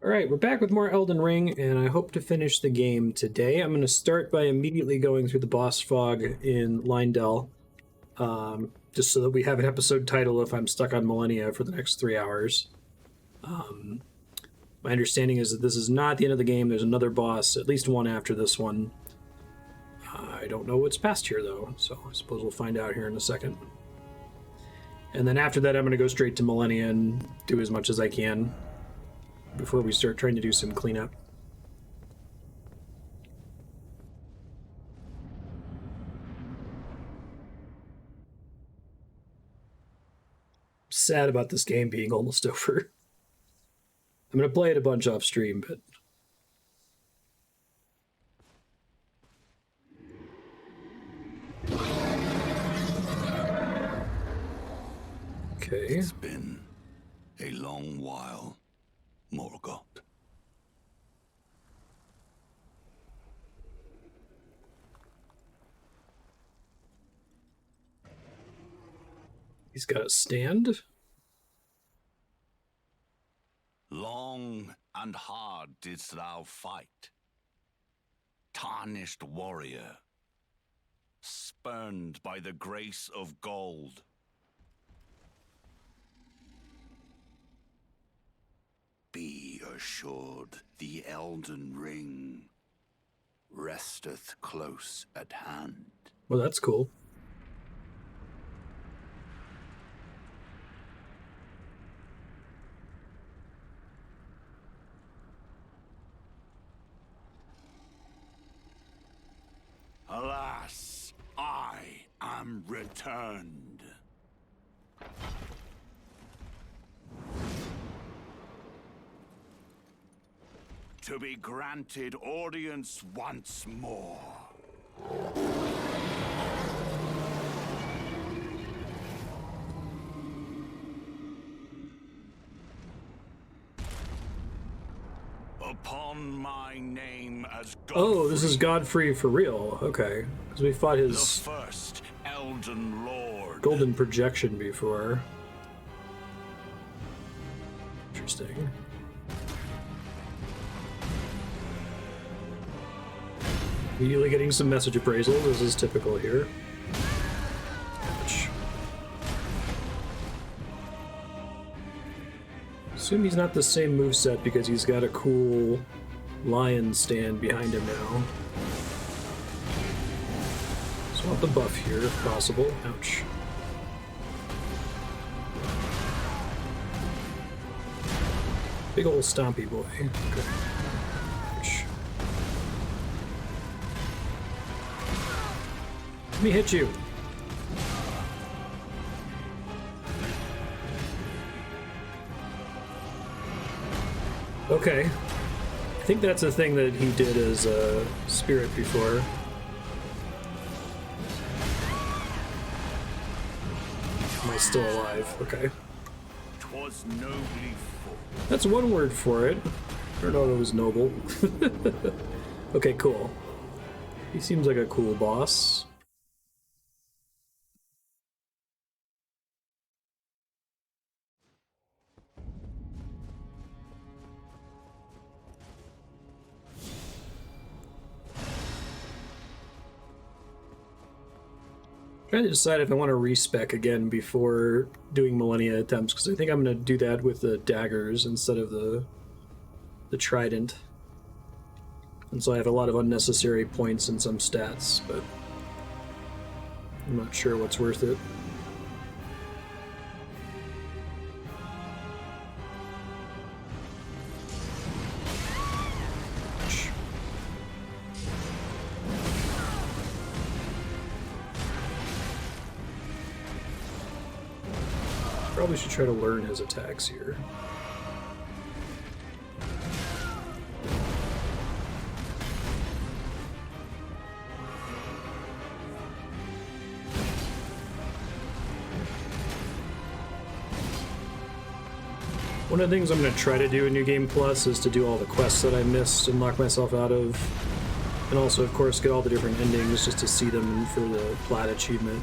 Alright, we're back with more Elden Ring, and I hope to finish the game today. I'm going to start by immediately going through the boss fog in Leyndell, just so that we have an episode title if I'm stuck on Malenia for the next 3 hours. My understanding is that this is not the end of the game. There's another boss, at least one after this one. I don't know what's past here, though, so I suppose we'll find out here in a second. And then after that, I'm going to go straight to Malenia and do as much as I can before we start trying to do some cleanup. Sad about this game being almost over. I'm going to play it a bunch off stream, but... Okay. It's been a long while, Morgoth. He's got a stand. Long and hard didst thou fight, tarnished warrior, spurned by the grace of gold. Be assured the Elden Ring resteth close at hand. Well, that's cool. Alas, I am returned. To be granted audience once more. Upon my name as Godfrey. Oh, this is Godfrey for real. Okay. Because we fought his the first Elden Lord. golden projection before. Interesting. Immediately getting some message appraisal, as is typical here. Ouch. Assume he's not the same moveset because he's got a cool lion stand behind him now. So want the buff here if possible. Ouch. Big ol' stompy boy. Okay. Ouch. Let me hit you. Okay. I think that's a thing that he did as a spirit before. Am I still alive? Okay. 'Twas nobly fought. That's one word for it. I don't know if it was noble. Okay, cool. He seems like a cool boss. Trying to decide if I want to respec again before doing Malenia attempts, because I think I'm going to do that with the daggers instead of the trident. And so I have a lot of unnecessary points and some stats, but I'm not sure what's worth it. Probably should try to learn his attacks here. One of the things I'm going to try to do in New Game Plus is to do all the quests that I missed and lock myself out of. And also, of course, get all the different endings just to see them for the plat achievement.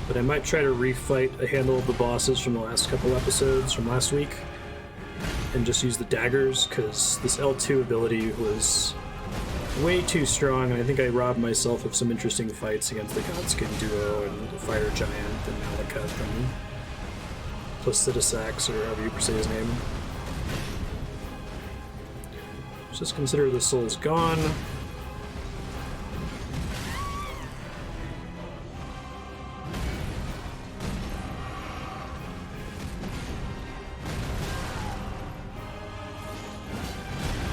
But I might try to refight a handle of the bosses from the last couple episodes from last week, and just use the daggers, because this L2 ability was way too strong, and I think I robbed myself of some interesting fights against the Godskin duo and the Fire Giant and Malekith and Placidusax, or however you say his name. Let's just consider the soul's gone.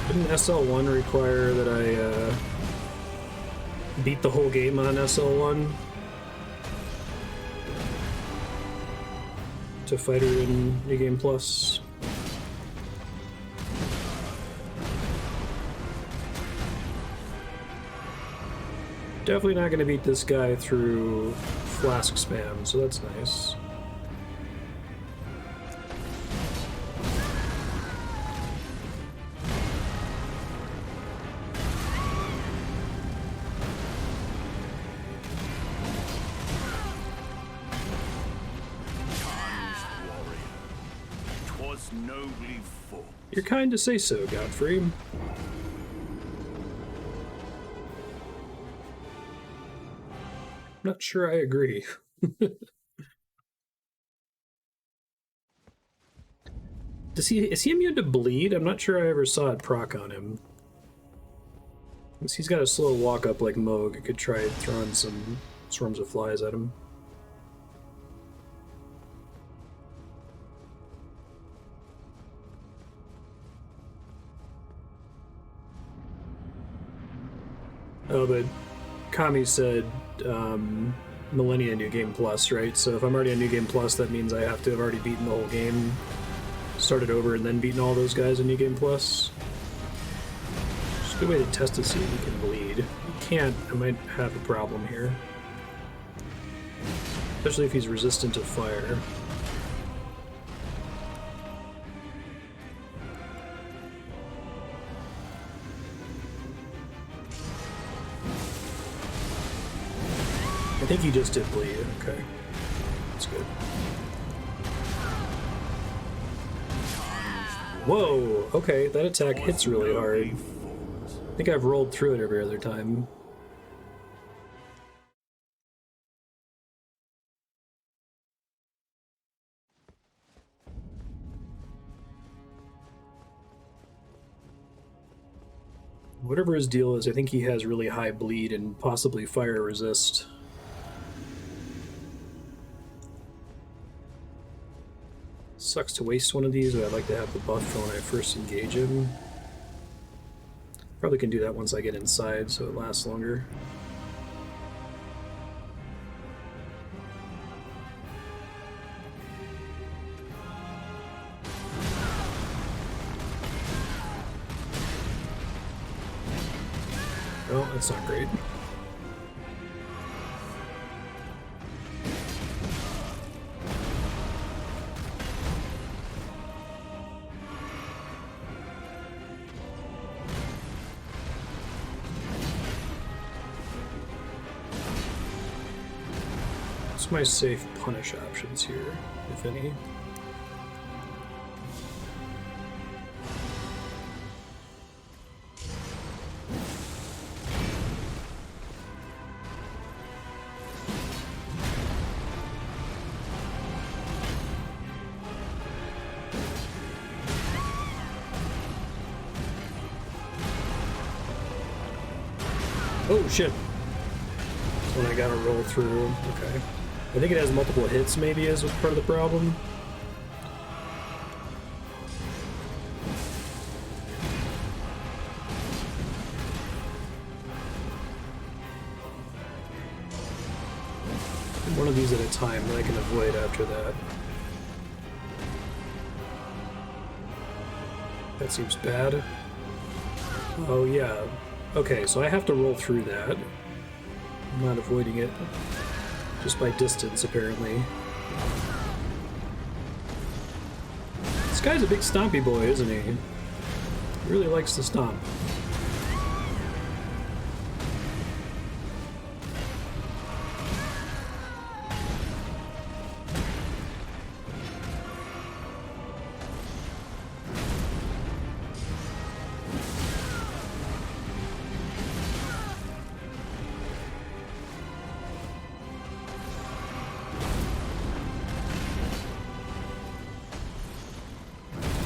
Didn't SL1 require that I beat the whole game on SL1 to fight her in New Game Plus? Definitely not going to beat this guy through flask spam, so that's nice. Nobly fought. You're kind to say so, Godfrey. Not sure I agree. Is he immune to bleed? I'm not sure I ever saw it proc on him. Since he's got a slow walk up like Moog, I could try throwing some swarms of flies at him. Oh, but Kami said Malenia New Game Plus, right? So if I'm already on New Game Plus, that means I have to have already beaten the whole game, started over, and then beaten all those guys in New Game Plus. It's a good way to test to see if he can bleed. If he can't, I might have a problem here. Especially if he's resistant to fire. I think he just did bleed. Okay. That's good. Whoa! Okay, that attack hits really hard. I think I've rolled through it every other time. Whatever his deal is, I think he has really high bleed and possibly fire resist. Sucks to waste one of these, but I'd like to have the buff for when I first engage him. Probably can do that once I get inside, so it lasts longer. Oh, that's not great. What's my safe punish options here, if any? Oh shit! When I gotta roll through. Okay. I think it has multiple hits, maybe, as part of the problem. One of these at a time that I can avoid after that. That seems bad. Oh, yeah. Okay, so I have to roll through that. I'm not avoiding it. Just by distance, apparently. This guy's a big stompy boy, isn't he? He really likes to stomp.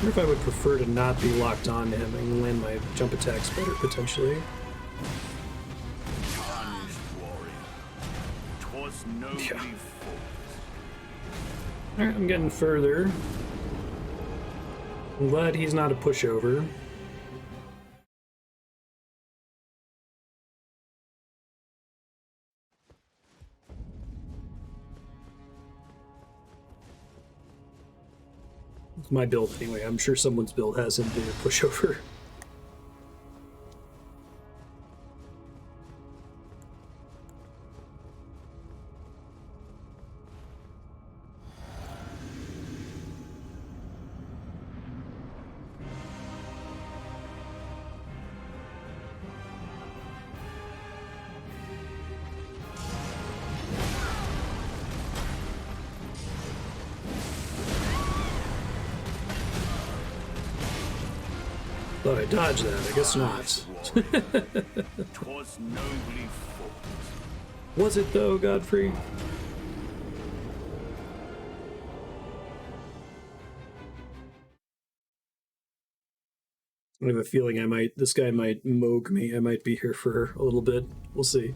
wonder if I would prefer to not be locked on to him and land my jump attacks better, potentially. Yeah. Alright, I'm getting further. I'm glad he's not a pushover. It's my build anyway. I'm sure someone's build has him be a pushover. Thought I dodged that. I guess not. Was it though, Godfrey? I have a feeling this guy might mogue me. I might be here for a little bit. We'll see.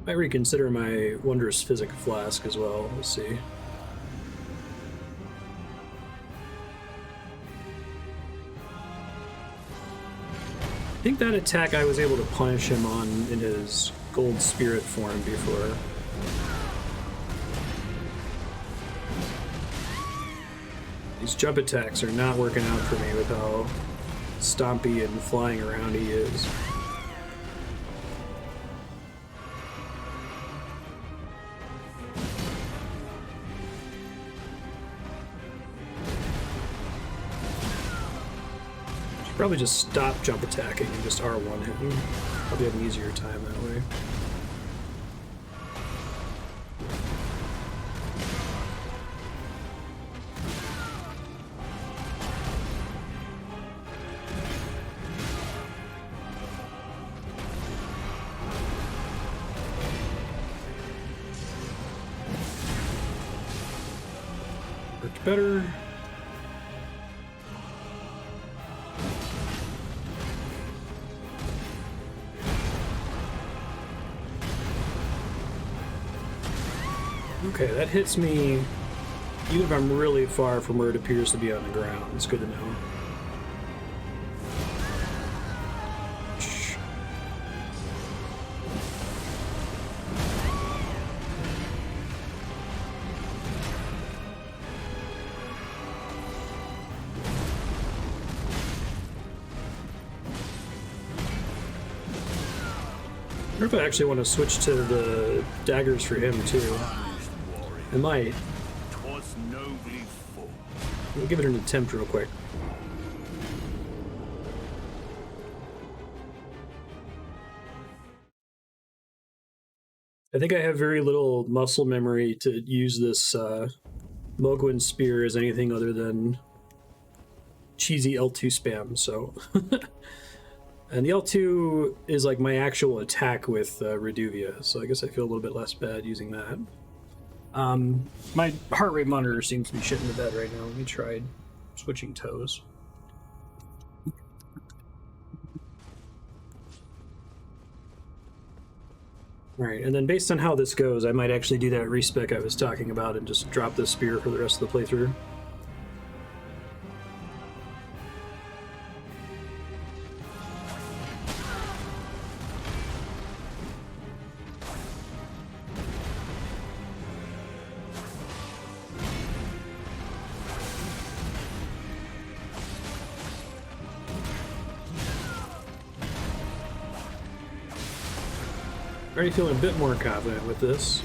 Might reconsider my Wondrous Physic Flask as well. We'll see. I think that attack I was able to punish him on in his Gold Spirit form before. These jump attacks are not working out for me with how stompy and flying around he is. Probably just stop jump attacking and just R1 him. Probably have an easier time that way. Worked better. Okay, that hits me even if I'm really far from where it appears to be on the ground. It's good to know. I wonder if I actually want to switch to the daggers for him too. I might. We'll give it an attempt real quick. I think I have very little muscle memory to use this Mogwin Spear as anything other than cheesy L2 spam, so... And the L2 is like my actual attack with Reduvia, so I guess I feel a little bit less bad using that. My heart rate monitor seems to be shitting the bed right now. Let me try switching toes. Alright, and then based on how this goes, I might actually do that respec I was talking about and just drop this spear for the rest of the playthrough. Already feeling a bit more confident with this.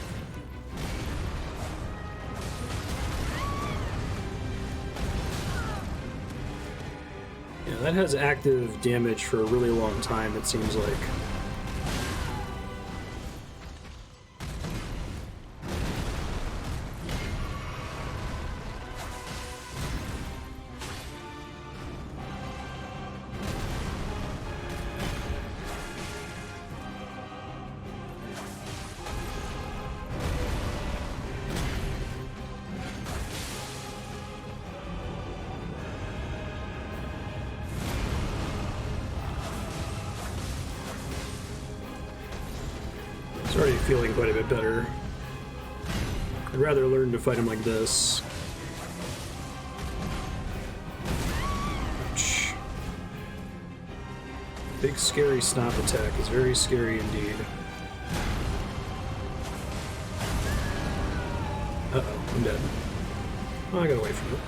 Yeah, that has active damage for a really long time, it seems like. Already feeling quite a bit better. I'd rather learn to fight him like this. Ouch. Big scary snap attack is very scary indeed. Uh-oh, I'm dead. Oh, I got away from it.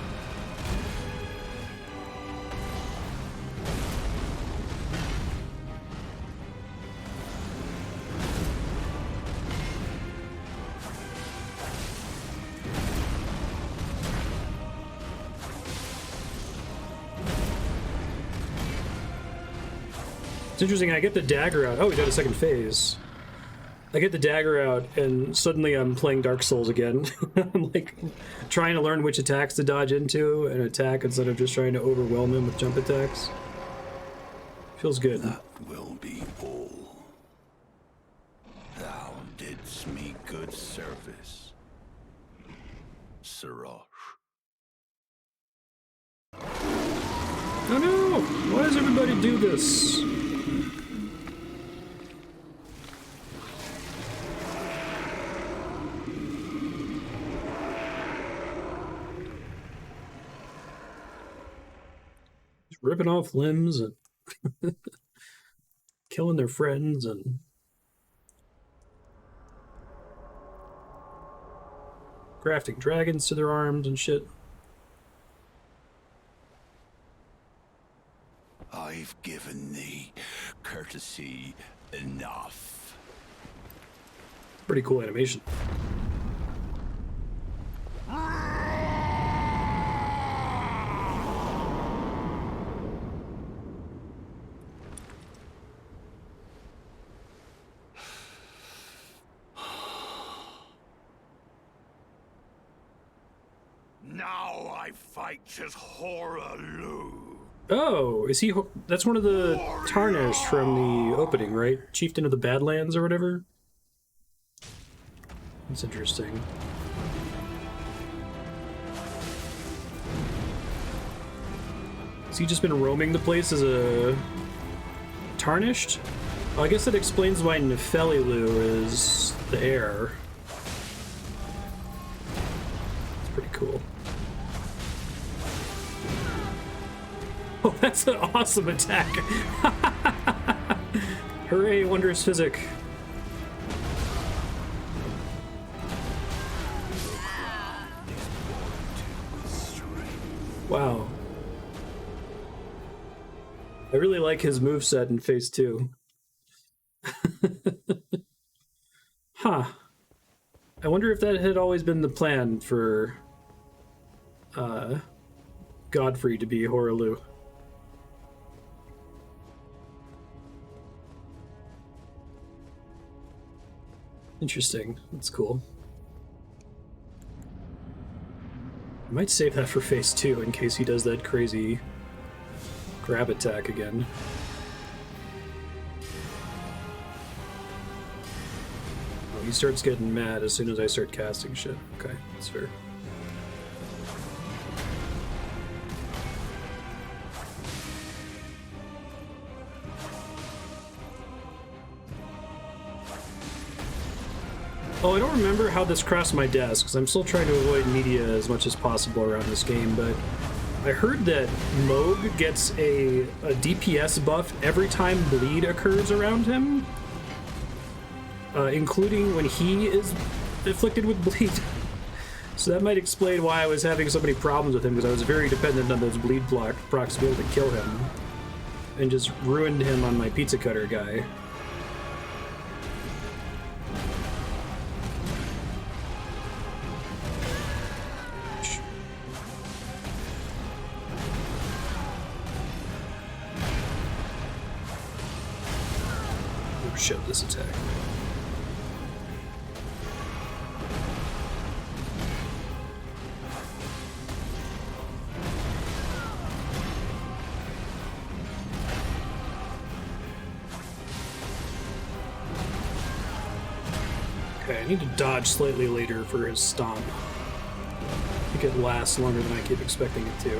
It's interesting, I get the dagger out. Oh, we got a second phase. I get the dagger out, and suddenly I'm playing Dark Souls again. I'm like trying to learn which attacks to dodge into and attack instead of just trying to overwhelm him with jump attacks. Feels good. That will be all. Thou didst me good service, Sirach. Oh no! Why does everybody do this? Ripping off limbs and killing their friends and crafting dragons to their arms and shit. I've given thee courtesy enough. Pretty cool animation. Now I fight as Hoarah Loux. Oh, is he? That's one of the Tarnished from the opening, right? Chieftain of the Badlands or whatever? That's interesting. Has he just been roaming the place as a Tarnished? Well, I guess that explains why Loux is the heir. It's pretty cool. Oh, that's an awesome attack! Hooray, wondrous physic. Wow. I really like his moveset in Phase 2. Huh. I wonder if that had always been the plan for Godfrey to be Hoarah Loux. Interesting. That's cool. I might save that for Phase 2 in case he does that crazy grab attack again. Oh, he starts getting mad as soon as I start casting shit. Okay, that's fair. Oh, I don't remember how this crossed my desk, because I'm still trying to avoid media as much as possible around this game, but I heard that Moog gets a DPS buff every time bleed occurs around him, including when he is afflicted with bleed. So that might explain why I was having so many problems with him, because I was very dependent on those bleed procs to be able to kill him, and just ruined him on my pizza cutter guy. Shit, this attack. Okay, I need to dodge slightly later for his stomp. I think it lasts longer than I keep expecting it to.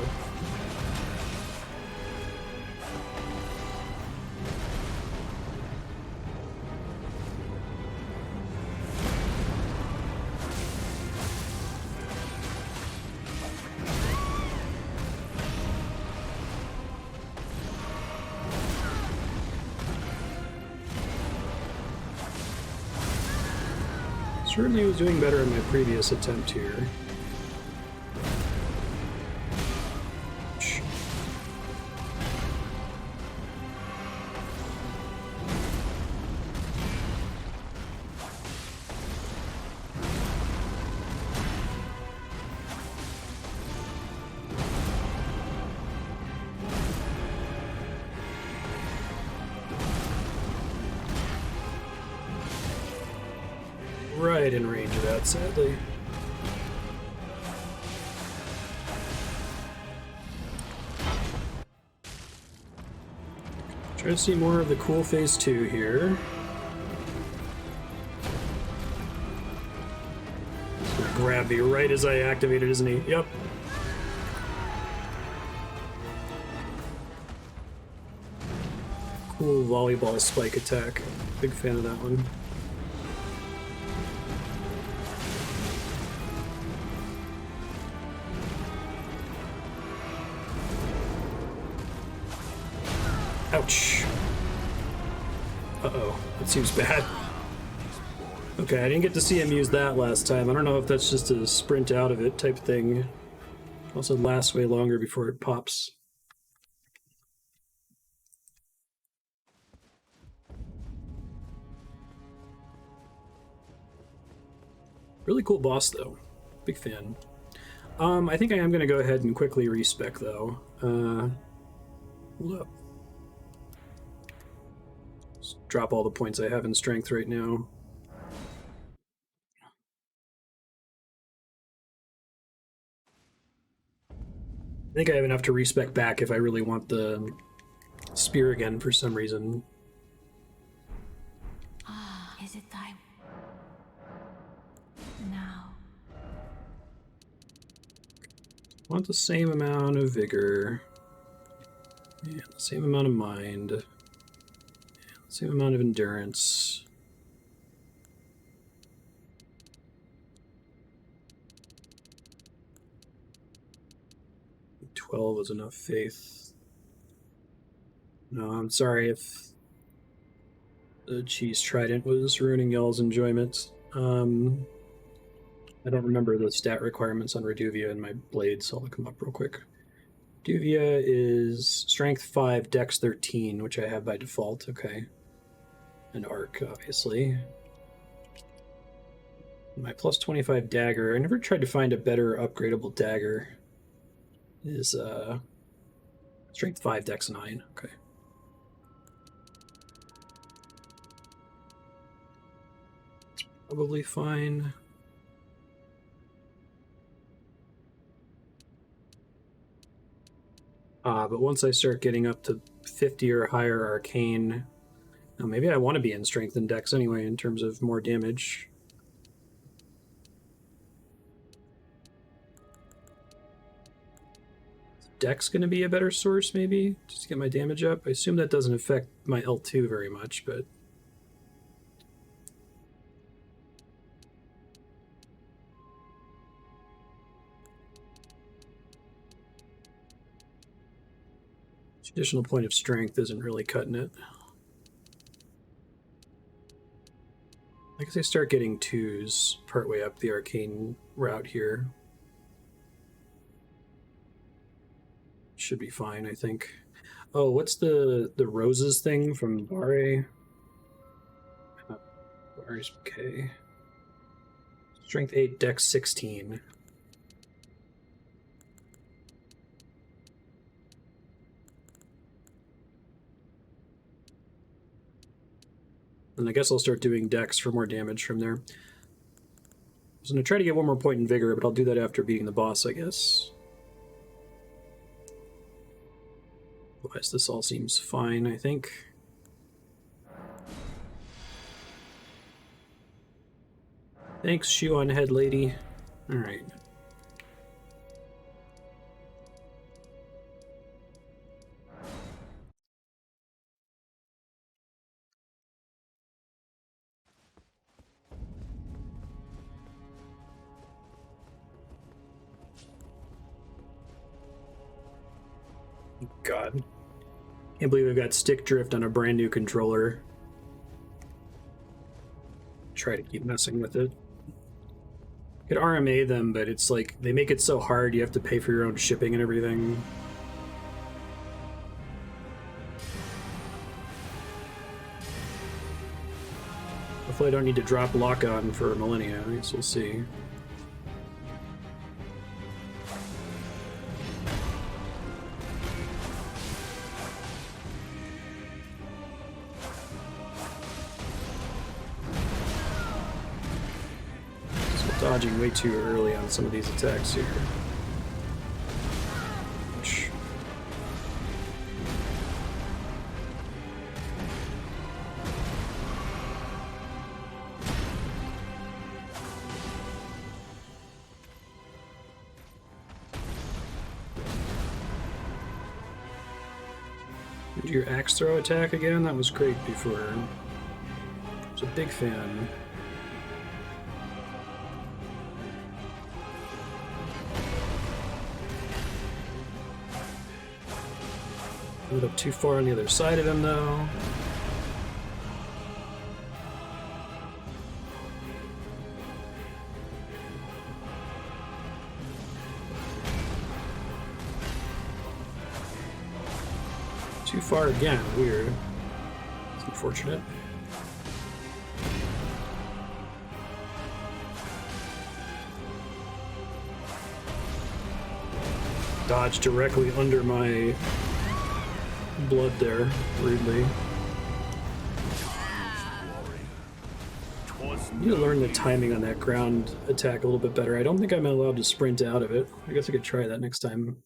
Certainly was doing better in my previous attempt here. Right in range of that, sadly. Try to see more of the cool phase 2 here. He's gonna grab me right as I activate it, isn't he? Yep. Cool volleyball spike attack. Big fan of that one. Ouch. Uh-oh, that seems bad. Okay, I didn't get to see him use that last time. I don't know if that's just a sprint out of it type thing. Also lasts way longer before it pops. Really cool boss, though. Big fan. I think I am going to go ahead and quickly respec, though. Hold up. Just drop all the points I have in strength right now. I think I have enough to respec back if I really want the spear again for some reason. Is it time? Now. Want the same amount of vigor. Yeah, the same amount of mind. Yeah, the same amount of endurance. 12 was enough faith. No, I'm sorry if the cheese trident was ruining y'all's enjoyment. I don't remember the stat requirements on Reduvia in my blade, so I'll look them up real quick. Reduvia is strength 5, dex 13, which I have by default. Okay. And arc, obviously. My plus 25 dagger. I never tried to find a better upgradable dagger. Is strength 5, dex 9. Okay. It's probably fine. But once I start getting up to 50 or higher arcane, now maybe I want to be in strength and dex anyway in terms of more damage. Is dex going to be a better source maybe, just to get my damage up? I assume that doesn't affect my L2 very much, but... additional point of strength isn't really cutting it. I guess I start getting 2s partway up the arcane route here. Should be fine, I think. Oh, what's the roses thing from Bare? Bare's okay. Strength 8, dex 16. And I guess I'll start doing dex for more damage from there. I was going to try to get one more point in vigor, but I'll do that after beating the boss, I guess. Otherwise, this all seems fine, I think. Thanks, shoe on head lady. Alright. God. Can't believe I've got stick drift on a brand new controller. Try to keep messing with it. could RMA them, but it's like they make it so hard you have to pay for your own shipping and everything. Hopefully I don't need to drop lock-on for Malenia. I guess we'll see. Dodging way too early on some of these attacks here. Ouch. Do your axe throw attack again? That was great before. I was a big fan. Moved up too far on the other side of him, though. Too far again. Weird. It's unfortunate. Dodged directly under my blood there, rudely. I need to learn the timing on that ground attack a little bit better. I don't think I'm allowed to sprint out of it. I guess I could try that next time.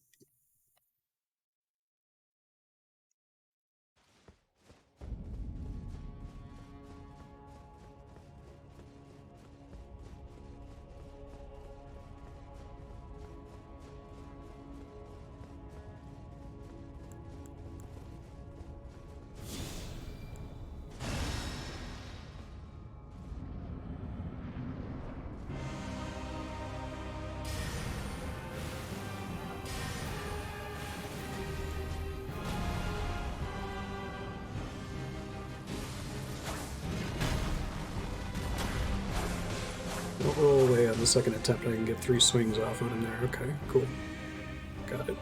Don't roll away on the second attempt. I can get 3 swings off on him there. Okay, cool. Got it.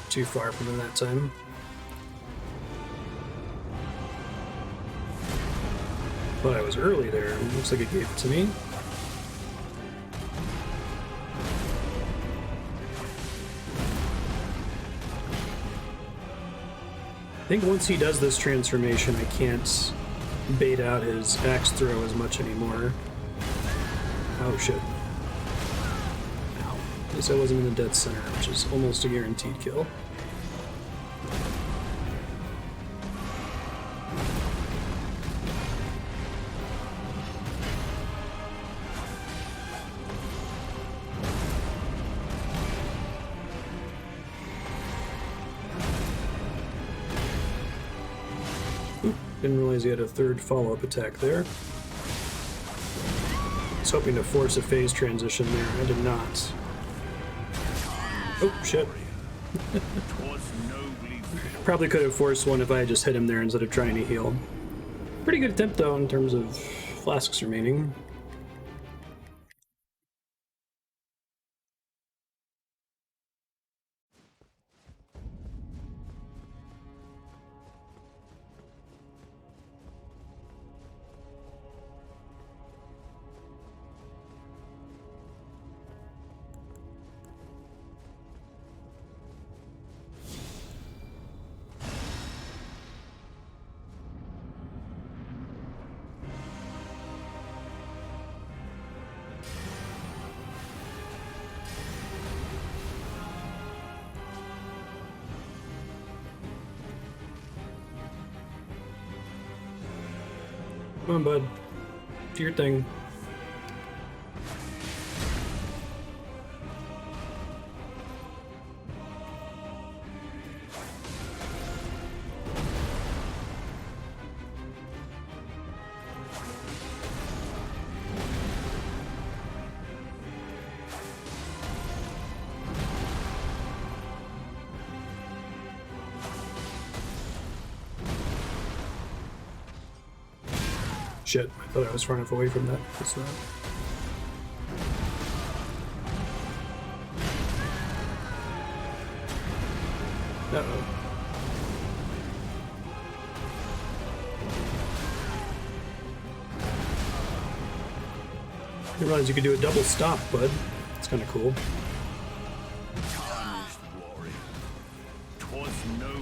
Too far from him that time. But I was early there. Looks like it gave it to me. I think once he does this transformation, I can't bait out his axe throw as much anymore. Oh shit. Ow. At least I wasn't in the dead center, which is almost a guaranteed kill. Didn't realize he had a third follow-up attack there. I was hoping to force a phase transition there. I did not. Oh, shit. Probably could have forced one if I had just hit him there instead of trying to heal. Pretty good attempt, though, in terms of flasks remaining. Come on, bud. Do your thing. Shit, I thought I was far enough away from that. It's not. Uh-oh. I didn't realize you could do a double stop, bud. It's kind of cool.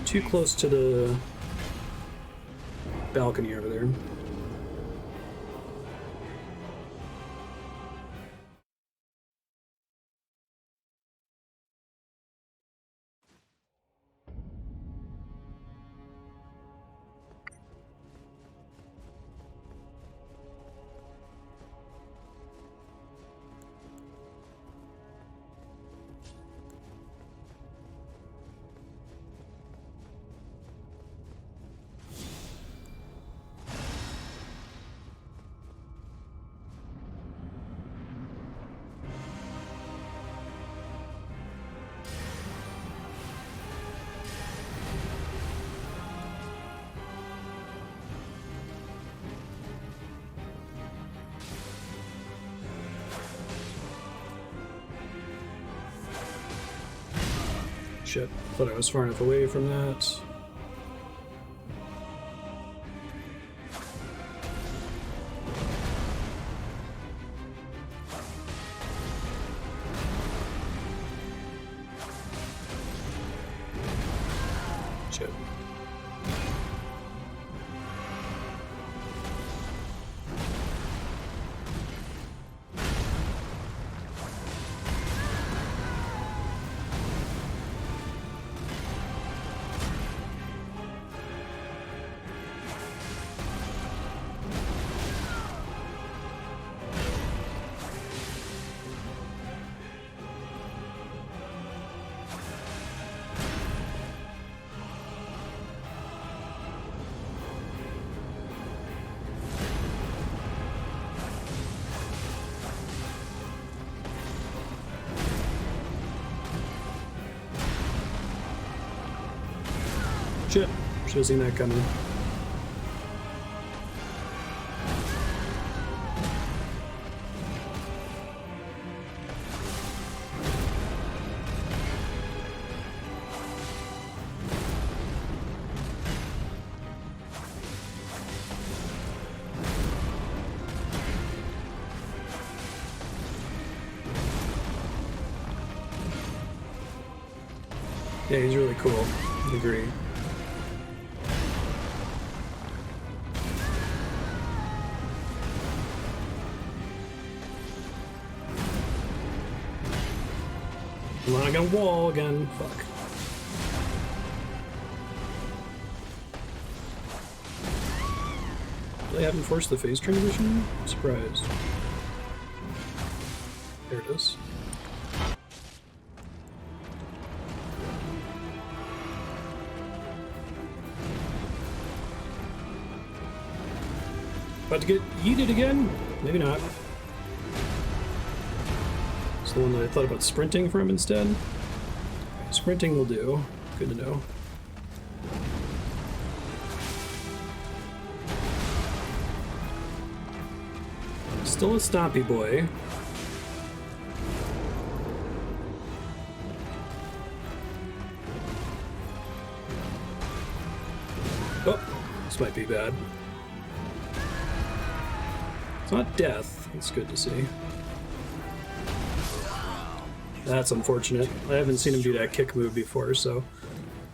Too close to the balcony over there. Shit, thought I was far enough away from that. Shit. Shit, should have seen that coming. Yeah, he's really cool. I agree. I'm not gonna wall again. Fuck. Really haven't forced the phase transition? I'm surprised. There it is. About to get yeeted again? Maybe not. It's the one that I thought about sprinting from instead. Sprinting will do. Good to know. Still a stompy boy. Oh, this might be bad. It's not death. It's good to see. That's unfortunate. I haven't seen him do that kick move before, so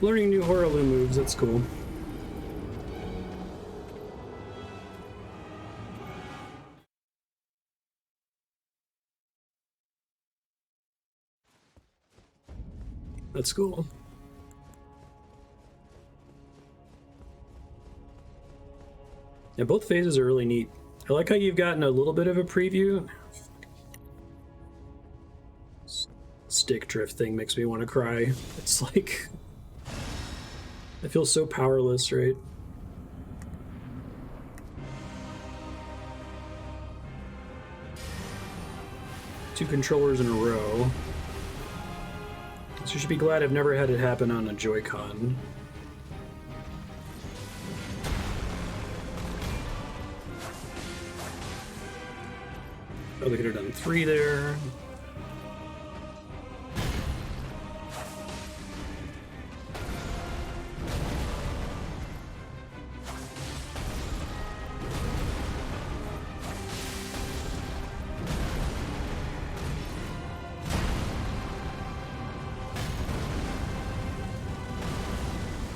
learning new Hoarah moves, that's cool. That's cool. Yeah, both phases are really neat. I like how you've gotten a little bit of a preview. Stick drift thing makes me want to cry. It's like... I feel so powerless, right? Two controllers in a row. So you should be glad I've never had it happen on a Joy-Con. Oh, they could have done 3 there.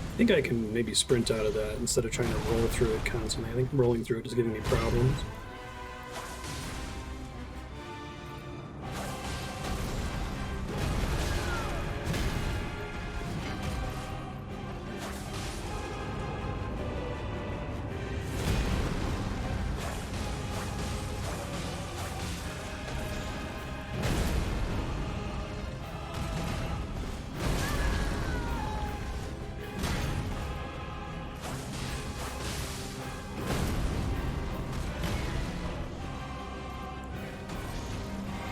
I think I can maybe sprint out of that instead of trying to roll through it constantly. I think rolling through it is giving me problems.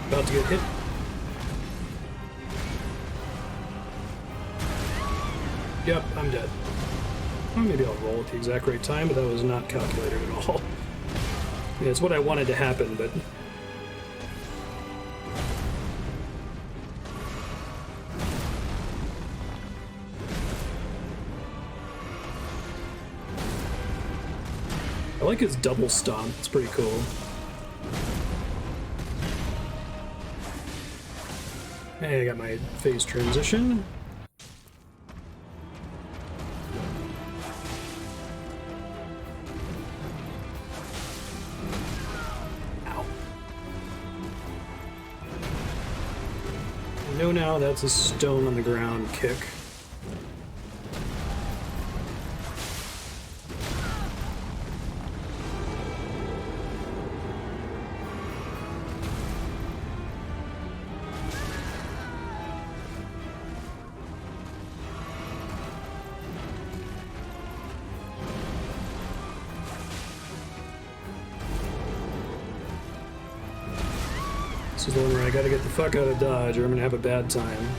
About to get hit. Yep, I'm dead. Well, maybe I'll roll at the exact right time, but that was not calculated at all. Yeah, it's what I wanted to happen, but... I like his double stomp, it's pretty cool. Hey, I got my phase transition. Ow. I know now that's a stone on the ground kick. This is the one where I gotta get the fuck out of dodge or I'm gonna have a bad time.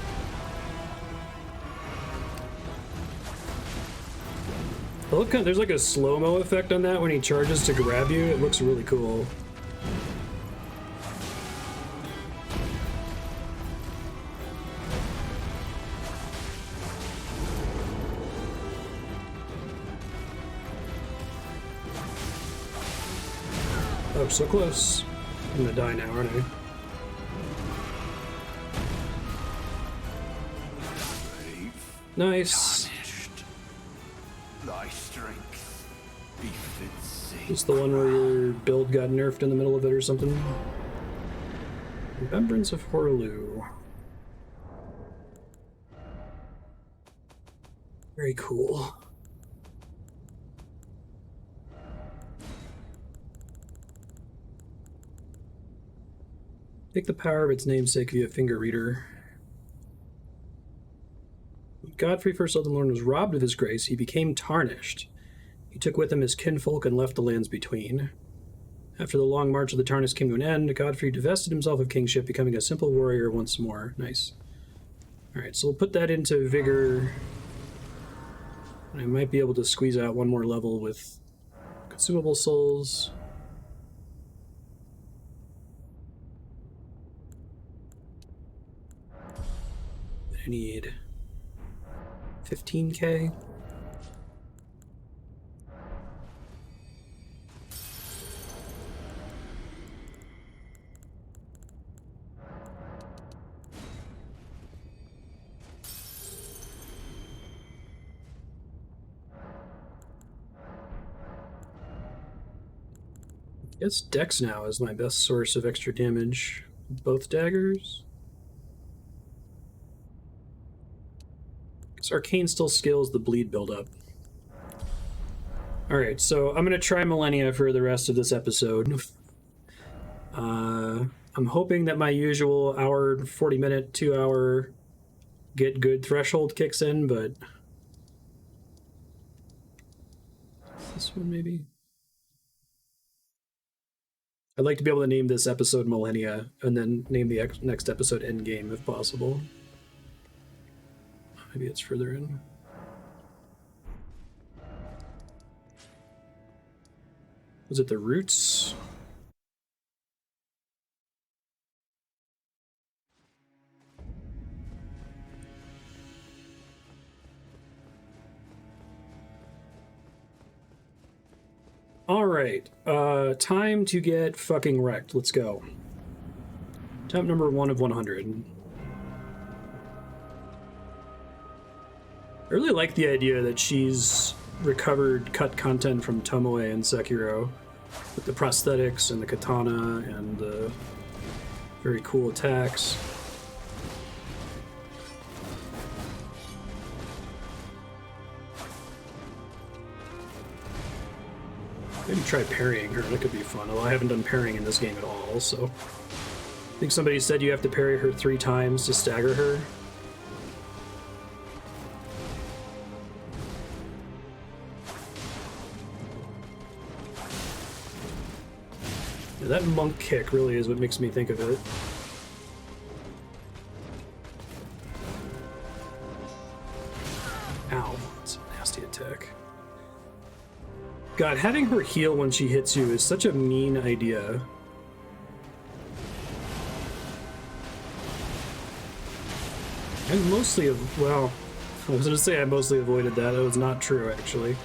I look kind of, there's like a slow-mo effect on that when he charges to grab you. It looks really cool. Oh, so close. I'm gonna die now, aren't I? Nice. Thy strength befits thee. It's the one where your build got nerfed in the middle of it or something. Remembrance of Hoarah. Very cool. Take the power of its namesake via finger reader. When Godfrey, first Elden Lord, was robbed of his grace, he became tarnished. He took with him his kinfolk and left the lands between. After the long march of the Tarnished came to an end, Godfrey divested himself of kingship, becoming a simple warrior once more. Nice. Alright, so we'll put that into Vigor. I might be able to squeeze out one more level with consumable souls. I need 15k. I guess Dex now is my best source of extra damage. Both daggers. Guess Arcane still scales the bleed buildup. Alright, so I'm going to try Malenia for the rest of this episode. I'm hoping that my usual hour, 40-minute, 2-hour get good threshold kicks in, but... This one, maybe? I'd like to be able to name this episode Malenia, and then name the next episode Endgame, if possible. Maybe it's further in. Was it the Roots? Alright, time to get fucking wrecked. Let's go. Attempt number 1 of 100. I really like the idea that she's recovered cut content from Tomoe and Sekiro, with the prosthetics and the katana and the very cool attacks. Maybe try parrying her, that could be fun, although I haven't done parrying in this game at all, so... I think somebody said you have to parry her 3 times to stagger her. Yeah, that monk kick really is what makes me think of it. Ow, that's a nasty attack. God, having her heal when she hits you is such a mean idea. I mostly, well, I was going to say I mostly avoided that. That was not true, actually.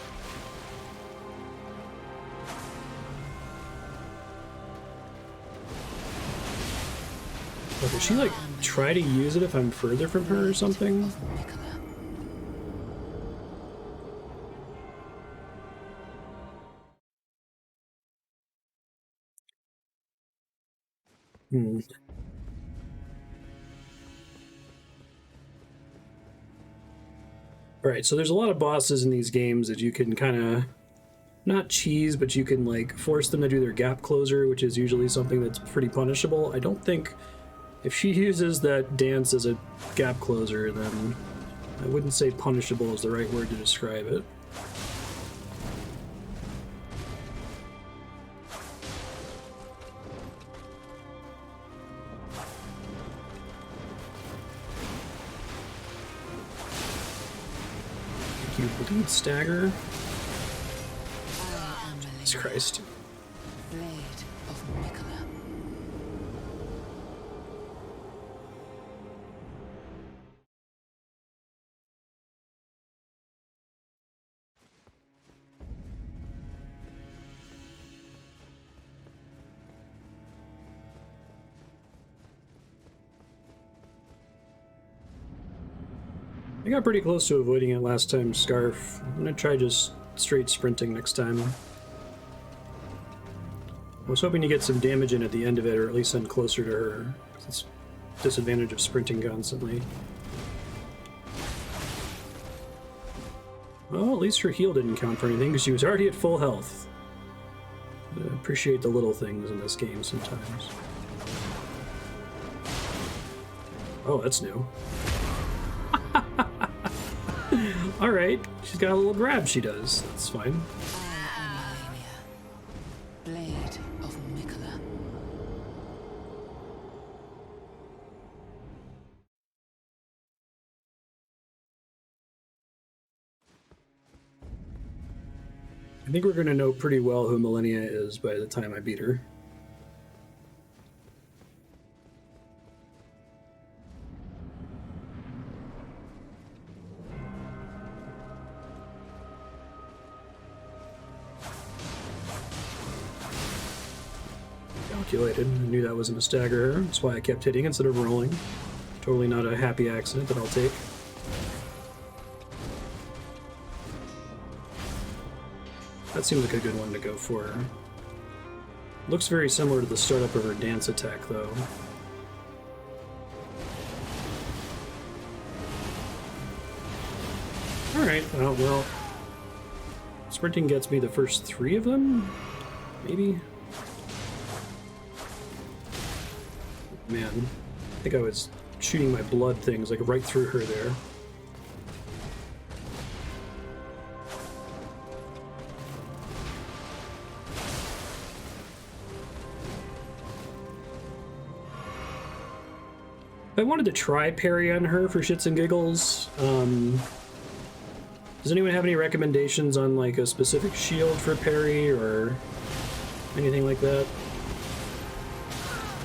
Oh, did she, like, try to use it if I'm further from her or something? Alright, so there's a lot of bosses in these games that you can kind of, not cheese, but you can like force them to do their gap closer, which is usually something that's pretty punishable. I don't think, if she uses that dance as a gap closer, then I wouldn't say punishable is the right word to describe it. You bleed stagger. Jesus Christ. Blade of Miquella. I got pretty close to avoiding it last time, Scarf. I'm gonna try just straight sprinting next time. I was hoping to get some damage in at the end of it, or at least send closer to her. It's disadvantage of sprinting constantly. Well, at least her heal didn't count for anything, because she was already at full health. I appreciate the little things in this game sometimes. Oh, that's new. Alright, she's got a little grab she does. That's fine. I am Malenia, Blade of Miquella. I think we're going to know pretty well who Malenia is by the time I beat her. Calculated. I knew that wasn't a stagger her. That's why I kept hitting instead of rolling. Totally not a happy accident that I'll take. That seems like a good one to go for. Looks very similar to the startup of her dance attack, though. Alright, well, sprinting gets me the first 3 of them? Maybe? Man, I think I was shooting my blood things like right through her there. I wanted to try parry on her for shits and giggles. Does anyone have any recommendations on like a specific shield for parry or anything like that?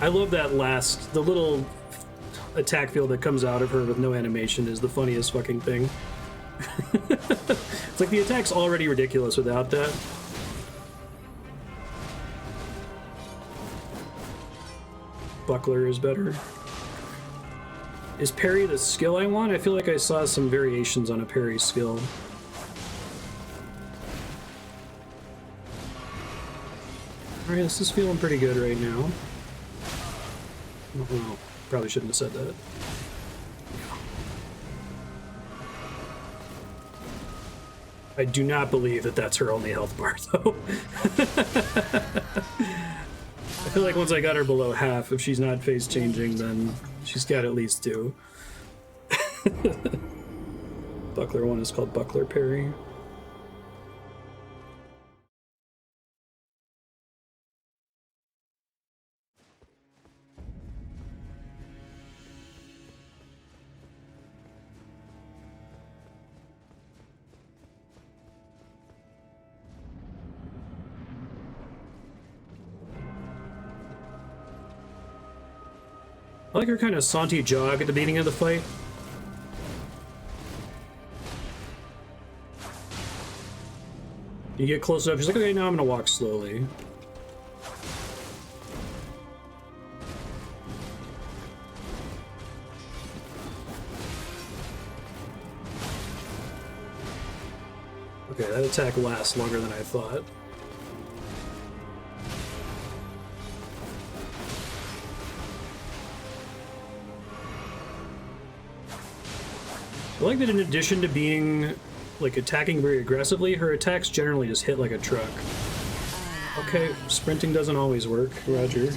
I love that the little attack field that comes out of her with no animation is the funniest fucking thing. It's like the attack's already ridiculous without that. Buckler is better. Is parry the skill I want? I feel like I saw some variations on a parry skill. Alright, this is feeling pretty good right now. Oh, probably shouldn't have said that. I do not believe that that's her only health bar, though. I feel like once I got her below half, if she's not phase changing, then she's got at least 2. Buckler 1 is called Buckler Parry. I like her kind of saunty jog at the beginning of the fight. You get close enough, she's like, okay, now I'm gonna walk slowly. Okay, that attack lasts longer than I thought. I like that in addition to being, like, attacking very aggressively, her attacks generally just hit like a truck. Okay, sprinting doesn't always work, Roger.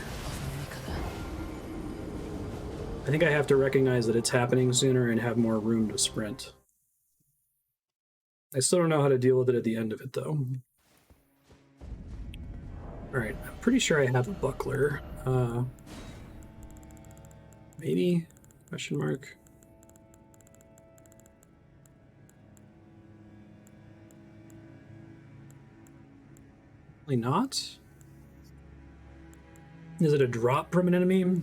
I think I have to recognize that it's happening sooner and have more room to sprint. I still don't know how to deal with it at the end of it, though. Alright, I'm pretty sure I have a buckler. Maybe? Question mark. Probably not. Is it a drop from an enemy? It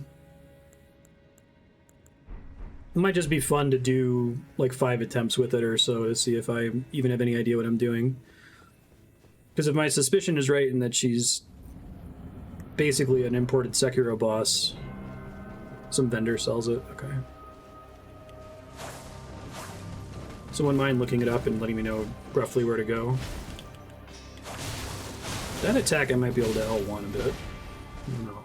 might just be fun to do like 5 attempts with it or so to see if I even have any idea what I'm doing. Because if my suspicion is right in that she's basically an imported Sekiro boss, some vendor sells it. Okay. Someone mind looking it up and letting me know roughly where to go? That attack I might be able to L1 a bit. I don't know.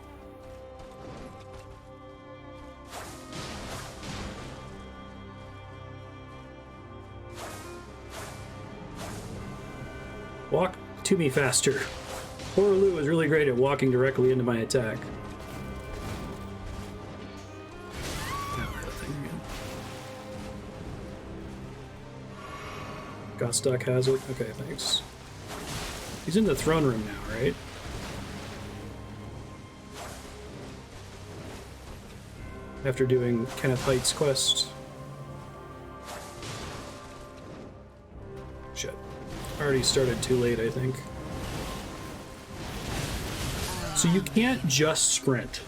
Walk to me faster. Poor Loux is really great at walking directly into my attack. Gostock has it? Okay, thanks. He's in the throne room now, right? After doing Kenneth Height's quest. Shit. Already started too late, I think. So you can't just sprint.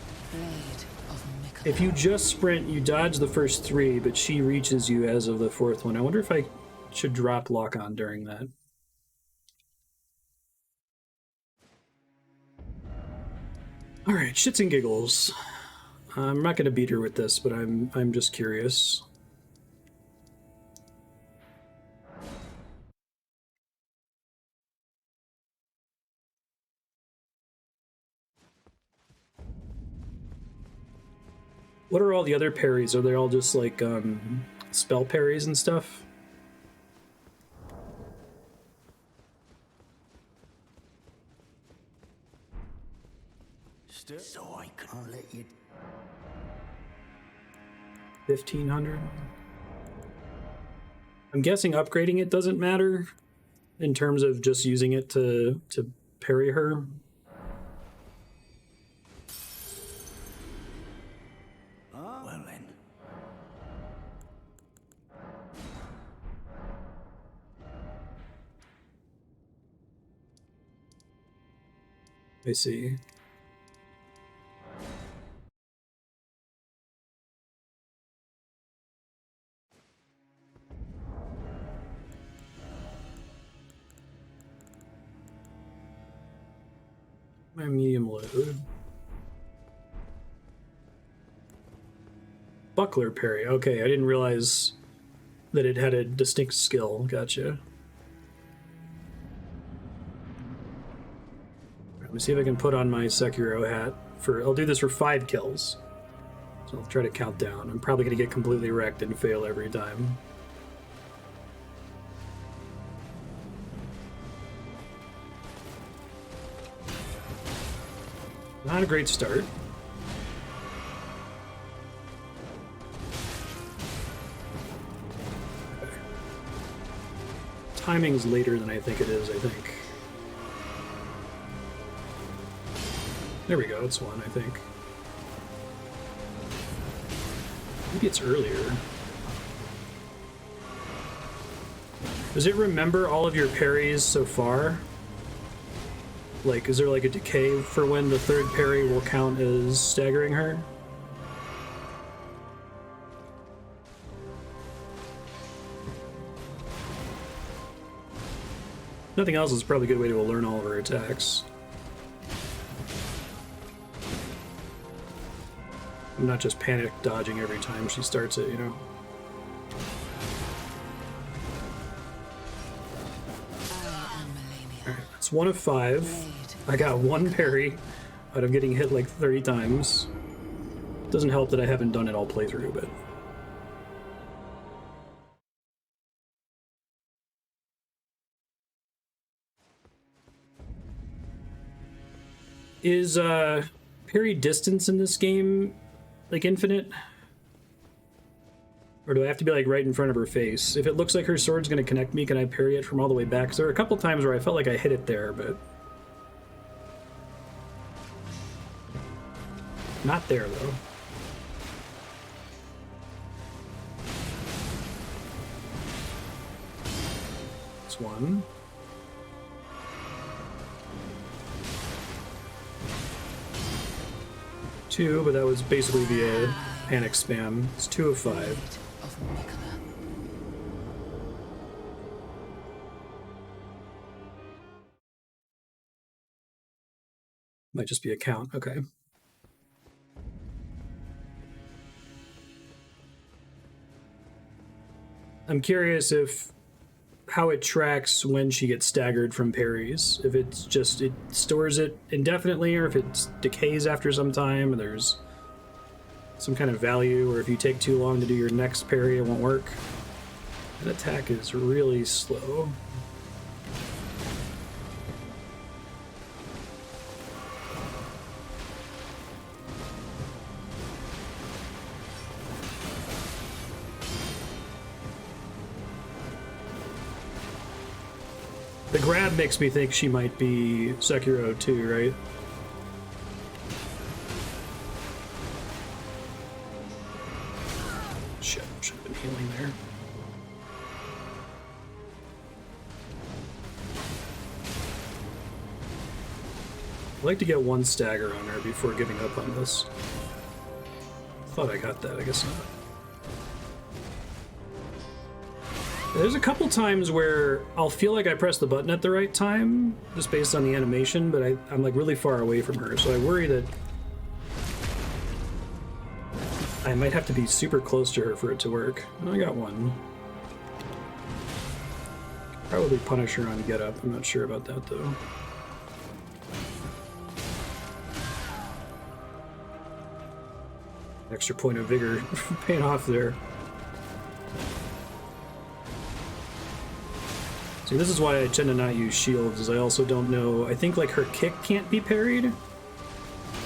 If you just sprint, you dodge the first 3, but she reaches you as of the 4th one. I wonder if I should drop lock-on during that. Alright, shits and giggles. I'm not gonna beat her with this, but I'm just curious. What are all the other parries? Are they all just like spell parries and stuff? So I can't let you. 1500. I'm guessing upgrading it doesn't matter in terms of just using it to parry her. Well then. I see. My medium load. buckler parry. Okay, I didn't realize that it had a distinct skill. Gotcha. Let me see if I can put on my Sekiro hat. I'll do this for 5 kills. So I'll try to count down. I'm probably going to get completely wrecked and fail every time. Not a great start. Okay. Timing's later than I think it is, I think. There we go, it's one, I think. Maybe it's earlier. Does it remember all of your parries so far? Like, is there like a decay for when the 3rd parry will count as staggering her? Nothing else is probably a good way to learn all of her attacks. I'm not just panic dodging every time she starts it, you know? Alright, that's 1 of 5. I got 1 parry out of getting hit like 30 times. Doesn't help that I haven't done it all playthrough, but... Is, parry distance in this game like infinite? Or do I have to be like right in front of her face? If it looks like her sword's gonna connect me, can I parry it from all the way back? 'Cause there are a couple times where I felt like I hit it there, but... Not there, though. It's 1. Two, but that was basically the panic spam. It's 2 of 5. Of Miquella. Might just be a count. Okay. I'm curious if how it tracks when she gets staggered from parries. If it's just it stores it indefinitely, or if it decays after some time, or there's some kind of value, or if you take too long to do your next parry, it won't work. That attack is really slow. The grab makes me think she might be Sekiro too, right? Shit, should have been healing there. I'd like to get 1 stagger on her before giving up on this. Thought I got that, I guess not. There's a couple times where I'll feel like I pressed the button at the right time, just based on the animation, but I'm like really far away from her, so I worry that I might have to be super close to her for it to work. Oh, I got 1. Probably punish her on get up. I'm not sure about that though. Extra point of vigor paying off there. See, this is why I tend to not use shields, is I also don't know. I think like her kick can't be parried.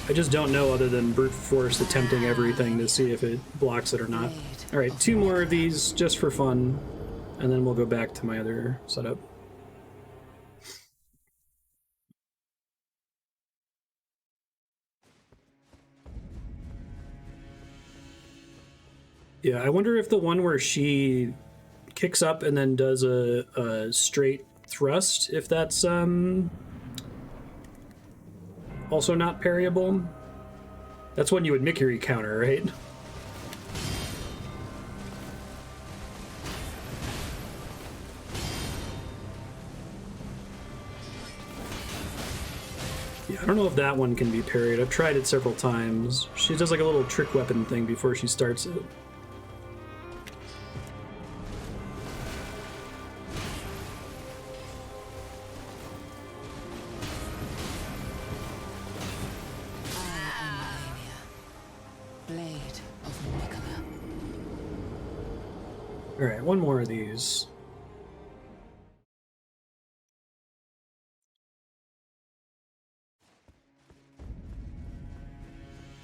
I just don't know other than brute force attempting everything to see if it blocks it or not. Alright, 2 more of these just for fun, and then we'll go back to my other setup. Yeah, I wonder if the one where she kicks up and then does a straight thrust, if that's also not parryable. That's one you would Miquella counter, right? Yeah, I don't know if that one can be parried. I've tried it several times. She does like a little trick weapon thing before she starts it. Blade of Miquella. Alright, one more of these.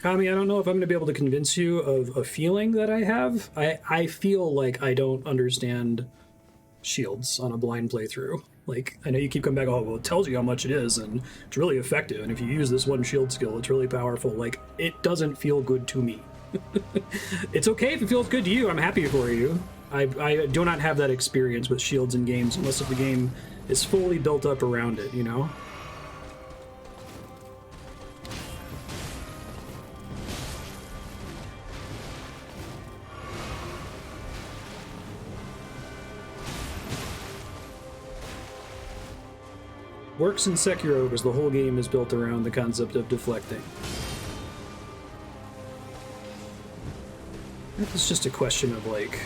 Kami, I don't know if I'm going to be able to convince you of a feeling that I have. I feel like I don't understand shields on a blind playthrough. Like, I know you keep coming back, oh, well, it tells you how much it is, and it's really effective, and if you use this one shield skill, it's really powerful. Like, it doesn't feel good to me. It's okay if it feels good to you, I'm happy for you. I do not have that experience with shields in games unless if the game is fully built up around it, you know? Works in Sekiro because the whole game is built around the concept of deflecting. It's just a question of, like,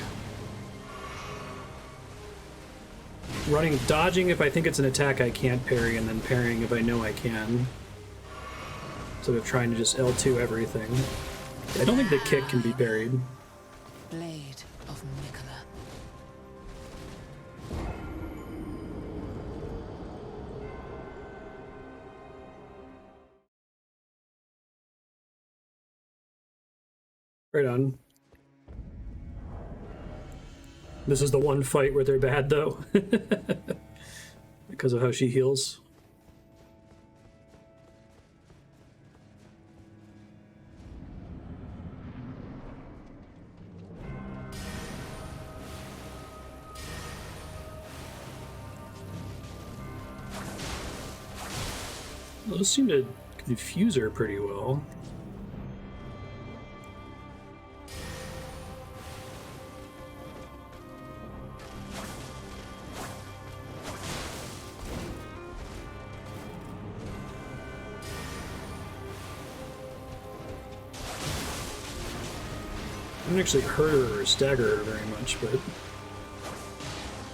dodging if I think it's an attack I can't parry, and then parrying if I know I can. Instead of trying to just L2 everything. I don't think the kick can be parried. Blade of Miquella. Right on. This is the one fight where they're bad, though. Because of how she heals. Those seem to confuse her pretty well. I don't actually hurt her or stagger her very much, but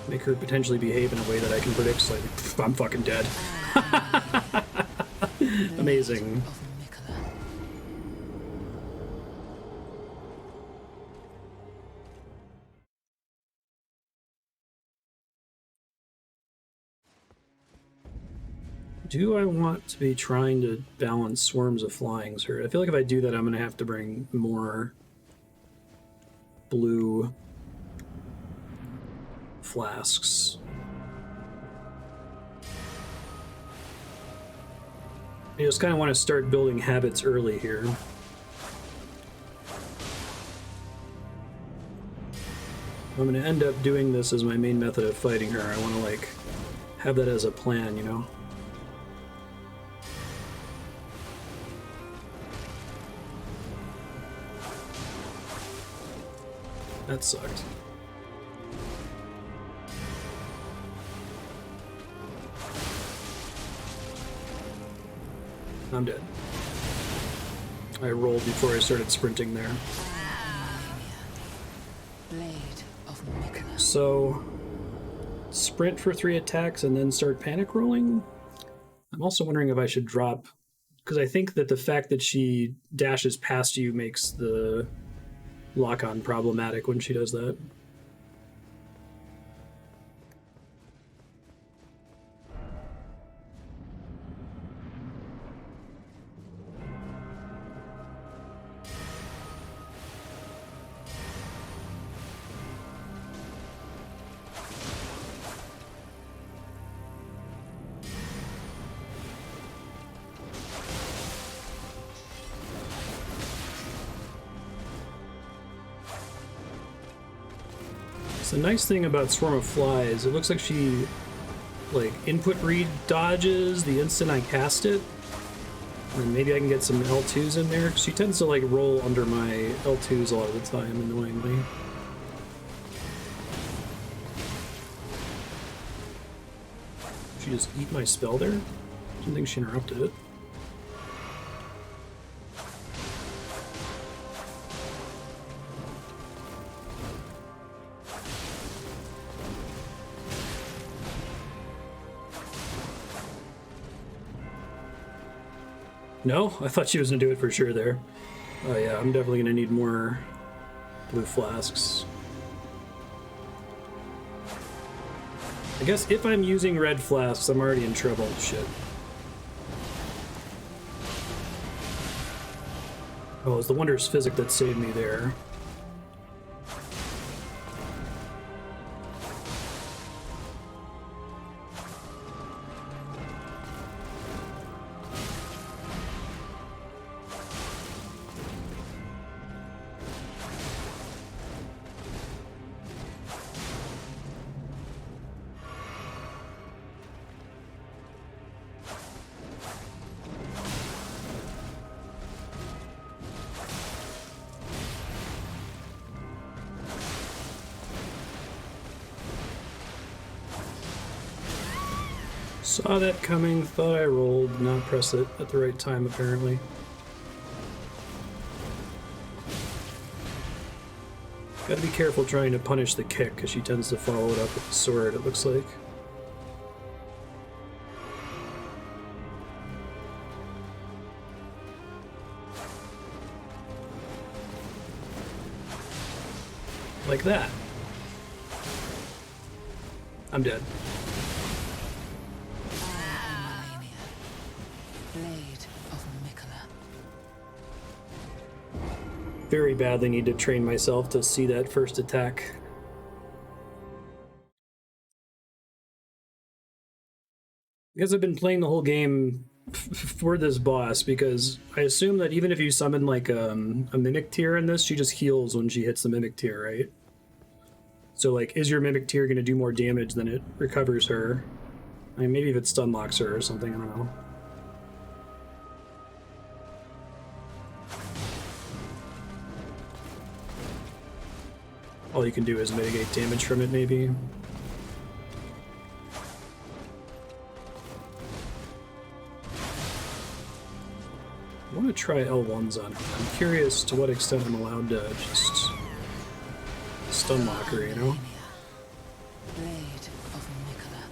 make her potentially behave in a way that I can predict, like, I'm fucking dead. Amazing. Of Miquella. Do I want to be trying to balance swarms of flyings here? I feel like if I do that, I'm going to have to bring more blue flasks. I just kind of want to start building habits early here. I'm going to end up doing this as my main method of fighting her. I want to, like, have that as a plan, you know? That sucked. I'm dead. I rolled before I started sprinting there. Blade of Miquella. So, sprint for 3 attacks and then start panic rolling? I'm also wondering if I should drop, because I think that the fact that she dashes past you makes the lock-on problematic when she does that. The nice thing about Swarm of Flies, it looks like she, like, input read dodges the instant I cast it. And maybe I can get some L2s in there. She tends to, like, roll under my L2s a lot of the time, annoyingly. She just eat my spell there? I didn't think she interrupted it. No? I thought she was gonna do it for sure there. Oh yeah, I'm definitely gonna need more blue flasks. I guess if I'm using red flasks, I'm already in trouble. Shit. Oh, it was the Wondrous Physic that saved me there. Saw that coming, thought I rolled, not press it at the right time apparently. Gotta be careful trying to punish the kick, because she tends to follow it up with the sword, it looks like. Like that. I'm dead. Malenia, blade of Miquella. Very badly need to train myself to see that first attack. Because I've been playing the whole game for this boss, because I assume that even if you summon like a Mimic Tear in this, she just heals when she hits the Mimic Tear, right? So like, is your Mimic Tear going to do more damage than it recovers her? I mean, maybe if it stun locks her or something, I don't know. All you can do is mitigate damage from it, maybe. I want to try L1s on her. I'm curious to what extent I'm allowed to just stun lock her, you know? Blade of Miquella.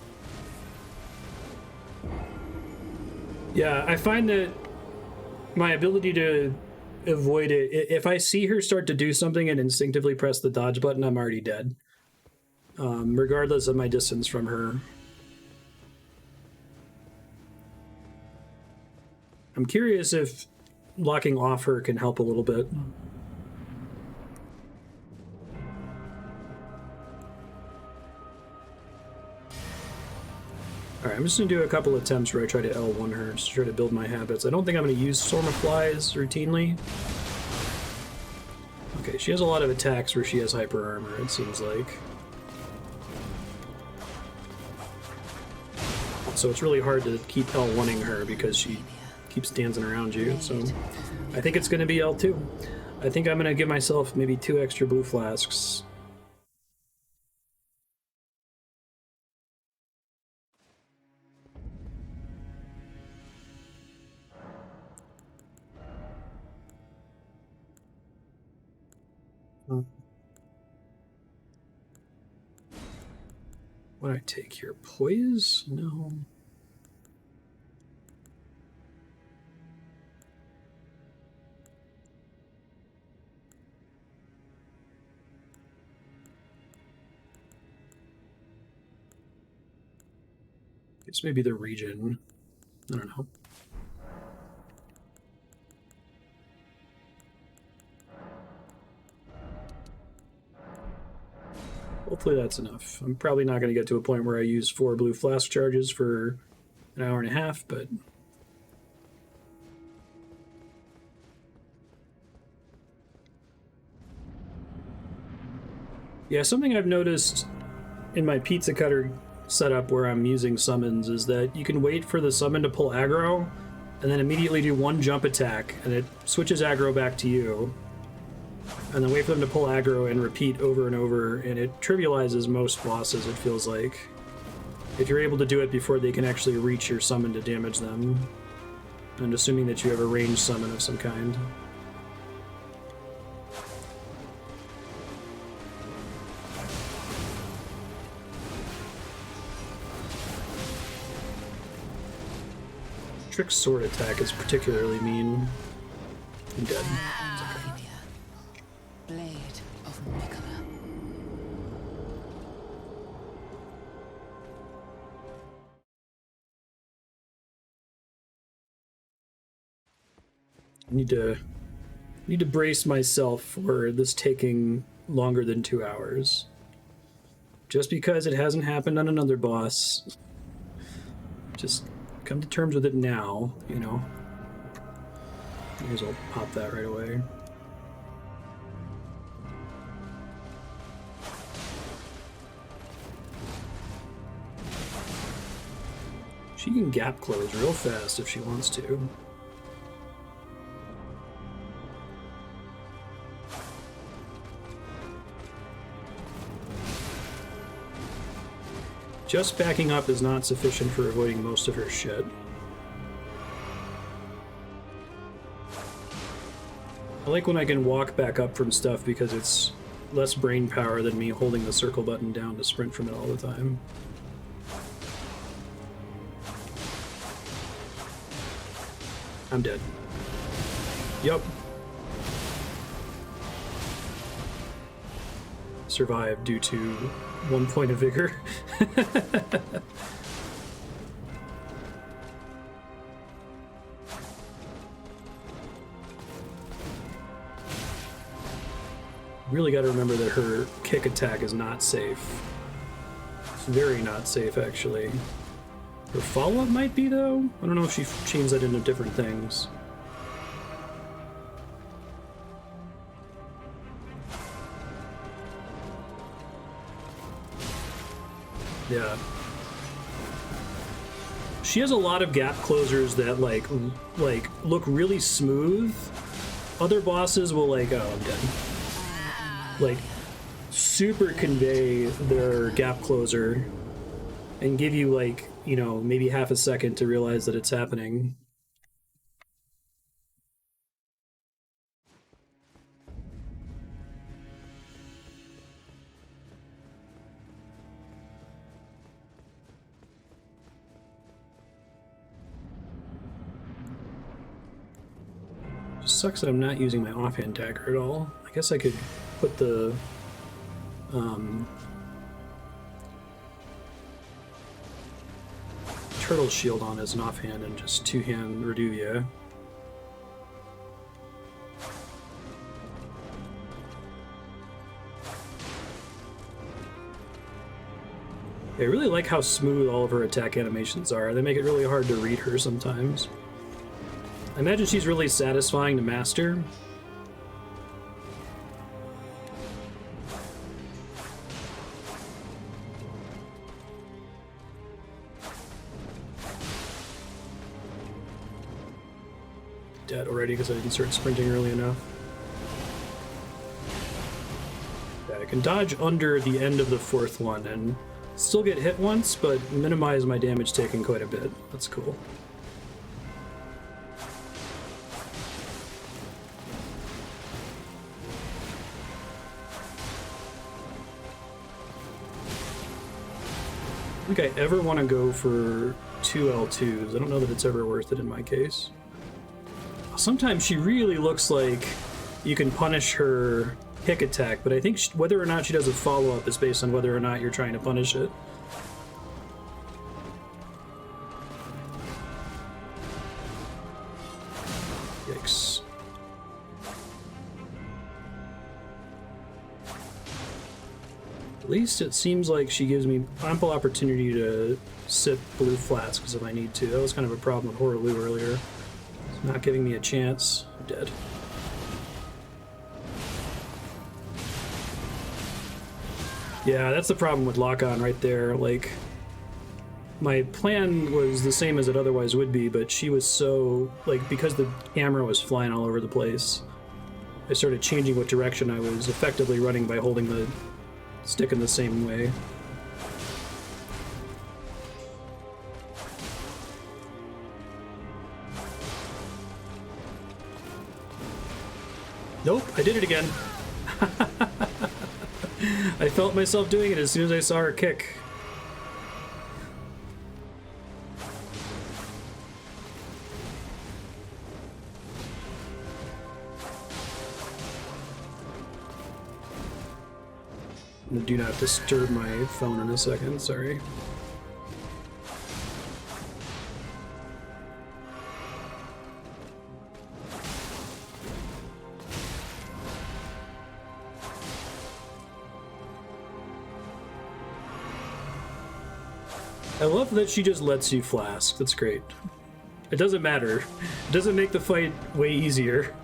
Yeah, I find that my ability to avoid it, if I see her start to do something and instinctively press the dodge button, I'm already dead. Regardless of my distance from her. I'm curious if locking off her can help a little bit. Alright, I'm just going to do a couple attempts where I try to L1 her, just to try to build my habits. I don't think I'm going to use Storm of Flies routinely. Okay, she has a lot of attacks where she has hyper armor, it seems like. So it's really hard to keep L1ing her because she keeps dancing around you, so I think it's going to be L2. I think I'm going to give myself maybe 2 extra blue flasks. What do I take here? Poise? No. Guess maybe the region. I don't know. Hopefully that's enough. I'm probably not going to get to a point where I use 4 blue flask charges for an hour and a half, but... Yeah, something I've noticed in my pizza cutter setup where I'm using summons is that you can wait for the summon to pull aggro, and then immediately do 1 jump attack, and it switches aggro back to you. And then wait for them to pull aggro and repeat over and over, and it trivializes most bosses, it feels like. If you're able to do it before they can actually reach your summon to damage them. And assuming that you have a ranged summon of some kind. Trick sword attack is particularly mean. I'm dead. Malenia, blade of Miquella. I need to brace myself for this taking longer than 2 hours. Just because it hasn't happened on another boss. Just come to terms with it now, you know. May as well pop that right away. She can gap close real fast if she wants to. Just backing up is not sufficient for avoiding most of her shit. I like when I can walk back up from stuff because it's less brain power than me holding the circle button down to sprint from it all the time. I'm dead. Yup. Survived due to 1 point of vigor. Really got to remember that her kick attack is not safe. It's very not safe, actually. Her follow-up might be, though? I don't know if she chains that into different things. Yeah. She has a lot of gap closers that like look really smooth. Other bosses will like, oh, I'm dead. Like super convey their gap closer and give you like, you know, maybe half a second to realize that it's happening. Just sucks that I'm not using my offhand dagger at all. I guess I could put the turtle shield on as an offhand and just two-hand Reduvia. I really like how smooth all of her attack animations are. They make it really hard to read her sometimes. I imagine she's really satisfying to master. Dead already because I didn't start sprinting early enough. Yeah, I can dodge under the end of the fourth one and still get hit once, but minimize my damage taken quite a bit. That's cool. I don't think I ever want to go for 2 L2s. I don't know that it's ever worth it in my case. Sometimes she really looks like you can punish her pick attack, but I think whether or not she does a follow-up is based on whether or not you're trying to punish it. Yikes. At least it seems like she gives me ample opportunity to sip blue flasks if I need to. That was kind of a problem with Hoarah Loux earlier. It's not giving me a chance. I'm dead. Yeah, that's the problem with lock-on right there. Like, my plan was the same as it otherwise would be, but she was so, like, because the camera was flying all over the place, I started changing what direction I was effectively running by holding the stick in the same way. Nope, I did it again. I felt myself doing it as soon as I saw her kick. Do not disturb my phone in a second, sorry. I love that she just lets you flask. That's great. It doesn't matter. It doesn't make the fight way easier.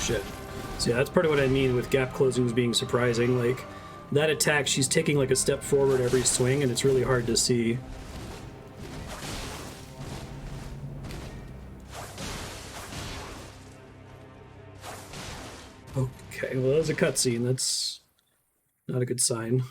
Shit. So yeah, that's part of what I mean with gap closings being surprising. Like, that attack, she's taking like a step forward every swing, and it's really hard to see. Okay, well, that was a cutscene. That's not a good sign.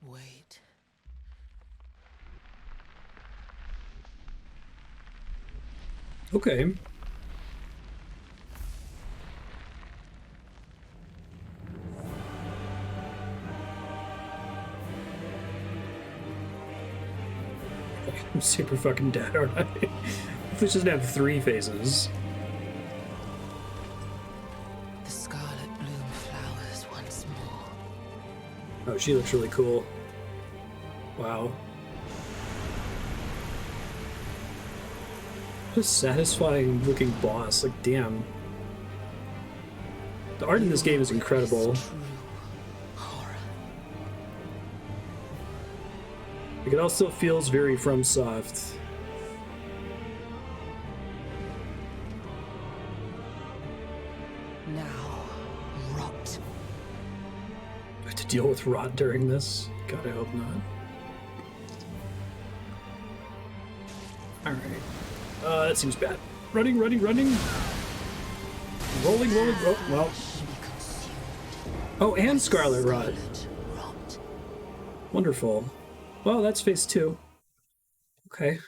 Wait. Okay. I'm super fucking dead, aren't I? This doesn't have 3 phases. The scarlet bloom flowers once more. Oh, she looks really cool. Wow. Just satisfying looking boss, like damn. The art in this game is incredible. True horror. Like, it also feels very FromSoft. Now, rot. I have to deal with rot during this. God, I hope not. Alright. That seems bad. Running. Rolling. Well. Oh, and Scarlet Rot. Rot. Wonderful. Well, that's phase 2. Okay.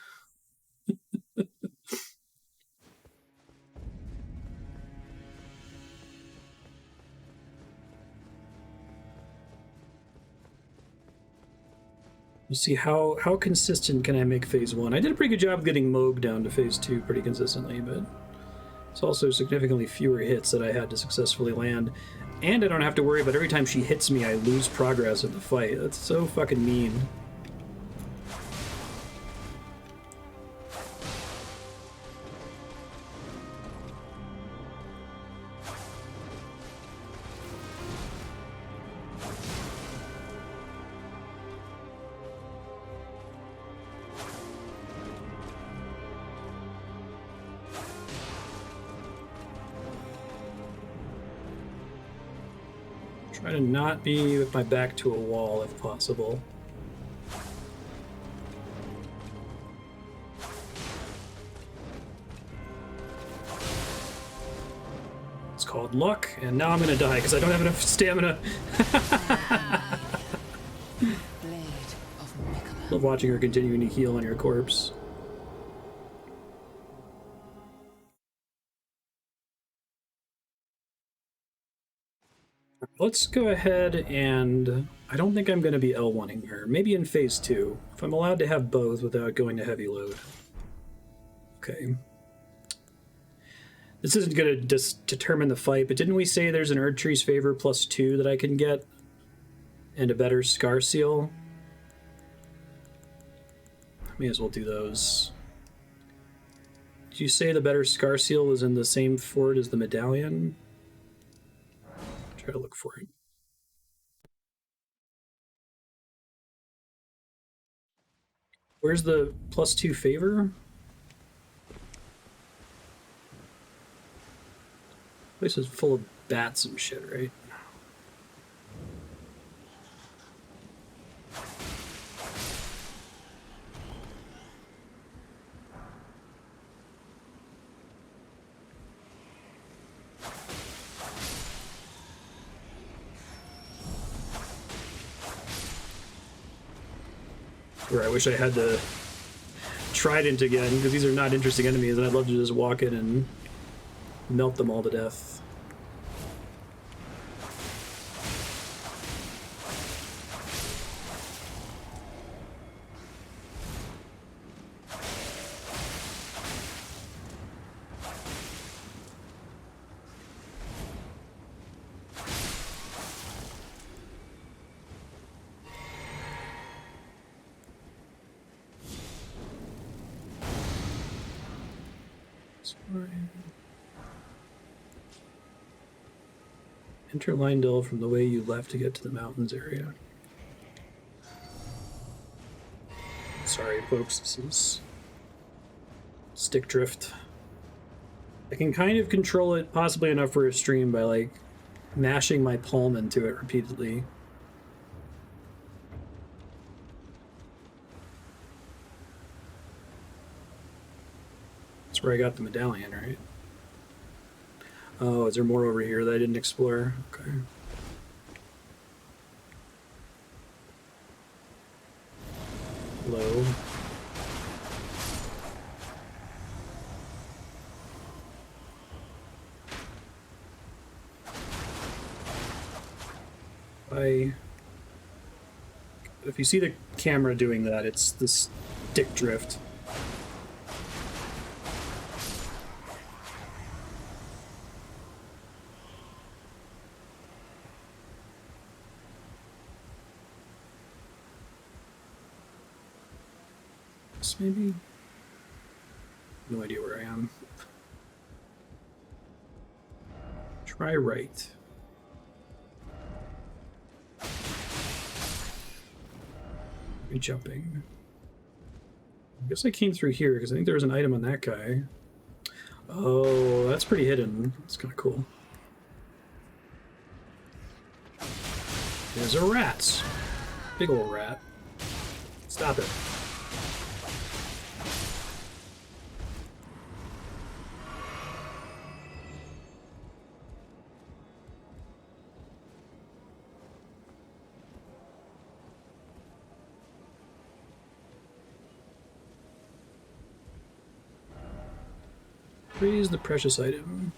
We'll see how consistent can I make phase 1. I did a pretty good job of getting Moog down to phase 2 pretty consistently, but it's also significantly fewer hits that I had to successfully land. And I don't have to worry about every time she hits me, I lose progress in the fight. That's so fucking mean. Try to not be with my back to a wall if possible. It's called luck, and now I'm gonna die because I don't have enough stamina. Blade of Miquella. Love watching her continuing to heal on your corpse. Let's go ahead and... I don't think I'm going to be L1ing her. Maybe in phase 2, if I'm allowed to have both without going to heavy load. Okay. This isn't going to just determine the fight, but didn't we say there's an Erdtree's Favor +2 that I can get? And a better Scar Seal? May as well do those. Did you say the better Scar Seal was in the same fort as the medallion? Try to look for it. Where's the +2 favor? Place is full of bats and shit, right? Where I wish I had the trident again, because these are not interesting enemies, and I'd love to just walk in and melt them all to death. Enter Lindell from the way you left to get to the mountains area. Sorry, folks, this is stick drift. I can kind of control it, possibly enough for a stream, by like mashing my palm into it repeatedly. That's where I got the medallion, right? Oh, is there more over here that I didn't explore? Okay. Low. If you see the camera doing that, it's this stick drift. Maybe? No idea where I am. Try right. Maybe jumping. I guess I came through here because I think there was an item on that guy. Oh, that's pretty hidden. That's kind of cool. There's a rat. Big old rat. Stop it. Raise the precious item.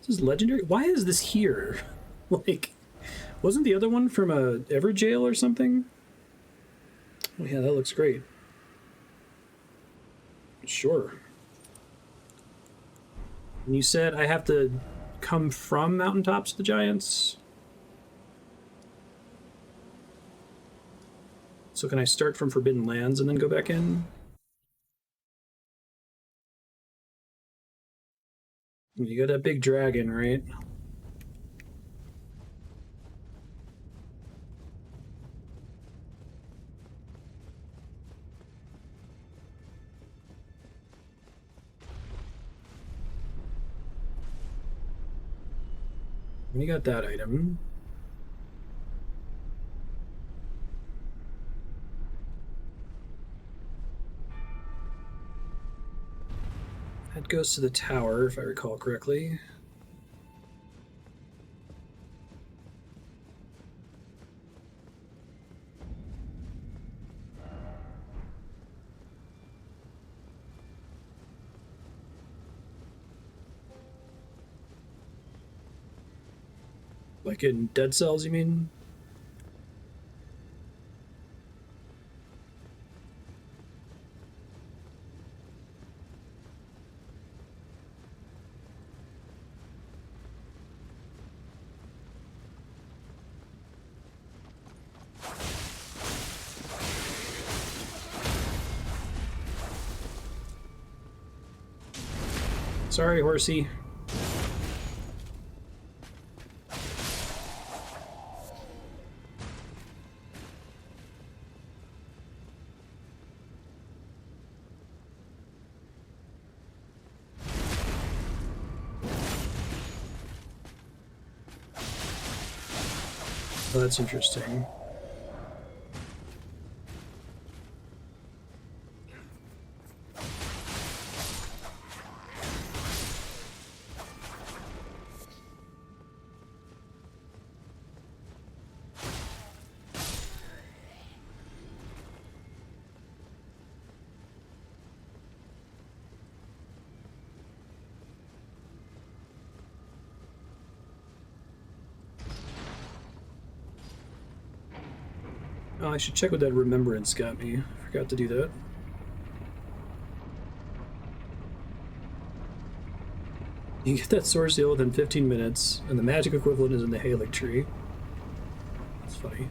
This is legendary. Why is this here? Like, wasn't the other one from a Everjail or something? Oh yeah, that looks great. Sure. And you said I have to come from mountaintops to the giants? So can I start from Forbidden Lands and then go back in? You got that big dragon, right? You got that item. That goes to the tower, if I recall correctly. Like in Dead Cells, you mean? Sorry, horsey. Oh, that's interesting. Oh, I should check what that remembrance got me. I forgot to do that. You get that source seal within 15 minutes, and the magic equivalent is in the Halig tree. That's funny.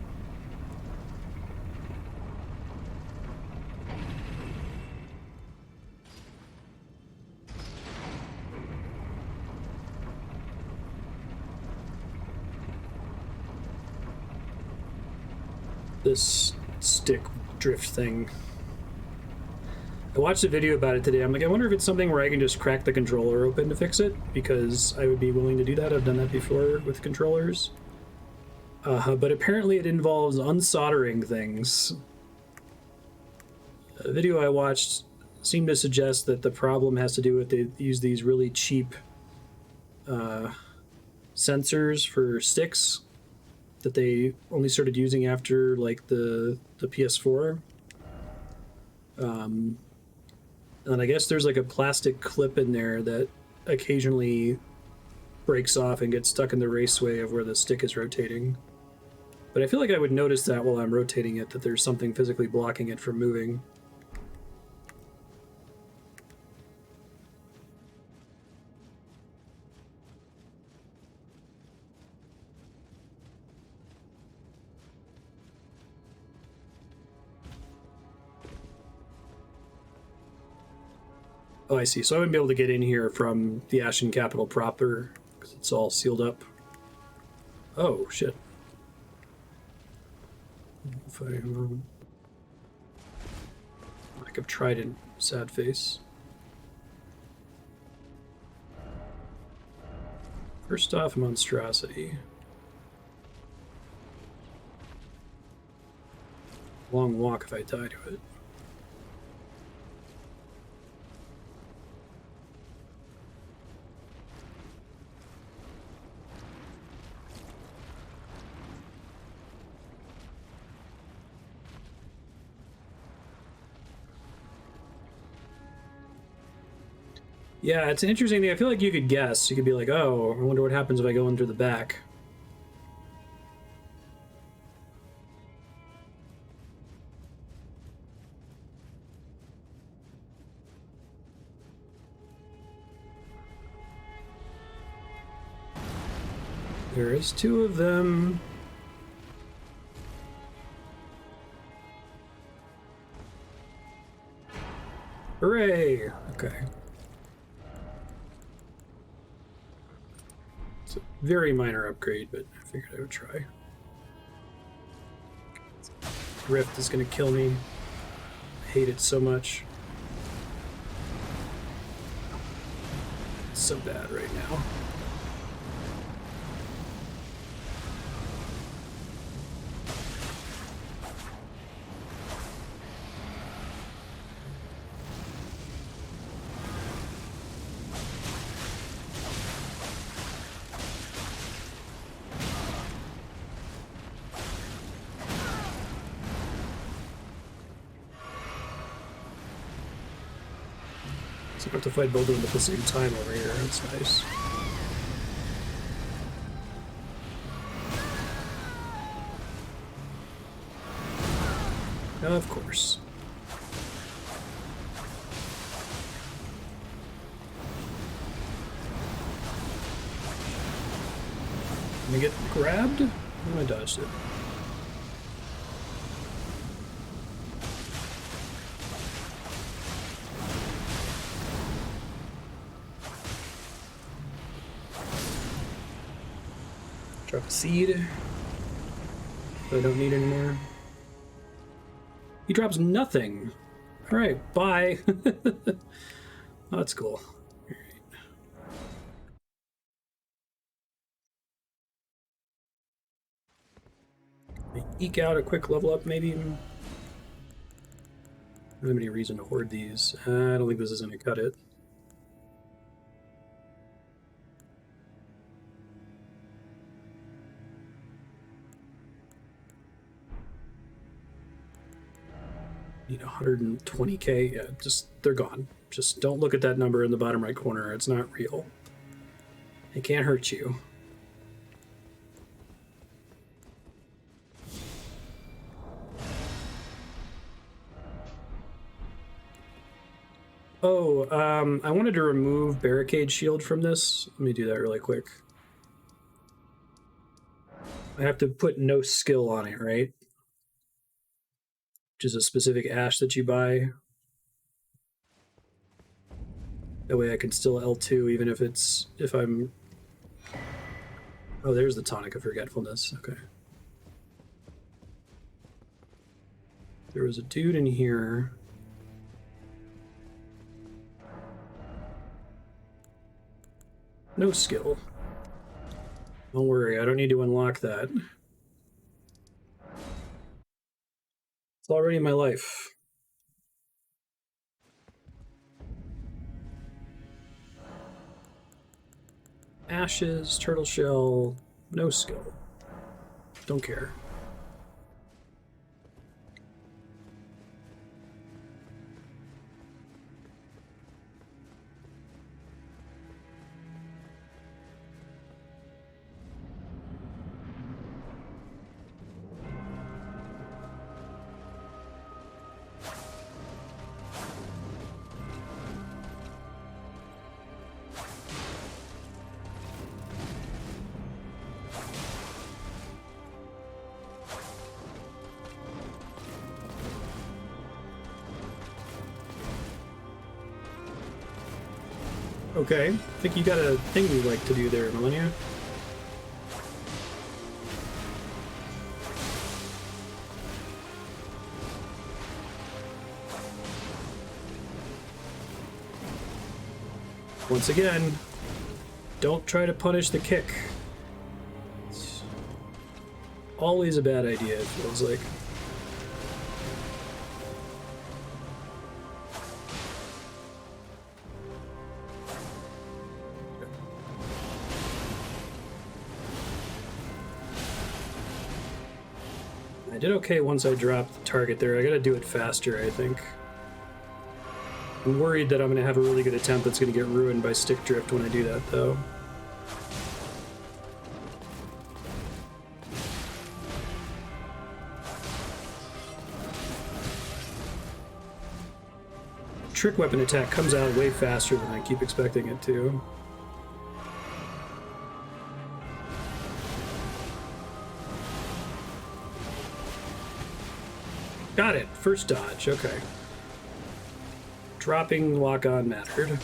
This stick drift thing. I watched a video about it today. I'm like, I wonder if it's something where I can just crack the controller open to fix it, because I would be willing to do that. I've done that before with controllers. But apparently it involves unsoldering things. A video I watched seemed to suggest that the problem has to do with they use these really cheap sensors for sticks that they only started using after like the PS4. And I guess there's like a plastic clip in there that occasionally breaks off and gets stuck in the raceway of where the stick is rotating. But I feel like I would notice that while I'm rotating it, that there's something physically blocking it from moving. Oh, I see. So I wouldn't be able to get in here from the Ashen Capital proper, because it's all sealed up. Oh, shit. If I like I've tried in sad face. First off, monstrosity. Long walk if I die to it. Yeah, it's an interesting thing. I feel like you could guess. You could be like, oh, I wonder what happens if I go in through the back. There is two of them. Hooray! Okay. It's a very minor upgrade, but I figured I would try. Rift is gonna kill me. I hate it so much. It's so bad right now. So I have to fight both of them at the same time over here. That's nice. Of course. Can I get grabbed? Oh, I dodged it. Drop a seed that I don't need anymore. He drops nothing. All right, bye. Oh, that's cool. All right. Eke out a quick level up, maybe. I don't have any reason to hoard these. I don't think this is gonna cut it. Need 120k. Yeah, just they're gone. Just don't look at that number in the bottom right corner. It's not real. It can't hurt you. Oh, I wanted to remove barricade shield from this. Let me do that really quick. I have to put no skill on it, right? Which is a specific ash that you buy. That way I can still L2 even if I'm... Oh, there's the tonic of forgetfulness. Okay. There was a dude in here. No skill. Don't worry, I don't need to unlock that. It's already in my life. Ashes, turtle shell, no skill. Don't care. Okay, I think you got a thing you like to do there, Malenia. Once again, don't try to punish the kick. It's always a bad idea, it feels like. I did okay once I dropped the target there. I gotta do it faster, I think. I'm worried that I'm gonna have a really good attempt that's gonna get ruined by stick drift when I do that, though. Trick weapon attack comes out way faster than I keep expecting it to. Got it. First dodge. Okay. Dropping lock-on mattered.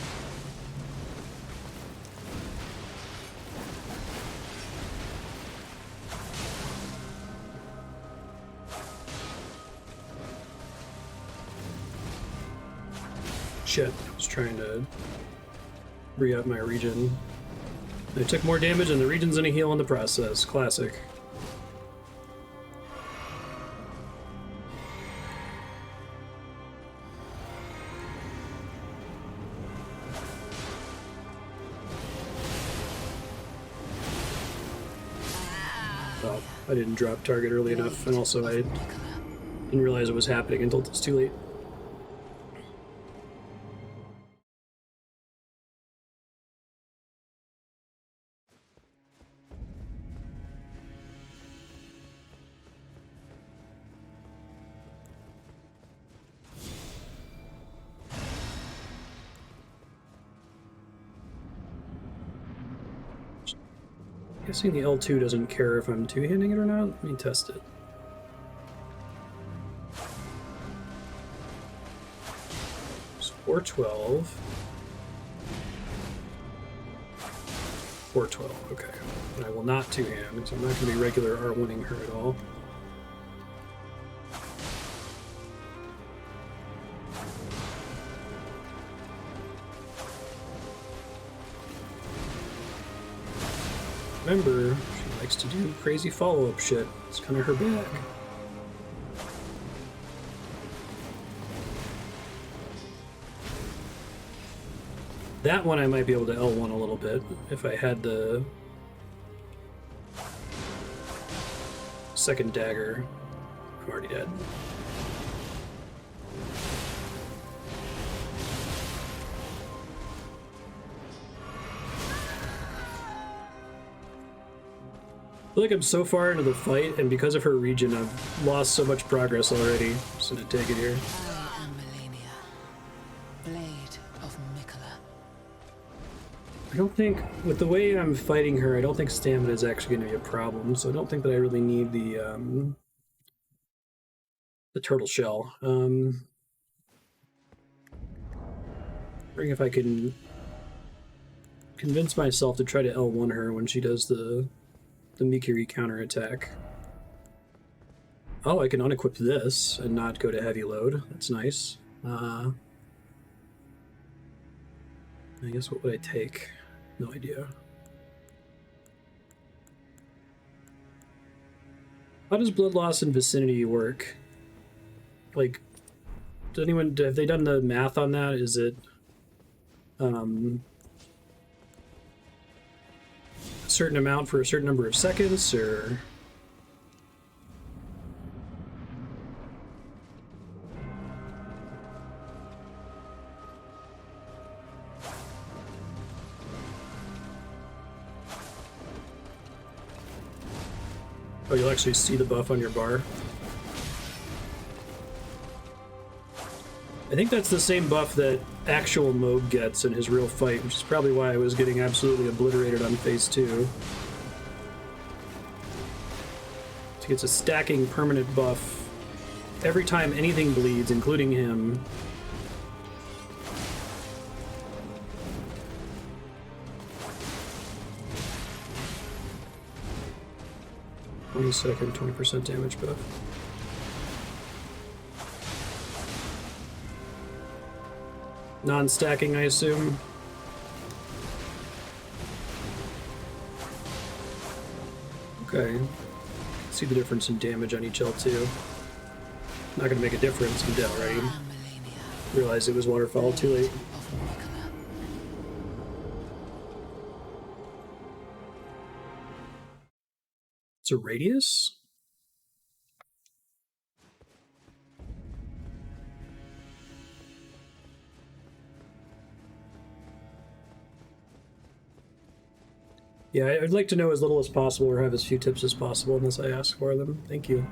Shit. I was trying to re-up my regen. I took more damage and the regen's gonna heal in the process. Classic. I didn't drop target early enough, and also I didn't realize it was happening until it's too late. Guessing the L2 doesn't care if I'm two-handing it or not. Let me test it. It's 412. 412, okay. And I will not two-hand, so I'm not going to be regular R1ing her at all. Remember, she likes to do crazy follow-up shit. It's kind of her bag. That one I might be able to L1 a little bit if I had the second dagger. I'm already dead. I feel like I'm so far into the fight, and because of her regen, I've lost so much progress already. I'm just gonna take it here. I am Malenia, blade don't think, with the way I'm fighting her, I don't think stamina is actually going to be a problem, so I don't think that I really need the turtle shell. Wondering if I can convince myself to try to L1 her when she does the Mikiri counterattack. Oh, I can unequip this and not go to heavy load. That's nice. I guess what would I take? No idea. How does blood loss and vicinity work? Like, have they done the math on that? Is it a certain amount for a certain number of seconds, or? Oh, you'll actually see the buff on your bar. I think that's the same buff that actual Moog gets in his real fight, which is probably why I was getting absolutely obliterated on phase 2. He gets a stacking permanent buff every time anything bleeds, including him. Second, 20% damage buff. Non-stacking, I assume. Okay. See the difference in damage on each L2. Not gonna make a difference, I'm dead already. Realized it was waterfall, too late. It's a radius? Yeah, I'd like to know as little as possible or have as few tips as possible unless I ask for them. Thank you.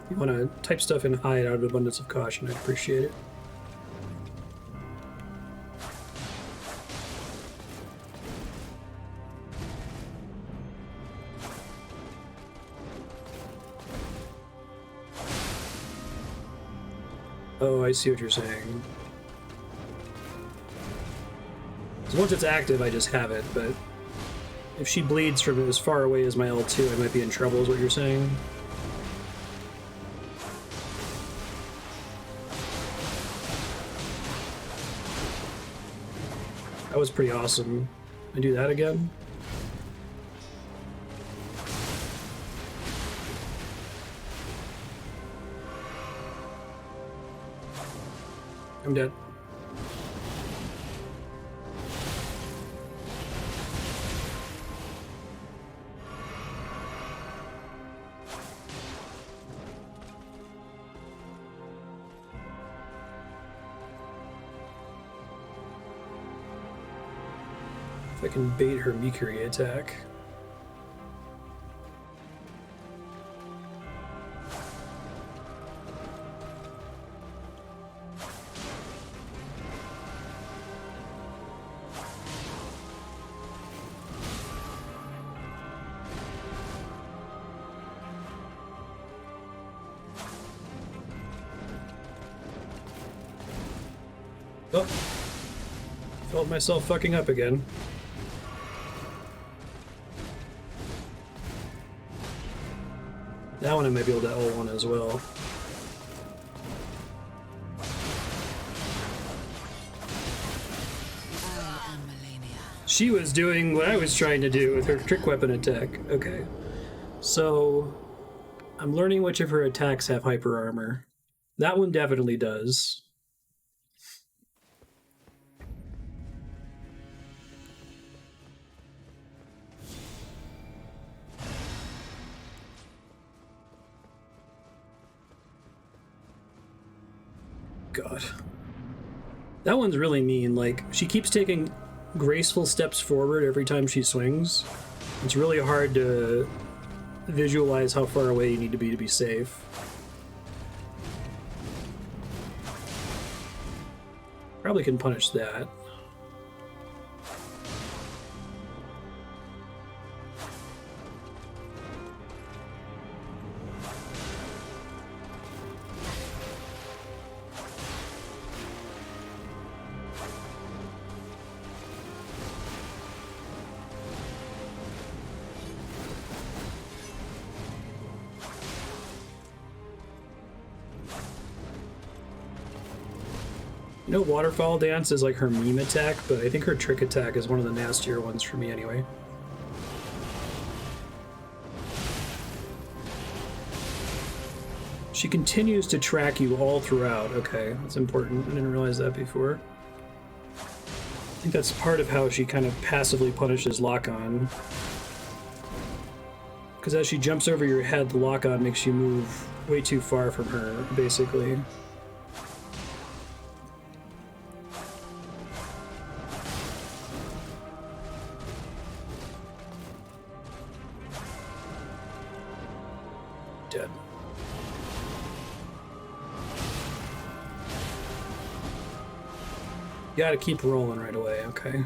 If you want to type stuff in hide out of abundance of caution, I'd appreciate it. Oh, I see what you're saying. So once it's active, I just have it, but if she bleeds from as far away as my L2, I might be in trouble, is what you're saying? That was pretty awesome. I do that again? I'm dead. If I can bait her Mikiri attack. Oh, felt myself fucking up again. That one I might be able to L1 as well. She was doing what I was trying to do with her trick weapon attack. Okay. So, I'm learning which of her attacks have hyper armor. That one definitely does. God. That one's really mean. Like, she keeps taking graceful steps forward every time she swings. It's really hard to visualize how far away you need to be safe. Probably can punish that. No, Waterfall Dance is like her meme attack, but I think her trick attack is one of the nastier ones for me anyway. She continues to track you all throughout. Okay, that's important. I didn't realize that before. I think that's part of how she kind of passively punishes lock-on. Because as she jumps over your head, the lock-on makes you move way too far from her, basically. Dead. You gotta keep rolling right away, okay.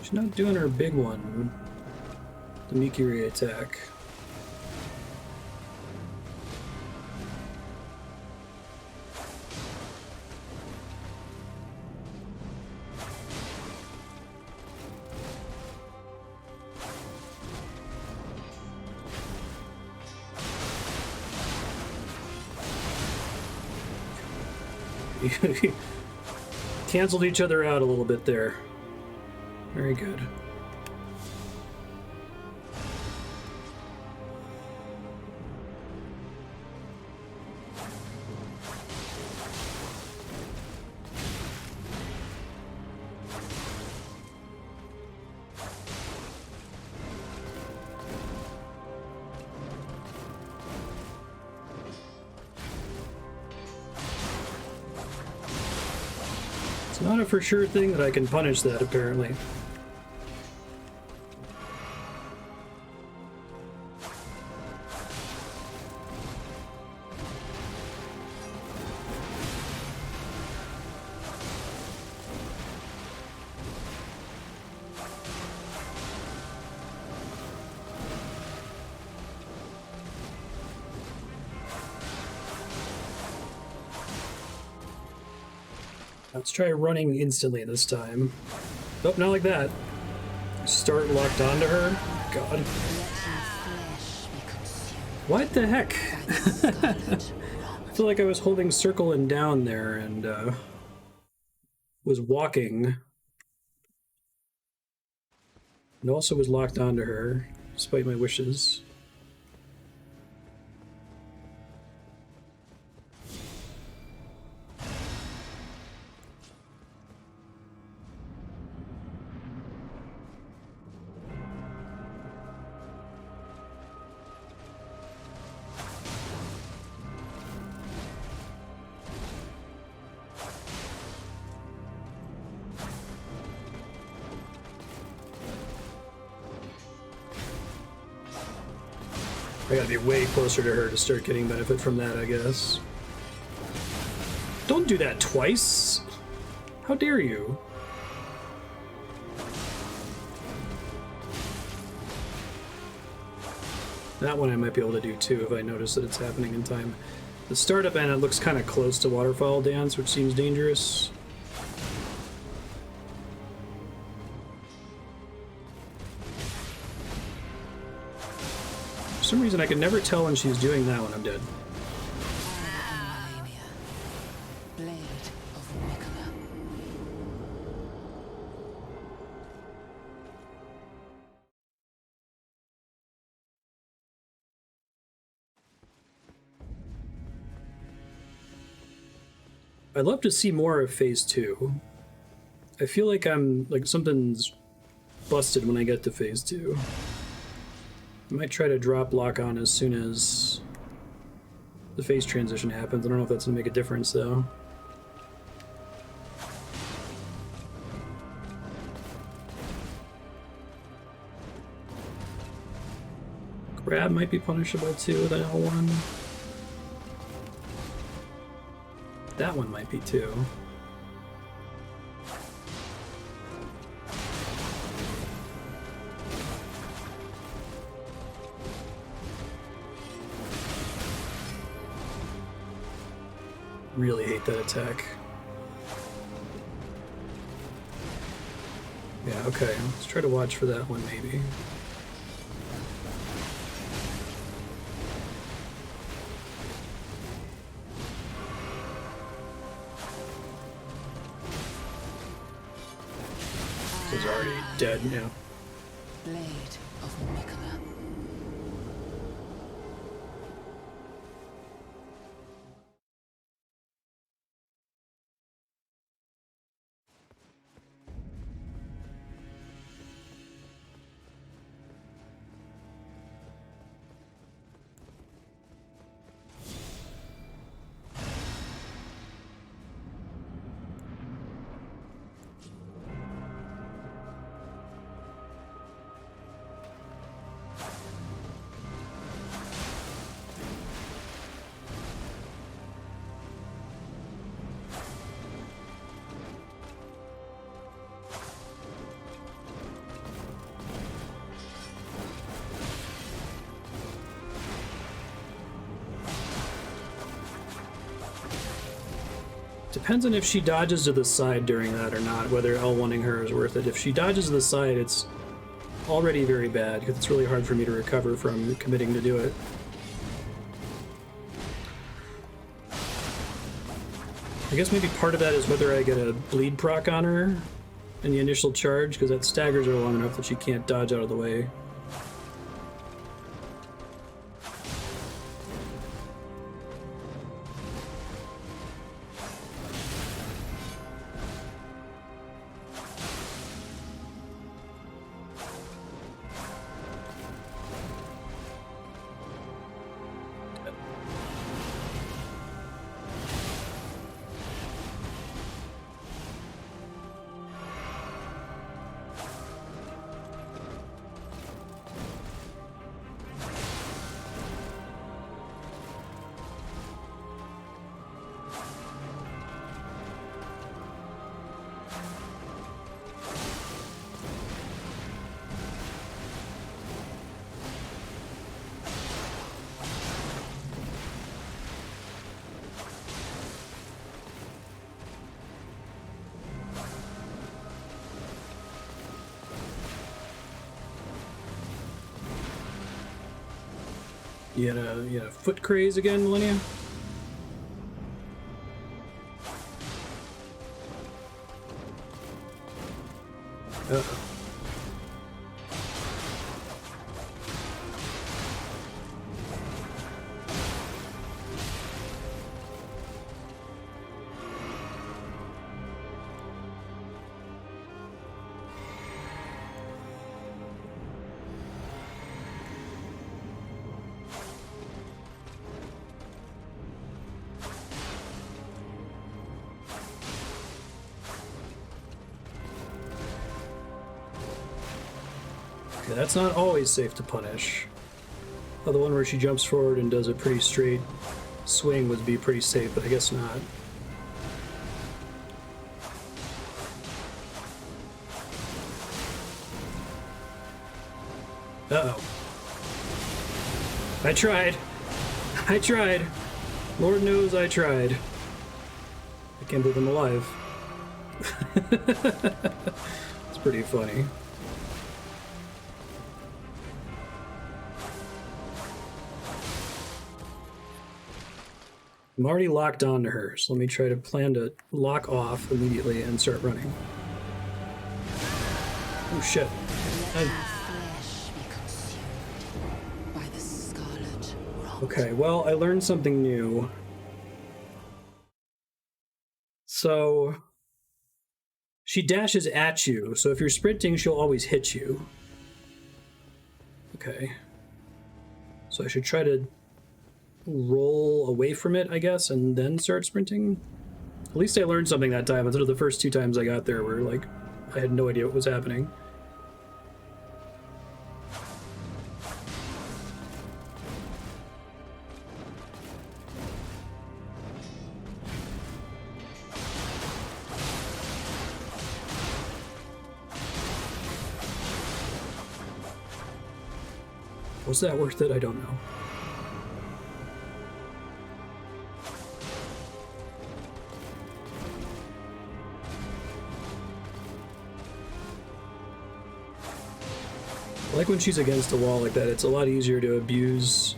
She's not doing her big one. The Miquella attack. Canceled each other out a little bit there. Very good. It's not a for sure thing that I can punish that, apparently. Let's try running instantly this time. Oh, not like that. Start locked onto her? God. What the heck? I feel like I was holding circle and down there and was walking. And also was locked onto her, despite my wishes. I gotta be way closer to her to start getting benefit from that, I guess. Don't do that twice! How dare you? That one I might be able to do too if I notice that it's happening in time. The startup end, it looks kind of close to Waterfall Dance, which seems dangerous. For some reason I can never tell when she's doing that when I'm dead. Malenia, blade of Miquella. I'd love to see more of Phase 2. I feel like something's busted when I get to Phase 2. I might try to drop lock on as soon as the phase transition happens. I don't know if that's going to make a difference, though. Grab might be punishable, too, with an L1. That one might be, too. Really hate that attack. Yeah, okay. Let's try to watch for that one, maybe. He's already dead now. Blade of Miquella. Depends on if she dodges to the side during that or not, whether L1ing her is worth it. If she dodges to the side, it's already very bad, because it's really hard for me to recover from committing to do it. I guess maybe part of that is whether I get a bleed proc on her in the initial charge, because that staggers her long enough that she can't dodge out of the way. You had a foot craze again, Malenia? Uh-oh. Okay, that's not always safe to punish. Oh, the one where she jumps forward and does a pretty straight swing would be pretty safe, but I guess not. Uh-oh. I tried. I tried. Lord knows I tried. I can't believe I'm alive. It's pretty funny. I'm already locked onto her, so let me try to plan to lock off immediately and start running. Oh shit. Okay, well, I learned something new. So, she dashes at you, so if you're sprinting, she'll always hit you. Okay. So I should try to roll away from it, I guess, and then start sprinting. At least I learned something that time, instead of the first 2 times I got there where, like, I had no idea what was happening. Was that worth it? I don't know. Like when she's against a wall like that, it's a lot easier to abuse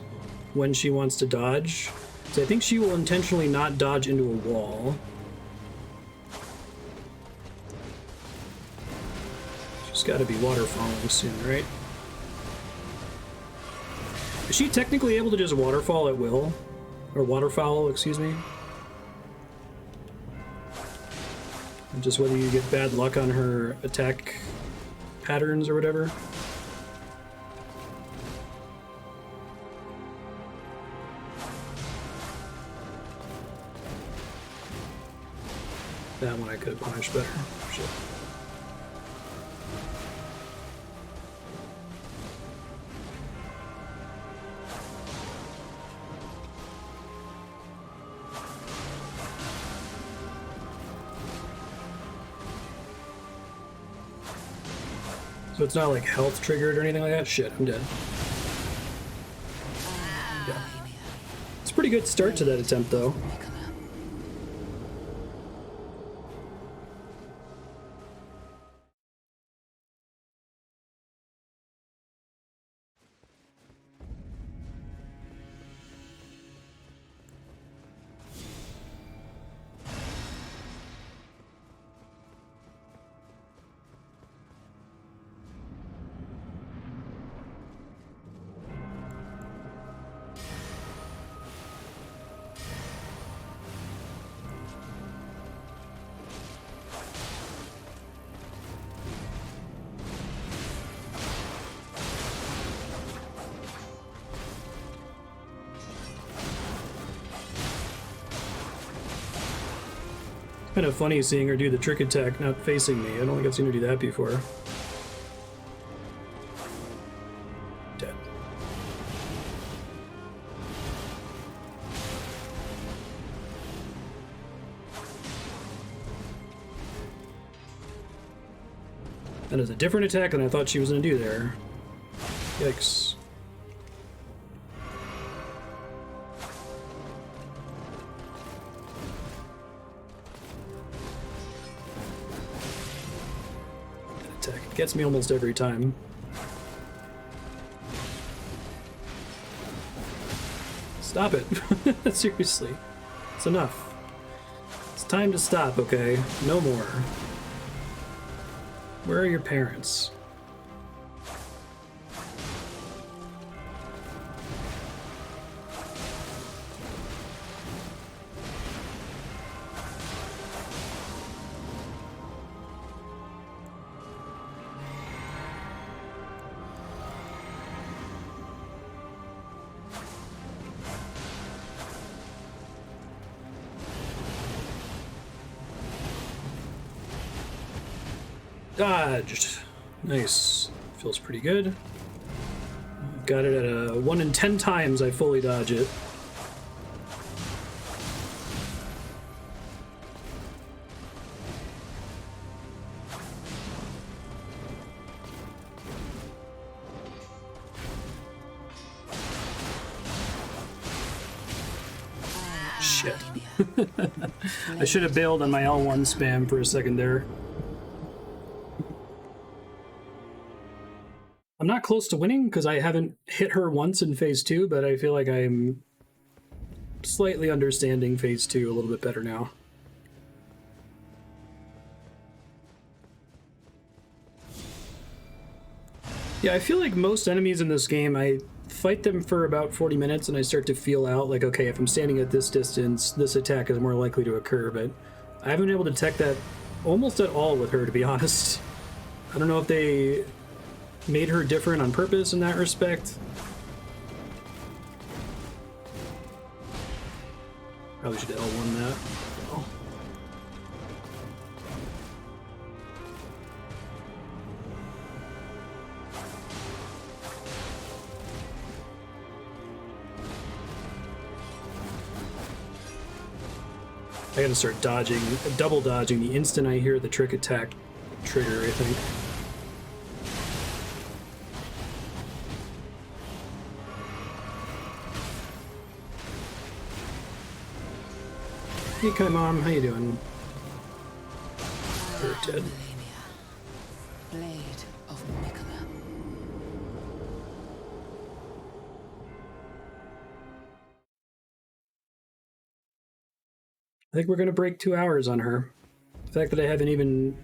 when she wants to dodge. So I think she will intentionally not dodge into a wall. She's got to be waterfalling soon, right? Is she technically able to just waterfall at will? Or waterfowl, excuse me? And just whether you get bad luck on her attack patterns or whatever. That one I could have punished better. Shit. So it's not like health triggered or anything like that? Shit, I'm dead. Yeah. It's a pretty good start to that attempt, though. Kind of funny seeing her do the trick attack not facing me. I don't think I've seen her do that before. Dead. That is a different attack than I thought she was going to do there. Yikes. Gets me almost every time. Stop it. Seriously. It's enough. It's time to stop, okay? No more. Where are your parents? Dodged. Nice. Feels pretty good. Got it at a 1 in 10 times I fully dodge it. Shit. I should have bailed on my L1 spam for a second there. I'm not close to winning because I haven't hit her once in phase 2, but I feel like I'm slightly understanding phase 2 a little bit better now. Yeah, I feel like most enemies in this game, I fight them for about 40 minutes and I start to feel out like, okay, if I'm standing at this distance, this attack is more likely to occur, but I haven't been able to detect that almost at all with her, to be honest. I don't know if they made her different on purpose in that respect. Probably should have L1 that. Oh. I gotta start dodging, double dodging the instant I hear the trick attack trigger, I think. Hey, Mom, how you doing? You're dead. Malenia, blade of Miquella. I think we're going to break 2 hours on her. The fact that I haven't even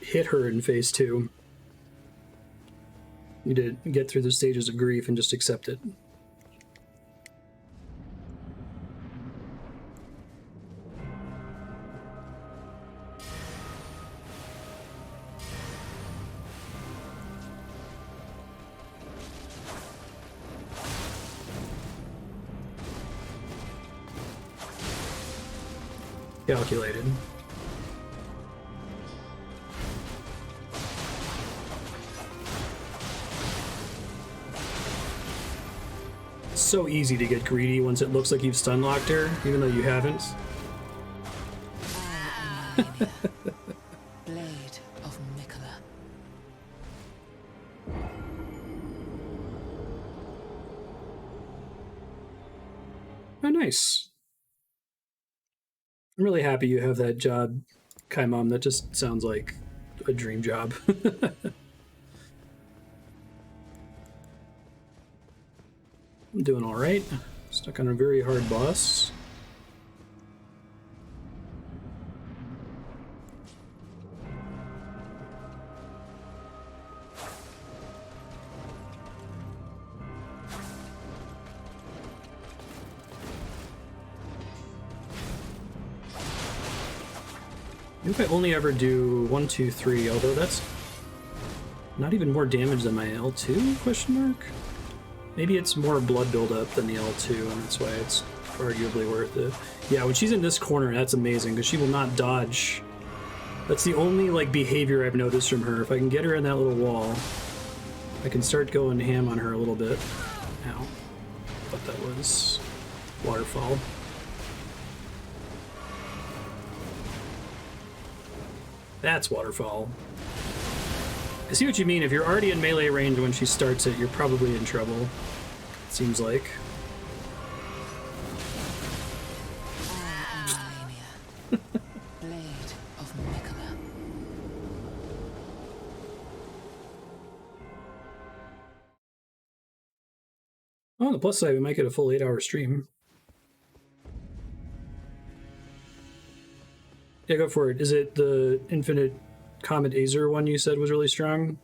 hit her in phase 2. Need to get through the stages of grief and just accept it. Calculated. It's so easy to get greedy once it looks like you've stun locked her, even though you haven't. I am Malenia, Blade of Miquella. Oh, nice. I'm really happy you have that job, Kai Mom. That just sounds like a dream job. I'm doing all right. Stuck on a very hard boss. I think I only ever do 1, 2, 3, although that's not even more damage than my L2, question mark? Maybe it's more blood buildup than the L2, and that's why it's arguably worth it. Yeah, when she's in this corner, that's amazing, because she will not dodge. That's the only, like, behavior I've noticed from her. If I can get her in that little wall, I can start going ham on her a little bit. Ow. Thought that was waterfall. That's waterfall. I see what you mean. If you're already in melee range when she starts it, you're probably in trouble. It seems like. I am Malenia, Blade of Miquella. Oh, on the plus side, we might get a full 8-hour stream. Yeah, go for it. Is it the Infinite Comet Azer one you said was really strong?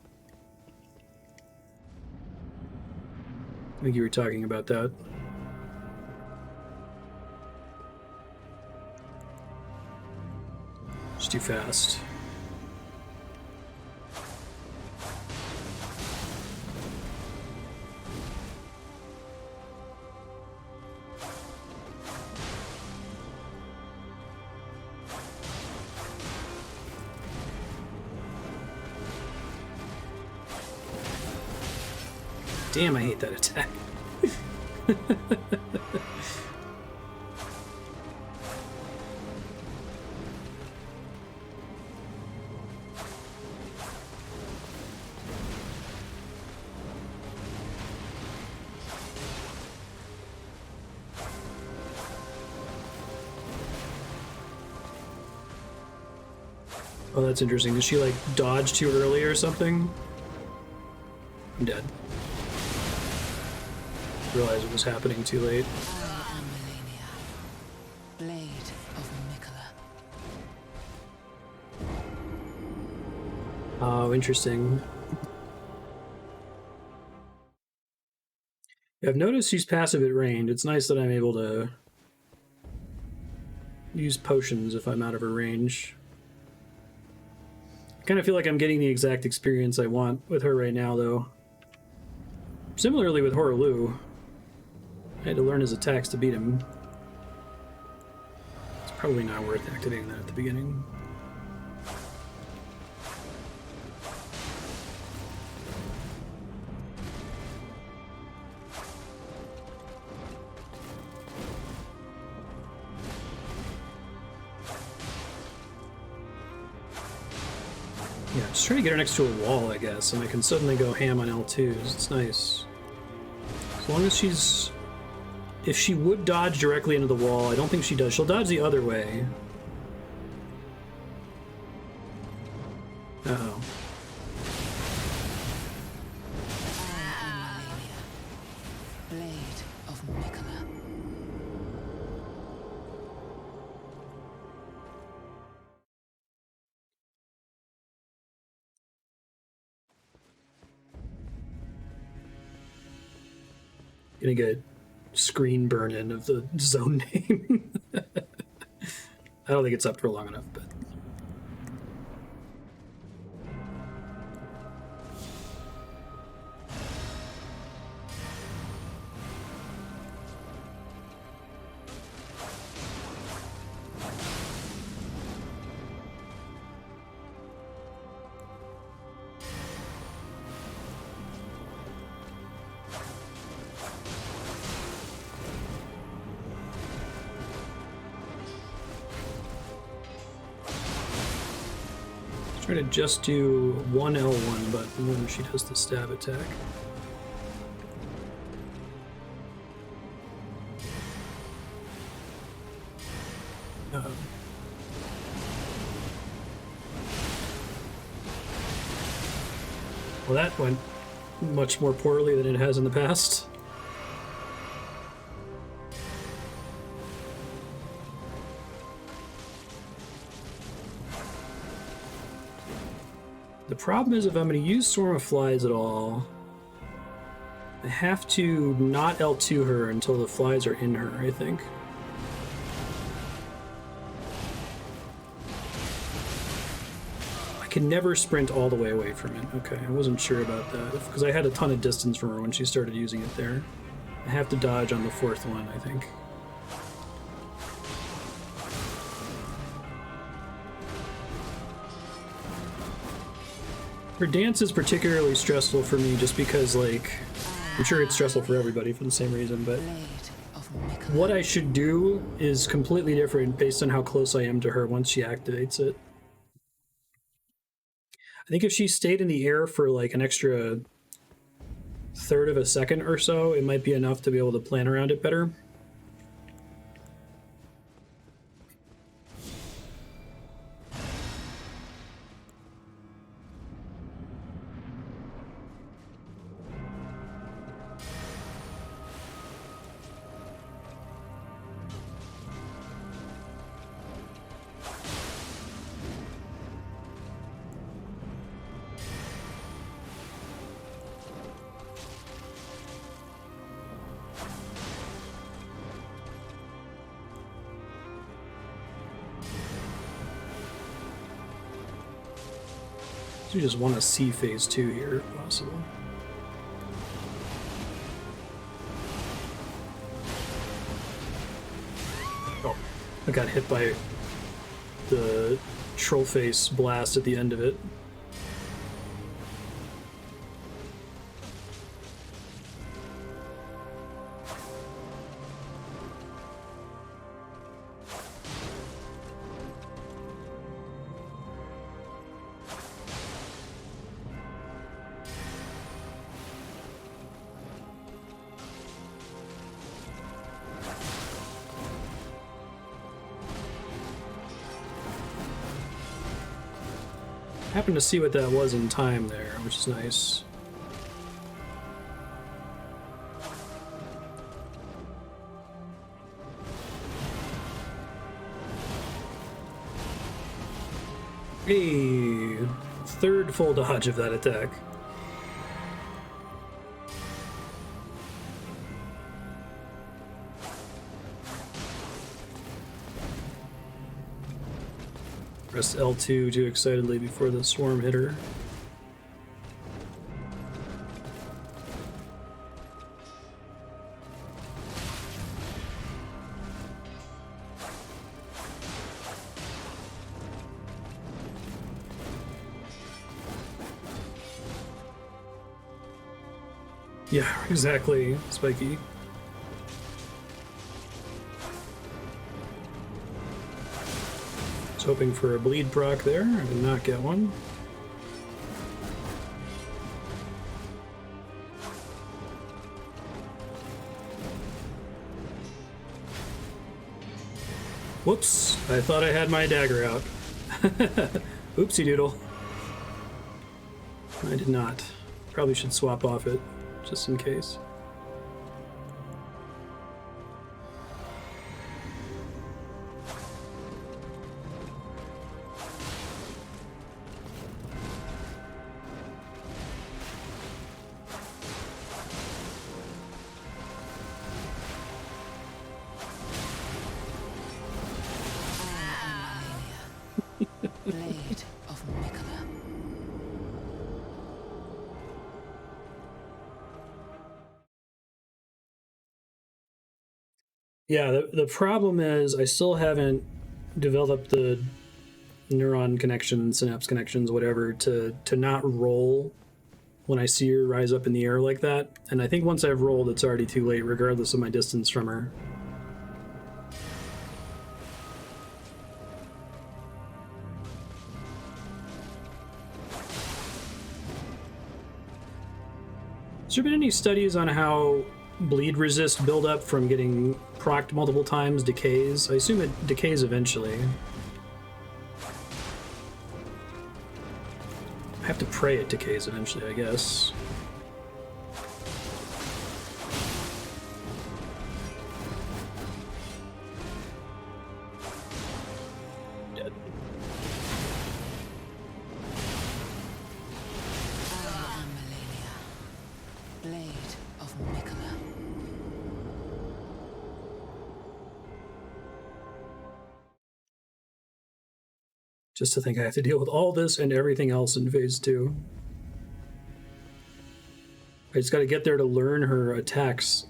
I think you were talking about that. It's too fast. Damn, I hate that attack. Oh, that's interesting. Did she, like, dodge too early or something? I'm dead. Realized it was happening too late. I am Malenia, Blade of Miquella. Oh, interesting. Yeah, I've noticed she's passive at range. It's nice that I'm able to use potions if I'm out of her range. I kind of feel like I'm getting the exact experience I want with her right now, though. Similarly with Hoarah, I had to learn his attacks to beat him. It's probably not worth activating that at the beginning. Yeah, just trying to get her next to a wall, I guess, and I can suddenly go ham on L2s. It's nice. As long as she's... If she would dodge directly into the wall, I don't think she does. She'll dodge the other way. Uh-oh. I am Malenia, Blade of Miquella. Gonna get screen burn in of the zone name. I don't think it's up for long enough, but. Try to just do one L1 button when she does the stab attack. Well, that went much more poorly than it has in the past. The problem is if I'm going to use Swarm of Flies at all, I have to not L2 her until the flies are in her, I think. I can never sprint all the way away from it. Okay, I wasn't sure about that, because I had a ton of distance from her when she started using it there. I have to dodge on the fourth one, I think. Her dance is particularly stressful for me just because, like, I'm sure it's stressful for everybody for the same reason, but what I should do is completely different based on how close I am to her once she activates it. I think if she stayed in the air for like an extra third of a second or so, it might be enough to be able to plan around it better. We just want to see phase 2 here, if possible. Oh, I got hit by the troll face blast at the end of it. Happened to see what that was in time there, which is nice. Hey, third full dodge of that attack. Press L2 too excitedly before the swarm hit her. Yeah, exactly, Spiky. Hoping for a bleed proc there. I did not get one. Whoops, I thought I had my dagger out. Oopsie doodle. I did not. Probably should swap off it, just in case. Yeah, the problem is I still haven't developed the neuron connections, synapse connections, whatever, to not roll when I see her rise up in the air like that. And I think once I've rolled, it's already too late, regardless of my distance from her. Has there been any studies on how bleed resist buildup from getting procced multiple times decays? I assume it decays eventually. I have to pray it decays eventually, I guess. Dead. I am Malenia, blade of Miquella. Just to think I have to deal with all this and everything else in phase 2. I just gotta get there to learn her attacks.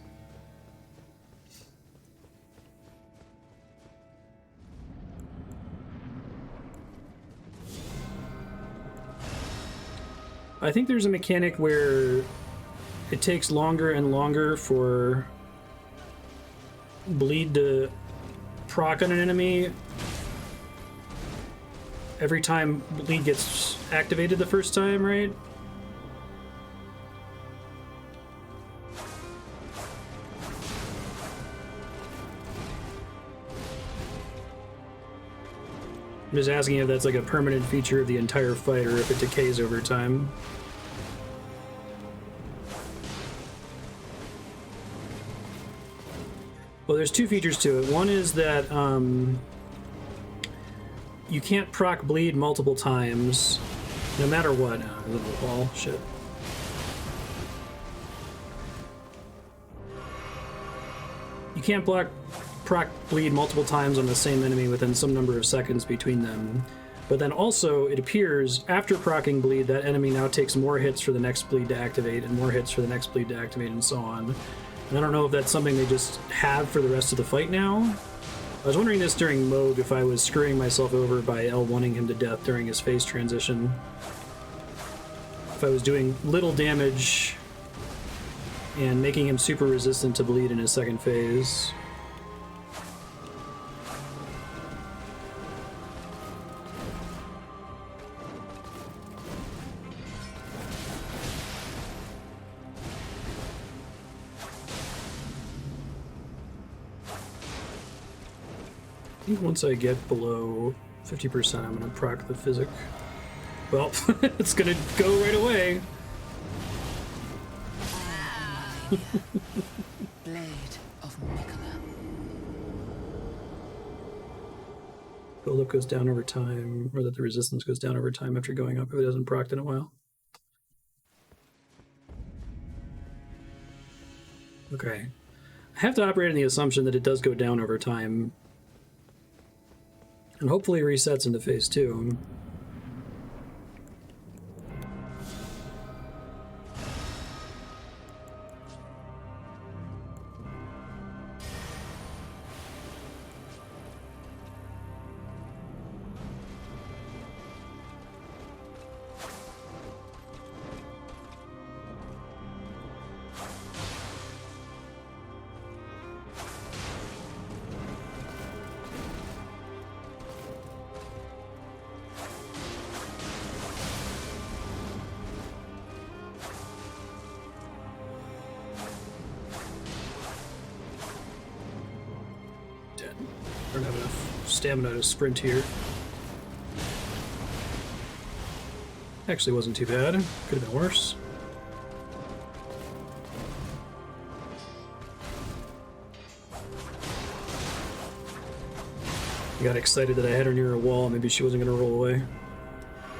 I think there's a mechanic where it takes longer and longer for bleed to proc on an enemy every time bleed gets activated the first time, right? I'm just asking if that's like a permanent feature of the entire fight or if it decays over time. Well, there's two features to it. One is that you can't proc bleed multiple times, no matter what. Little wall, shit. You can't proc bleed multiple times on the same enemy within some number of seconds between them. But then also, it appears after proccing bleed, that enemy now takes more hits for the next bleed to activate, and more hits for the next bleed to activate, and so on. And I don't know if that's something they just have for the rest of the fight now. I was wondering this during Moog, if I was screwing myself over by L1ing him to death during his phase transition. If I was doing little damage and making him super resistant to bleed in his second phase. I think once I get below 50%, I'm going to proc the physic. Well, it's going to go right away. Blade of Miquella. Buildup goes down over time, or that the resistance goes down over time after going up if it hasn't procced in a while. Okay. I have to operate on the assumption that it does go down over time. And hopefully resets into phase 2. I don't have enough stamina to sprint here. Actually wasn't too bad. Could have been worse. I got excited that I had her near a wall. Maybe she wasn't going to roll away.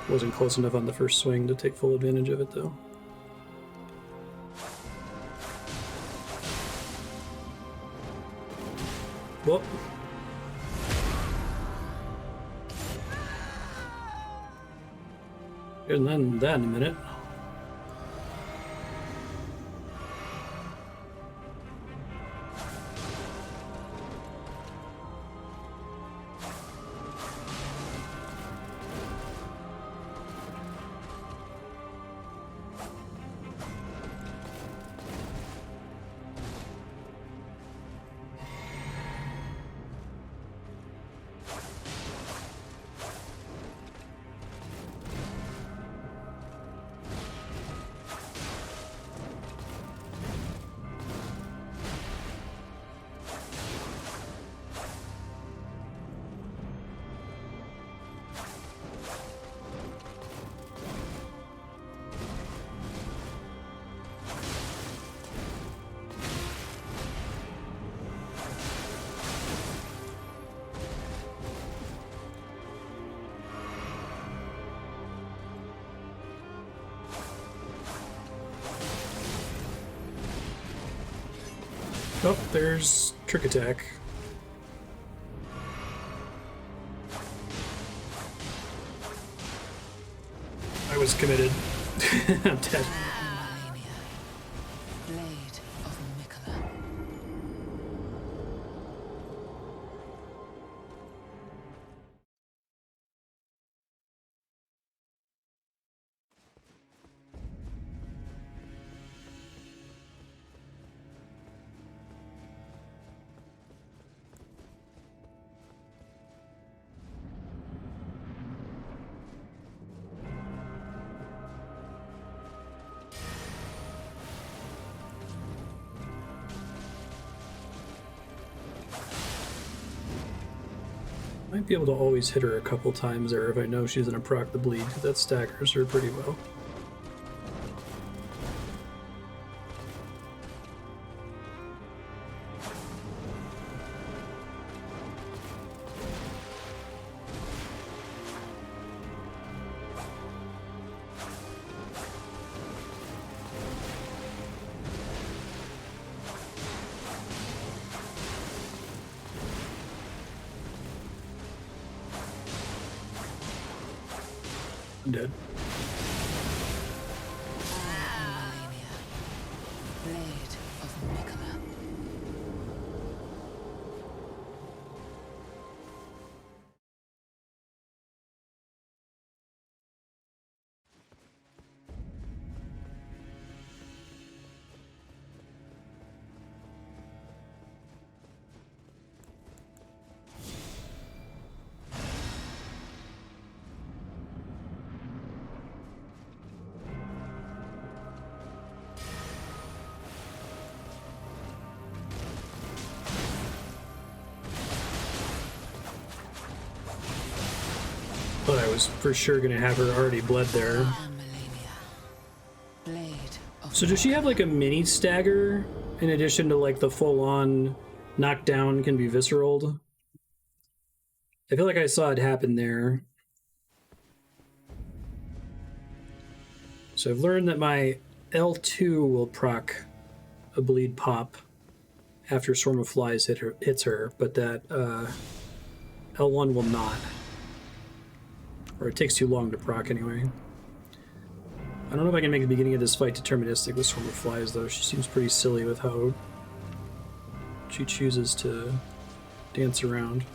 Wasn't close enough on the first swing to take full advantage of it, though. Well. And then that in a minute. Oh, there's Trick Attack. I was committed. I'm dead. Malenia. Blade of Miquella. Might be able to always hit her a couple times there if I know she's gonna proc the bleed, because that staggers her pretty well. I'm dead. Malenia. Blade of Miquella. But I was for sure gonna have her already bled there. Malenia. Blade of So does she have like a mini stagger in addition to like the full-on knockdown can be visceraled? I feel like I saw it happen there. So I've learned that my L2 will proc a bleed pop after Swarm of Flies hits her, but that L1 will not. Or it takes too long to proc anyway. I don't know if I can make the beginning of this fight deterministic with Swarm of Flies, though. She seems pretty silly with how she chooses to dance around.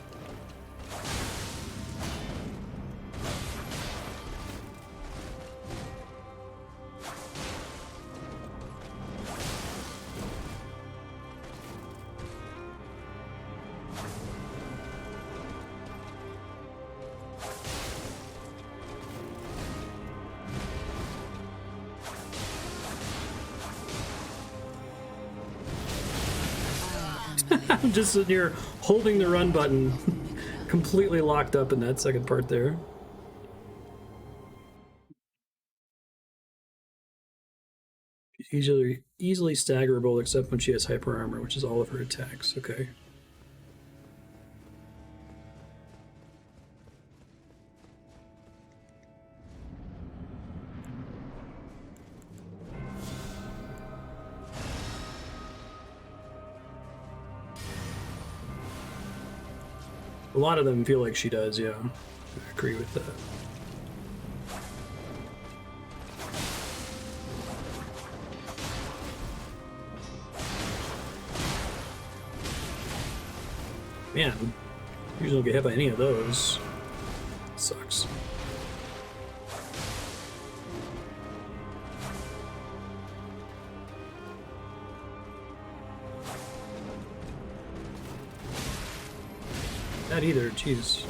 I'm just sitting here holding the run button, completely locked up in that second part there. She's easily staggerable except when she has hyper armor, which is all of her attacks. Okay. A lot of them feel like she does, yeah. I agree with that. Man, usually don't get hit by any of those. Sucks. Not either, jeez.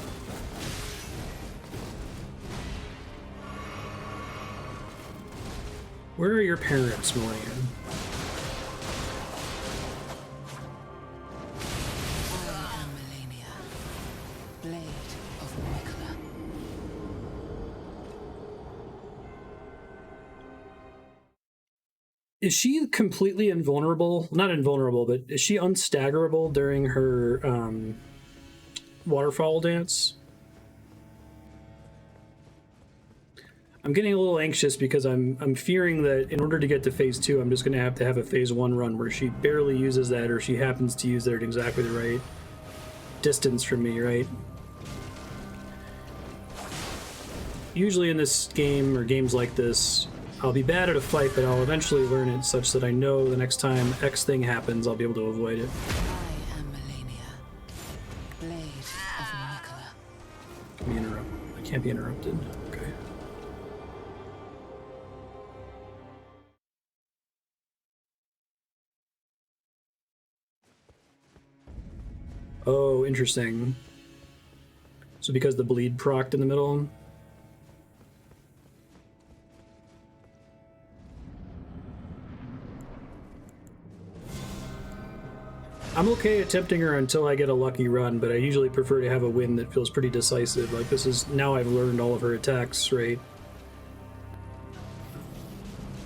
Where are your parents, Malenia? I am Malenia. Blade of Miquella. Is she completely invulnerable? Not invulnerable, but is she unstaggerable during her waterfall dance? I'm getting a little anxious because I'm fearing that in order to get to phase 2, I'm just going to have a phase 1 run where she barely uses that, or she happens to use that at exactly the right distance from me, right? Usually in this game, or games like this, I'll be bad at a fight, but I'll eventually learn it such that I know the next time X thing happens, I'll be able to avoid it. I am Malenia, blade of Miquella. I can't be interrupted. Okay. Oh, interesting. So because the bleed procced in the middle. I'm okay at tempting her until I get a lucky run, but I usually prefer to have a win that feels pretty decisive. Like this is, now I've learned all of her attacks, right?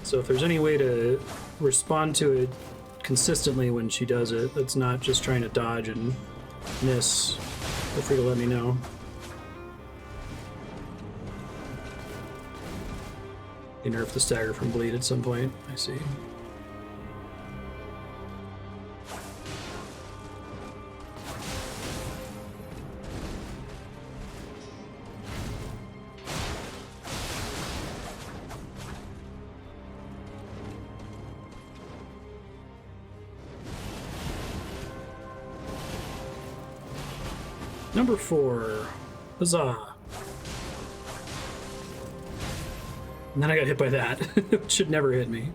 So if there's any way to respond to it consistently when she does it, that's not just trying to dodge and miss, feel free to let me know. They nerf the stagger from bleed at some point, I see. Number 4. Huzzah. And then I got hit by that. It should never hit me.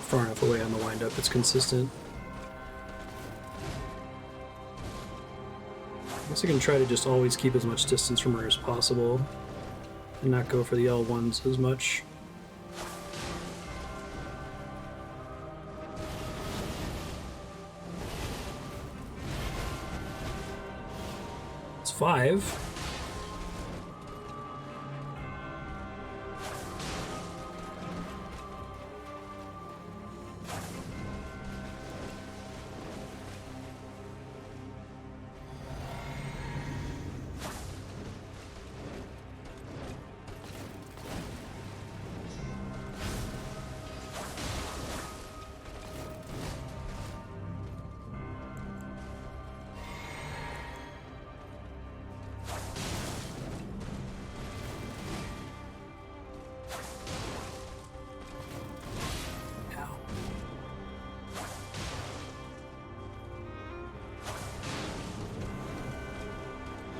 Far enough away on the wind-up, it's consistent. I guess I can try to just always keep as much distance from her as possible and not go for the L1s as much. It's 5.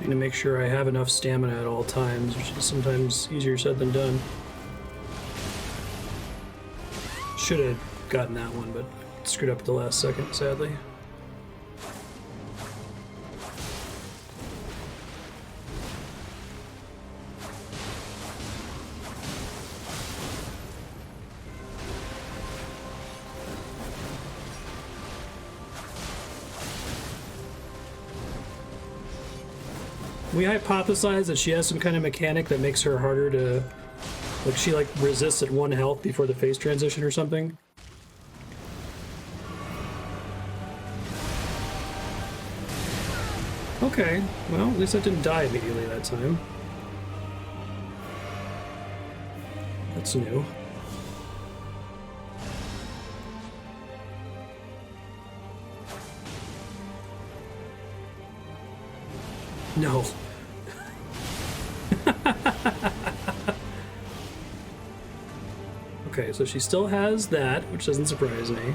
To make sure I have enough stamina at all times, which is sometimes easier said than done. Should have gotten that one, but screwed up at the last second, sadly. We hypothesize that she has some kind of mechanic that makes her harder to, like, she like resists at 1 health before the phase transition or something. Okay, well, at least I didn't die immediately that time. That's new. No. Okay, so she still has that, which doesn't surprise me.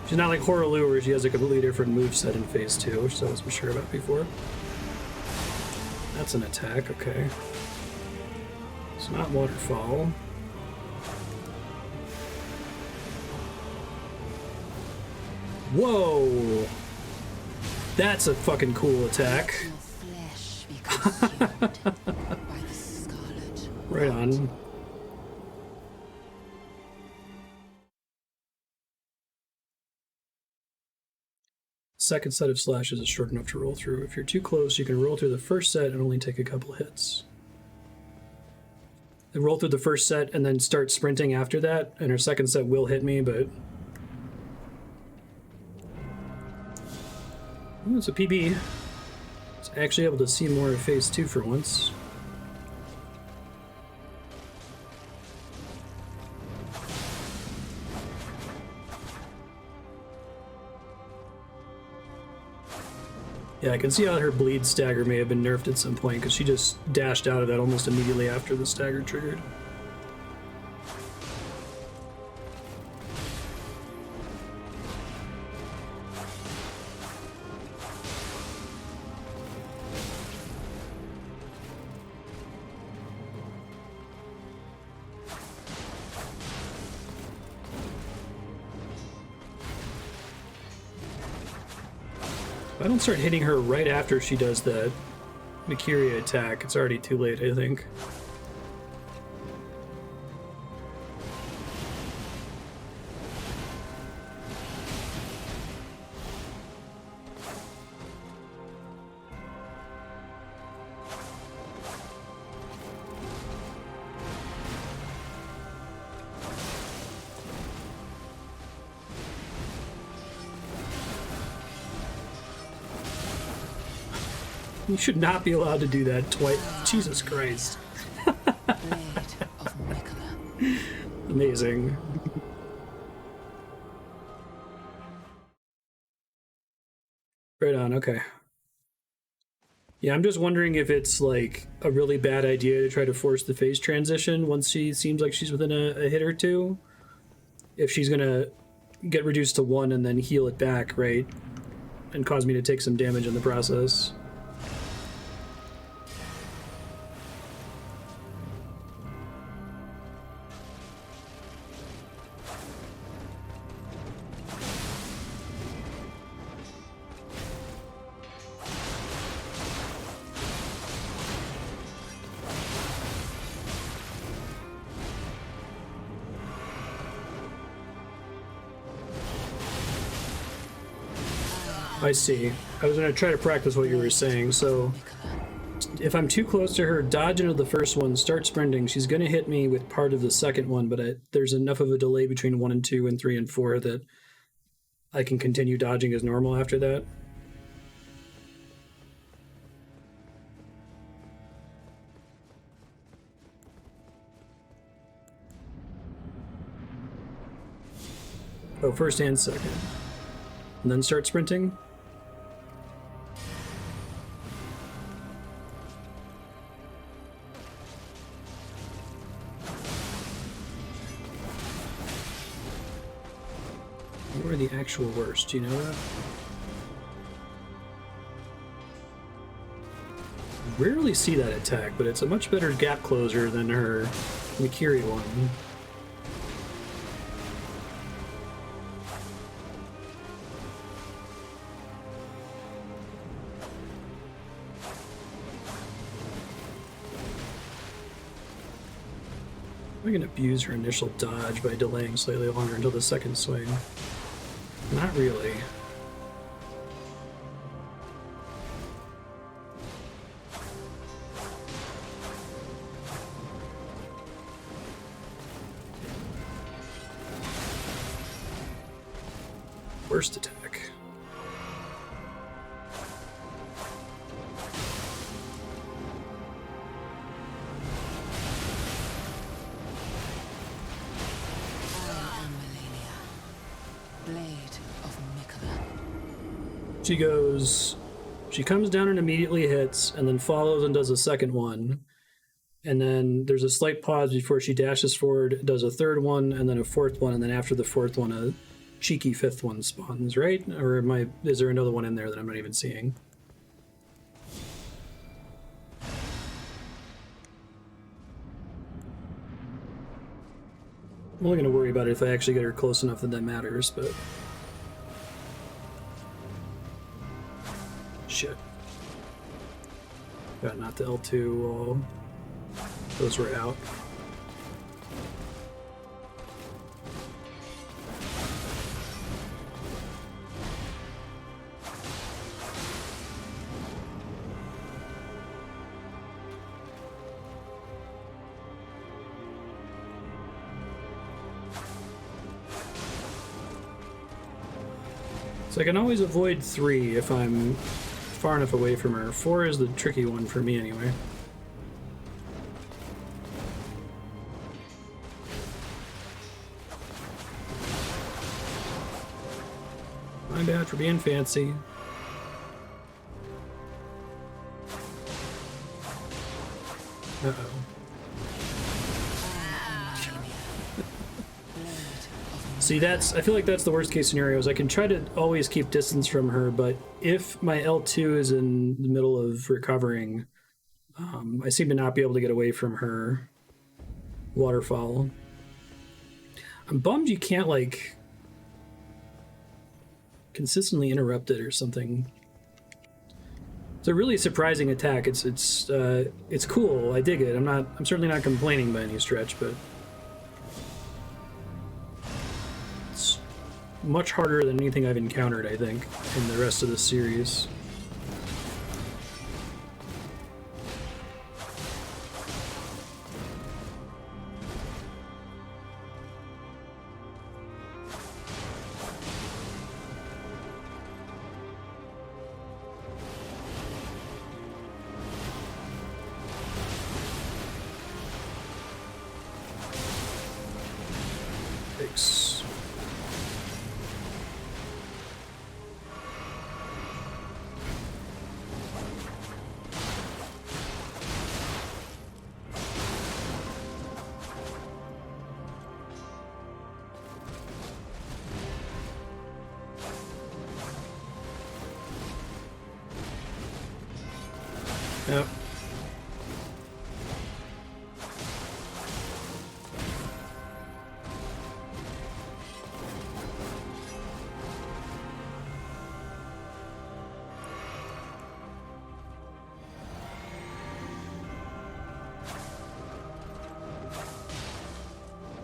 She's not like Hoarah Loux, where she has a completely different moveset in phase 2, which I wasn't sure about before. That's an attack, okay. It's not waterfall. Whoa! That's a fucking cool attack. Right on. Second set of slashes is short enough to roll through. If you're too close, you can roll through the first set and only take a couple hits. And roll through the first set and then start sprinting after that, and her second set will hit me, but... Ooh, it's a PB. It's actually able to see more of phase 2 for once. Yeah, I can see how her bleed stagger may have been nerfed at some point, because she just dashed out of that almost immediately after the stagger triggered. If I don't start hitting her right after she does that Miquella attack, it's already too late, I think. You should not be allowed to do that twice. Jesus Christ. Blade of Miquella. Amazing. Right on, okay. Yeah, I'm just wondering if it's like a really bad idea to try to force the phase transition once she seems like she's within a hit or two. If she's gonna get reduced to 1 and then heal it back, right? And cause me to take some damage in the process. I see. I was going to try to practice what you were saying. So if I'm too close to her, dodge into the first one, start sprinting. She's going to hit me with part of the second one, but there's enough of a delay between 1 and 2 and 3 and 4 that I can continue dodging as normal after that. Oh, first and second. And then start sprinting. What are the actual worst? Do you know that? I rarely see that attack, but it's a much better gap closer than her Miquella one. I can abuse her initial dodge by delaying slightly longer until the second swing. Not really. Worst attack. She comes down and immediately hits, and then follows and does a second one. And then there's a slight pause before she dashes forward, does a third one, and then a fourth one, and then after the fourth one, a cheeky fifth one spawns, right? Or is there another one in there that I'm not even seeing? I'm only going to worry about it if I actually get her close enough that matters, but... Shit. Got not the L2 while those were out. So I can always avoid 3 if I'm far enough away from her. 4 is the tricky one for me anyway. My bad for being fancy. Uh-oh. See, I feel like that's the worst case scenario, is I can try to always keep distance from her, but if my L2 is in the middle of recovering, I seem to not be able to get away from her waterfall. I'm bummed you can't, like, consistently interrupt it or something. It's a really surprising attack. It's cool. I dig it. I'm certainly not complaining by any stretch, but it's much harder than anything I've encountered, I think, in the rest of the series. Thanks. Yep.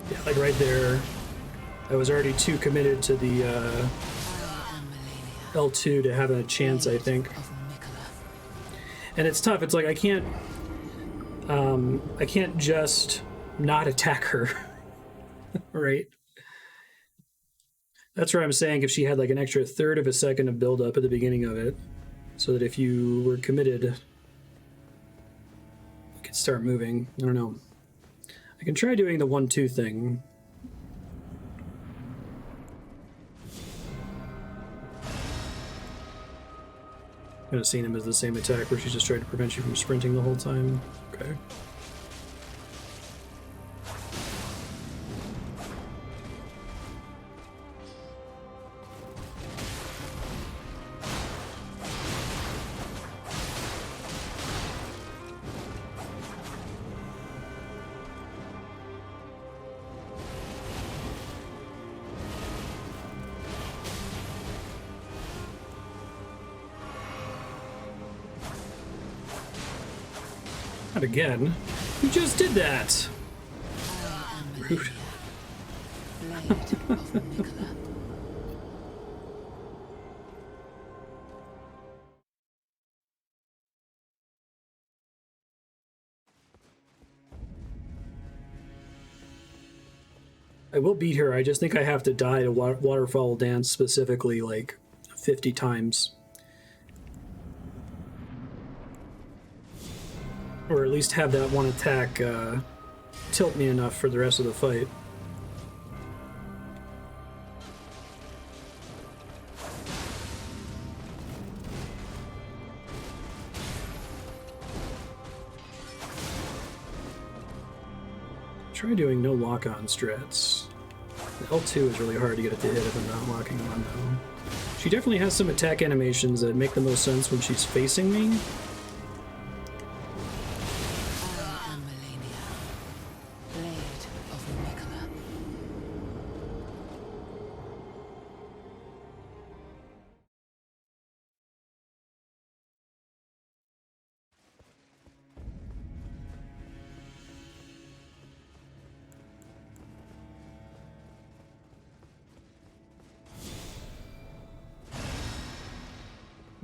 Yeah, like right there, I was already too committed to the L2 to have a chance, I think. And it's tough. It's like I can't just not attack her, right? That's where I'm saying if she had like an extra third of a second of build up at the beginning of it, so that if you were committed, you could start moving. I don't know. I can try doing the 1-2 thing. I've kind of seen him as the same attack where she's just trying to prevent you from sprinting the whole time. Okay. Not again. You just did that. Rude. Blade of Miquella. I will beat her. I just think I have to die to Waterfall Dance specifically like 50 times. Or at least have that one attack tilt me enough for the rest of the fight. Try doing no lock-on strats. The L2 is really hard to get it to hit if I'm not locking on, though. She definitely has some attack animations that make the most sense when she's facing me. I am Malenia, Blade of Miquella.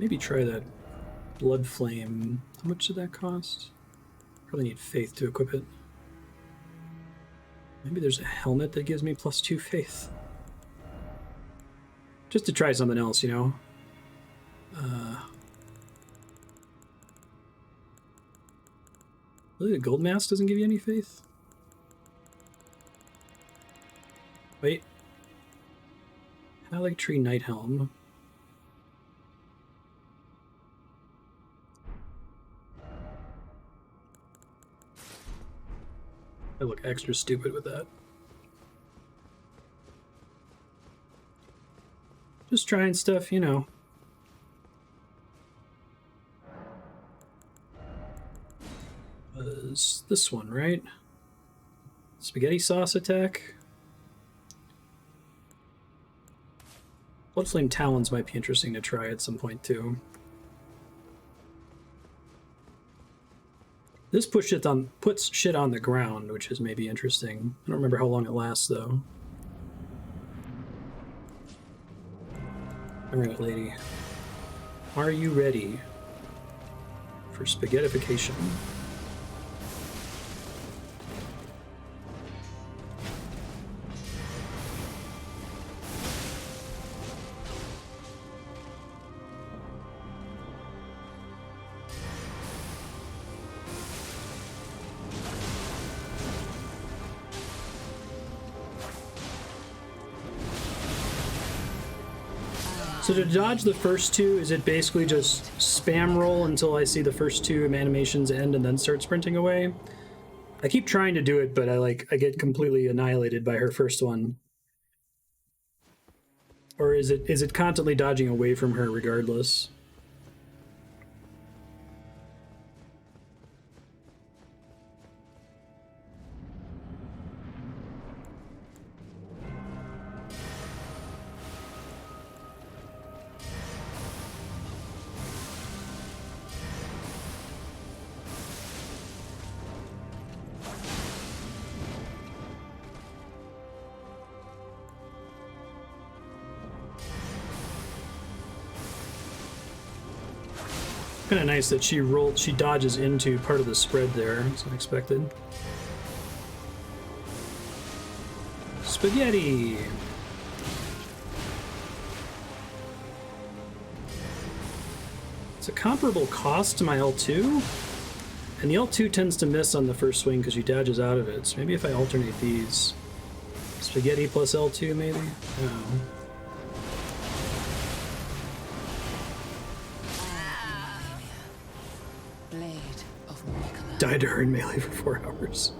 Maybe try that Blood Flame. How much did that cost? Probably need faith to equip it. Maybe there's a helmet that gives me +2 faith. Just to try something else, you know? Really, the gold mask doesn't give you any faith? Wait. Haligtree Night Helm. I look extra stupid with that. Just trying stuff, you know. Was this one, right? Spaghetti sauce attack? Bloodflame Talons might be interesting to try at some point, too. This puts shit on the ground, which is maybe interesting. I don't remember how long it lasts, though. Alright, lady. Are you ready for spaghettification? So to dodge the first two, is it basically just spam roll until I see the first two animations end and then start sprinting away? I keep trying to do it, but I get completely annihilated by her first one. Or is it constantly dodging away from her regardless? Kind of nice that she dodges into part of the spread there. It's unexpected. Spaghetti! It's a comparable cost to my L2, and the L2 tends to miss on the first swing because she dodges out of it, so maybe if I alternate these. Spaghetti plus L2, maybe? No. Died to her in melee for 4 hours.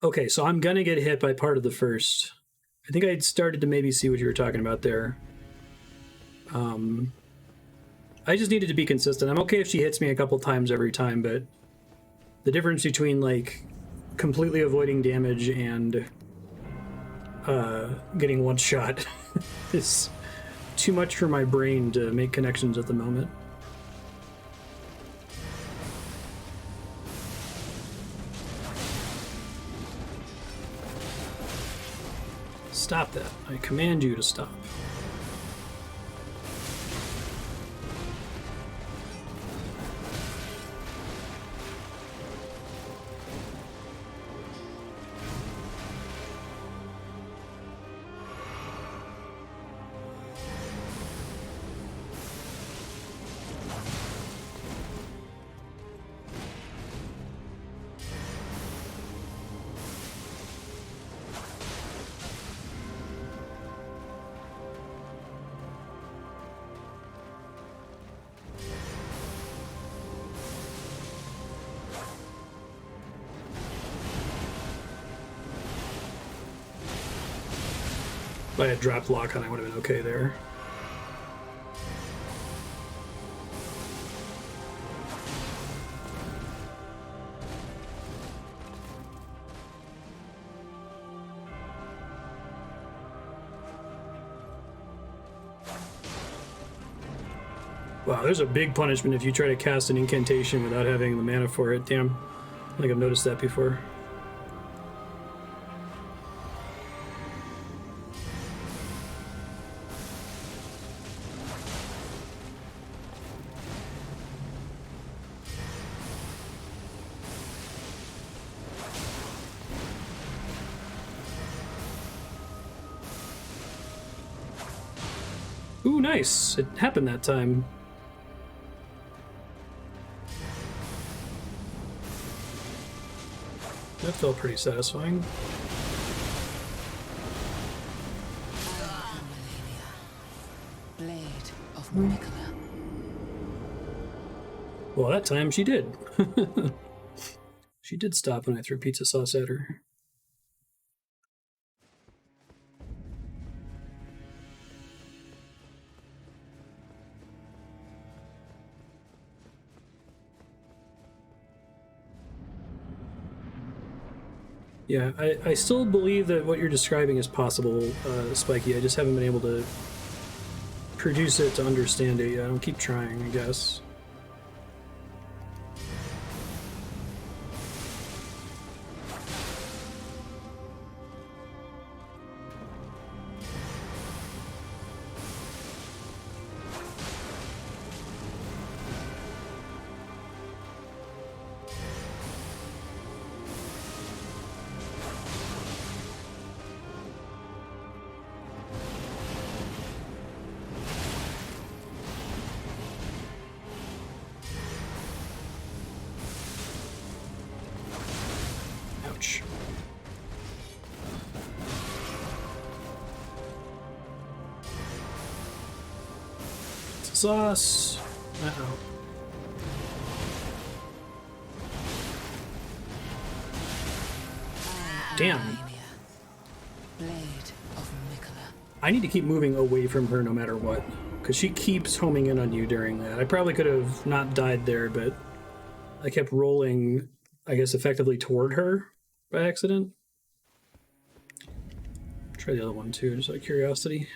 Okay, so I'm gonna get hit by part of the first. I think I'd started to maybe see what you were talking about there. I just needed to be consistent. I'm okay if she hits me a couple times every time, but the difference between like completely avoiding damage and getting one shot is too much for my brain to make connections at the moment. Stop that. I command you to stop. If I had dropped lock on, I would have been okay there. Wow, there's a big punishment if you try to cast an incantation without having the mana for it. Damn, I think I've noticed that before. Ooh, nice! It happened that time. That felt pretty satisfying. Blade of Miquella. Well, that time she did. She did stop when I threw pizza sauce at her. Yeah, I still believe that what you're describing is possible, Spiky. I just haven't been able to produce it to understand it yet. I'll keep trying, I guess. Ouch. Sauce. Uh-oh. Damn. Blade of Miquella. I need to keep moving away from her no matter what, because she keeps homing in on you during that. I probably could have not died there, but I kept rolling, I guess, effectively toward her by accident. Try the other one too, just out of curiosity.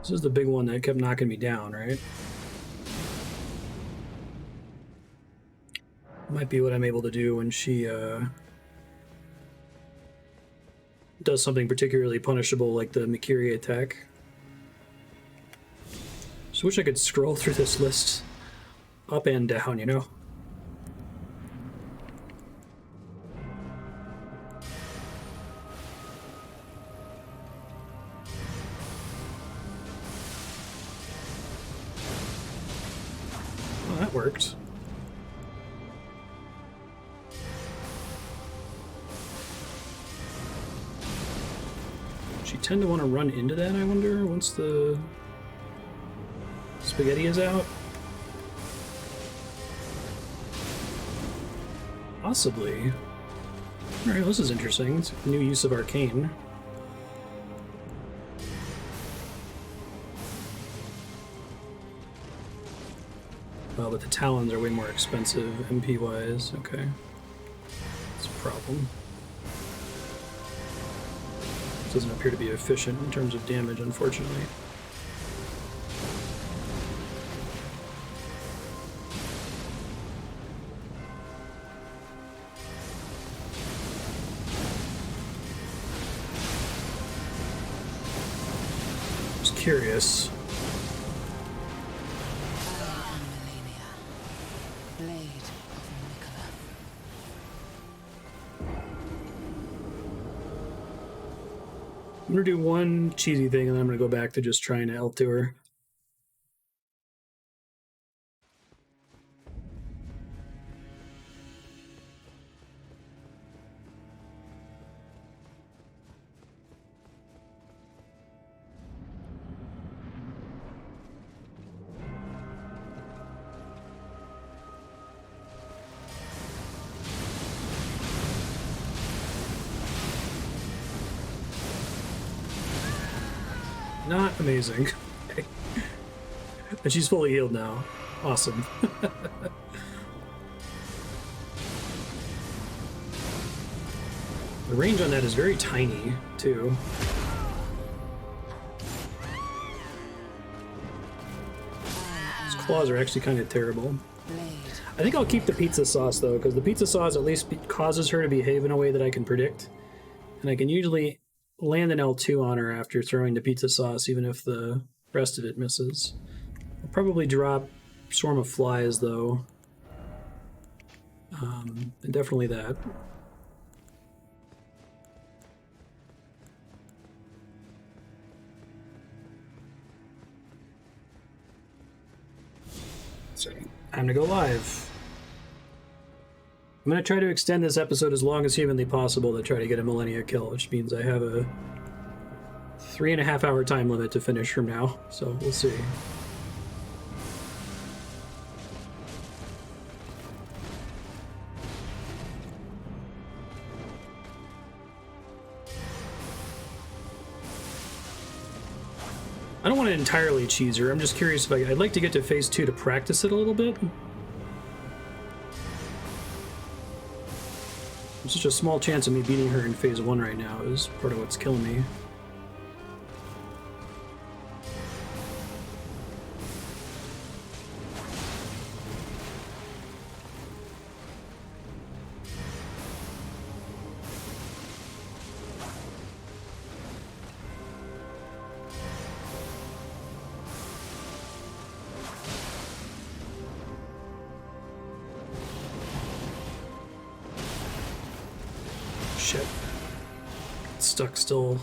This is the big one that kept knocking me down, right? Might be what I'm able to do when she does something particularly punishable like the Miquella attack. Just wish I could scroll through this list up and down, you know? Oh, that worked. She tend to want to run into that, I wonder, once the spaghetti is out? Possibly. Alright, well, this is interesting. It's a new use of arcane. Well, but the talons are way more expensive MP-wise. Okay. That's a problem. Doesn't appear to be efficient in terms of damage, unfortunately. Just curious. I am Malenia, Blade of Miquella. I'm gonna do one cheesy thing and then I'm gonna go back to just trying to ult to her. Not amazing. And she's fully healed now. Awesome. The range on that is very tiny, too. His claws are actually kind of terrible. I think I'll keep the pizza sauce, though, because the pizza sauce at least causes her to behave in a way that I can predict. And I can usually land an L2 on her after throwing the pizza sauce, even if the rest of it misses. I'll probably drop Swarm of Flies, though. And definitely that. Sorry. Time to go live. I'm going to try to extend this episode as long as humanly possible to try to get a Malenia kill, which means I have a 3.5 hour time limit to finish from now, so we'll see. I don't want to entirely cheese her. I'm just curious if I'd like to get to phase 2 to practice it a little bit. There's such a small chance of me beating her in phase 1 right now is part of what's killing me. Shit. Stuck still.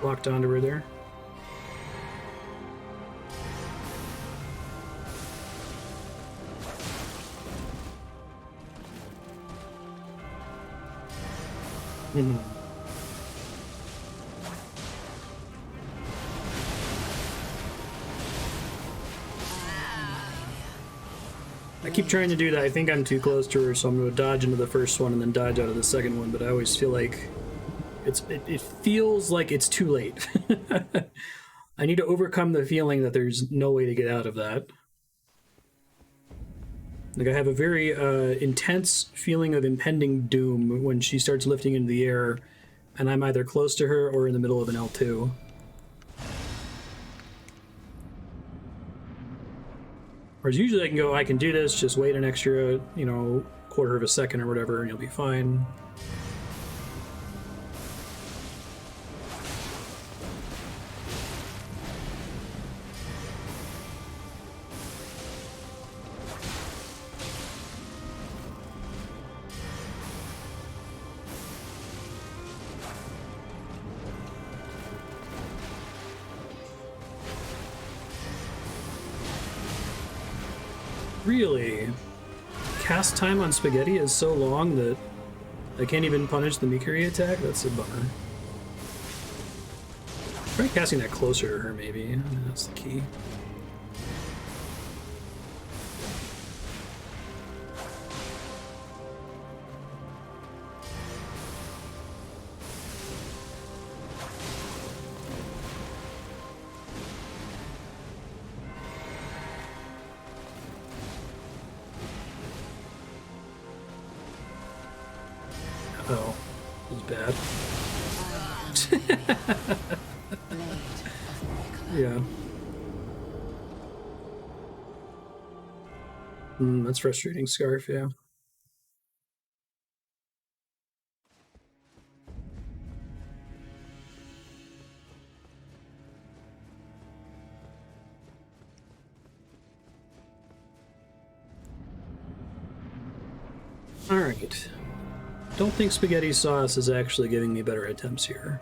Locked onto her there. I keep trying to do that. I think I'm too close to her, so I'm going to dodge into the first one and then dodge out of the second one, but I always feel like it feels like it's too late. I need to overcome the feeling that there's no way to get out of that. Like, I have a very intense feeling of impending doom when she starts lifting into the air, and I'm either close to her or in the middle of an L2. Whereas usually I can go, I can do this, just wait an extra, you know, quarter of a second or whatever, and you'll be fine. Really? Cast time on Spaghetti is so long that I can't even punish the Miquella attack? That's a bummer. Try casting that closer to her, maybe. I mean, that's the key. Oh, this is bad. Yeah. That's frustrating, Scarf, yeah. Alright. Don't think spaghetti sauce is actually giving me better attempts here.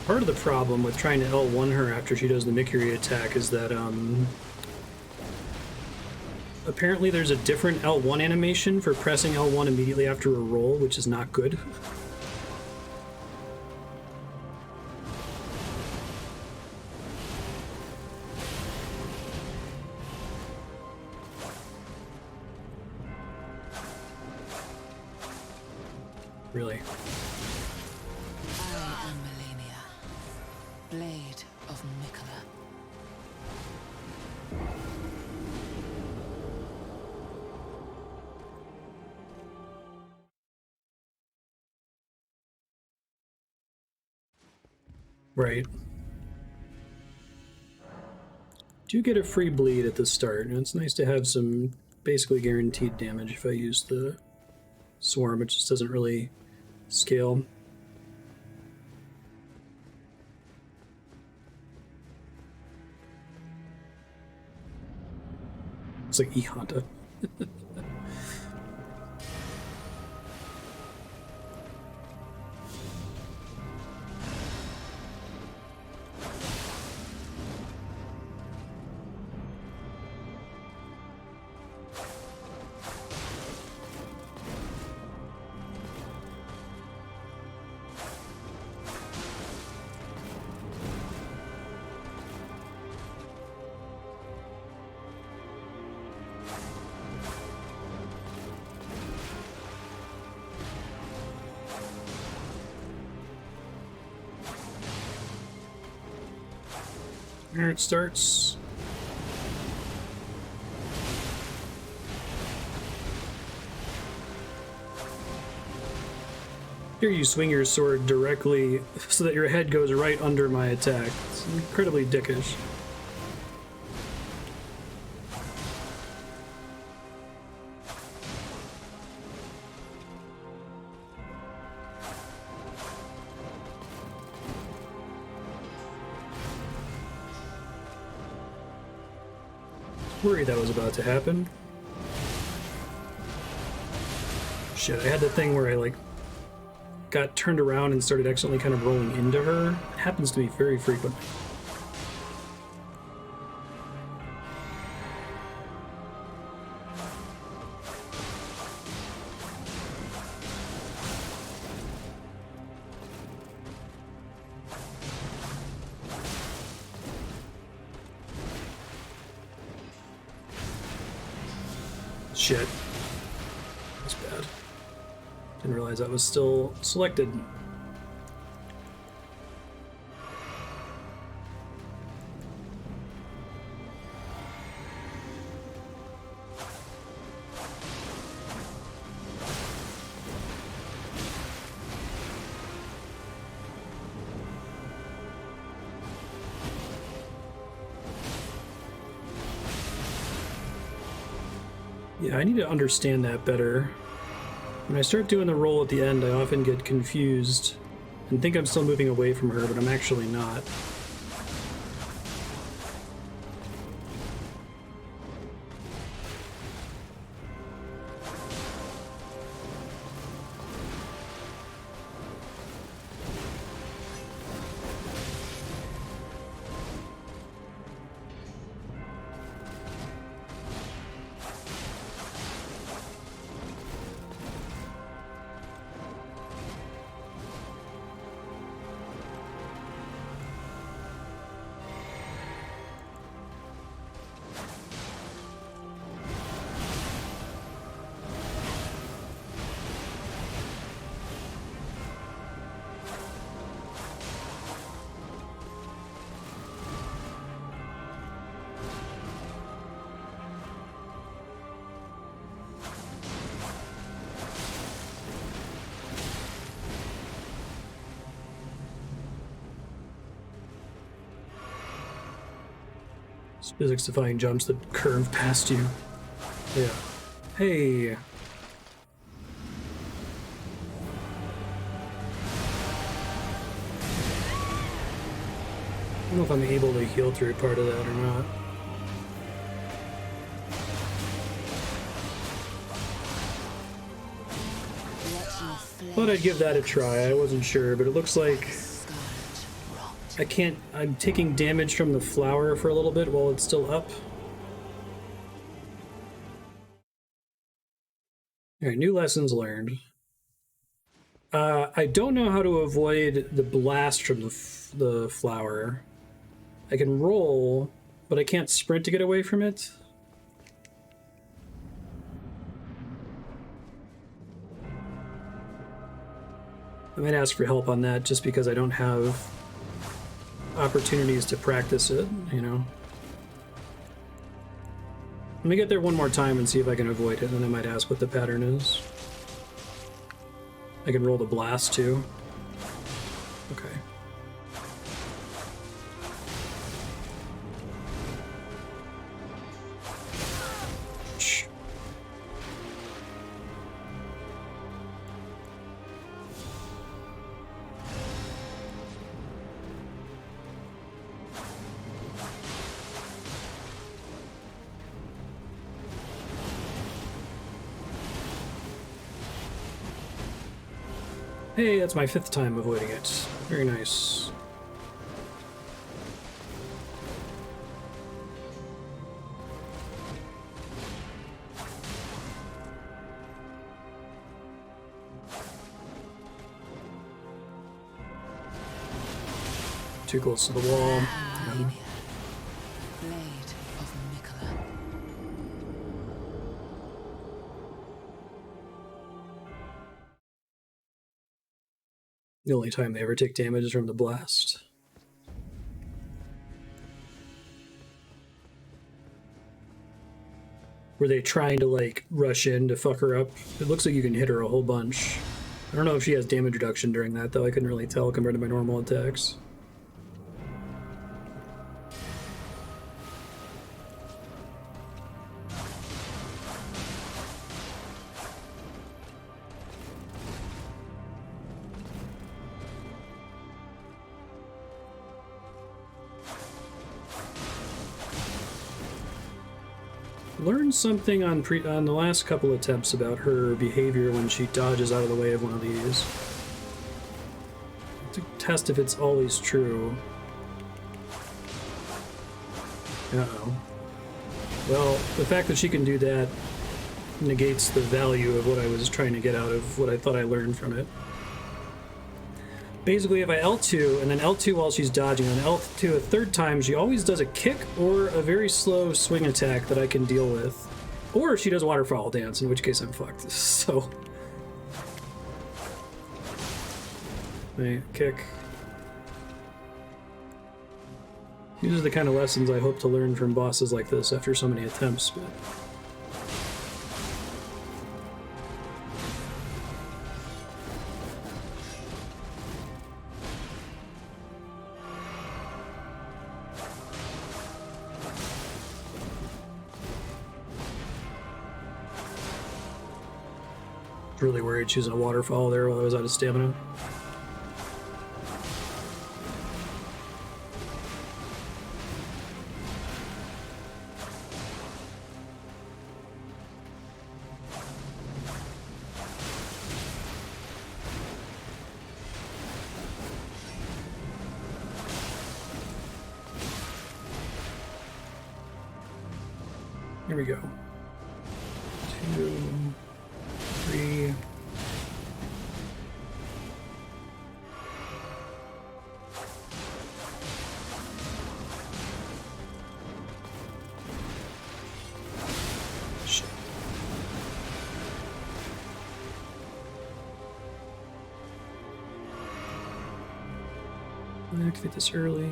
Part of the problem with trying to L1 her after she does the Miquella attack is that apparently there's a different L1 animation for pressing L1 immediately after a roll, which is not good. Really. I am Malenia, blade of Miquella. Right. Do get a free bleed at the start, and it's nice to have some basically guaranteed damage if I use the Swarm. It just doesn't really scale. Looks like E-Honda. Here it starts. Here you swing your sword directly so that your head goes right under my attack. It's incredibly dickish. Worried that was about to happen. Shit, I had the thing where I like got turned around and started accidentally kind of rolling into her. It happens to me very frequently. Shit. That's bad. Didn't realize that was still selected. Yeah, I need to understand that better. When I start doing the roll at the end, I often get confused and think I'm still moving away from her, but I'm actually not. Physics-defying jumps that curve past you. Yeah. Hey! I don't know if I'm able to heal through part of that or not. Thought I'd give that a try. I wasn't sure, but it looks like I can't. I'm taking damage from the flower for a little bit while it's still up. Alright, new lessons learned. I don't know how to avoid the blast from the flower. I can roll, but I can't sprint to get away from it. I might ask for help on that just because I don't have opportunities to practice it, you know. Let me get there one more time and see if I can avoid it, and I might ask what the pattern is. I can roll the blast too. Okay. Shh. Hey, that's my 5th time avoiding it. Very nice. Too close to the wall. Malenia. Blade of Miquella. The only time they ever take damage is from the blast. Were they trying to, like, rush in to fuck her up? It looks like you can hit her a whole bunch. I don't know if she has damage reduction during that, though. I couldn't really tell compared to my normal attacks. Learned something on the last couple attempts about her behavior when she dodges out of the way of one of these. To test if it's always true. Uh-oh. Well, the fact that she can do that negates the value of what I was trying to get out of what I thought I learned from it. Basically, if I L2 and then L2 while she's dodging, and then L2 a third time, she always does a kick or a very slow swing attack that I can deal with. Or she does waterfall dance, in which case I'm fucked. So... Hey, kick. These are the kind of lessons I hope to learn from bosses like this after so many attempts, but... Really worried she was in a waterfall there while I was out of stamina. Here we go. 2, 3. Shit. I'll activate this early.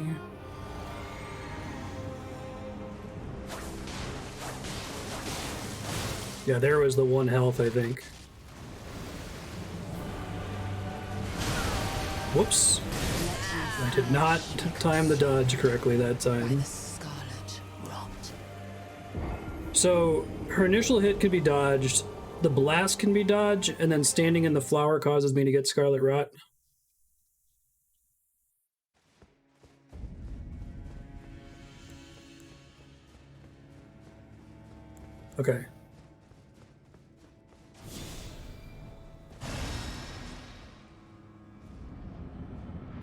Yeah, there was the 1 health, I think. Whoops. I did not time the dodge correctly that time. So, her initial hit can be dodged, the blast can be dodged, and then standing in the flower causes me to get Scarlet Rot. Okay.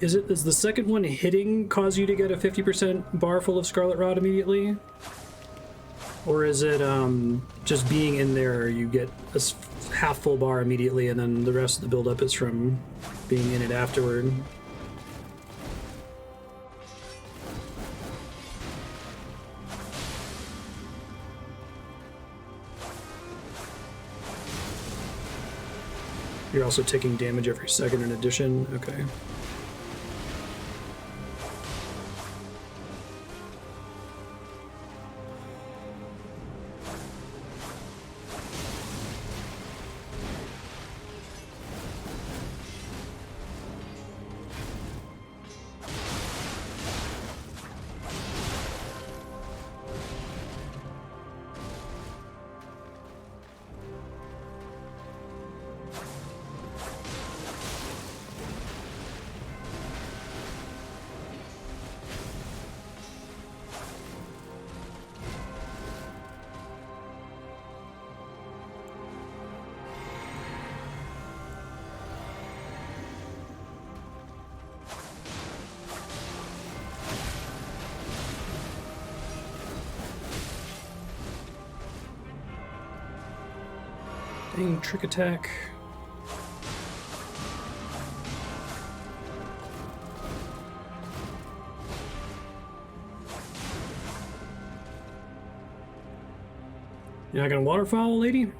Is the second one hitting cause you to get a 50% bar full of Scarlet Rot immediately? Or is it just being in there, you get a half full bar immediately and then the rest of the buildup is from being in it afterward? You're also taking damage every second in addition? Okay. Dang, trick attack. You're not gonna waterfowl, lady?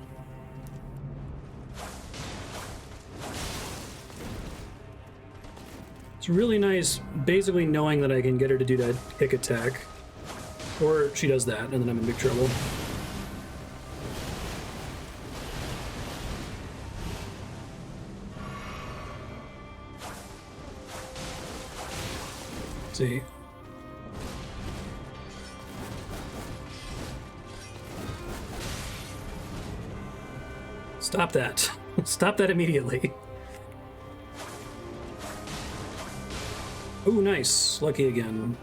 It's really nice basically knowing that I can get her to do that hick attack. Or she does that, and then I'm in big trouble. See. Stop that. Stop that immediately. Ooh, nice. Lucky again.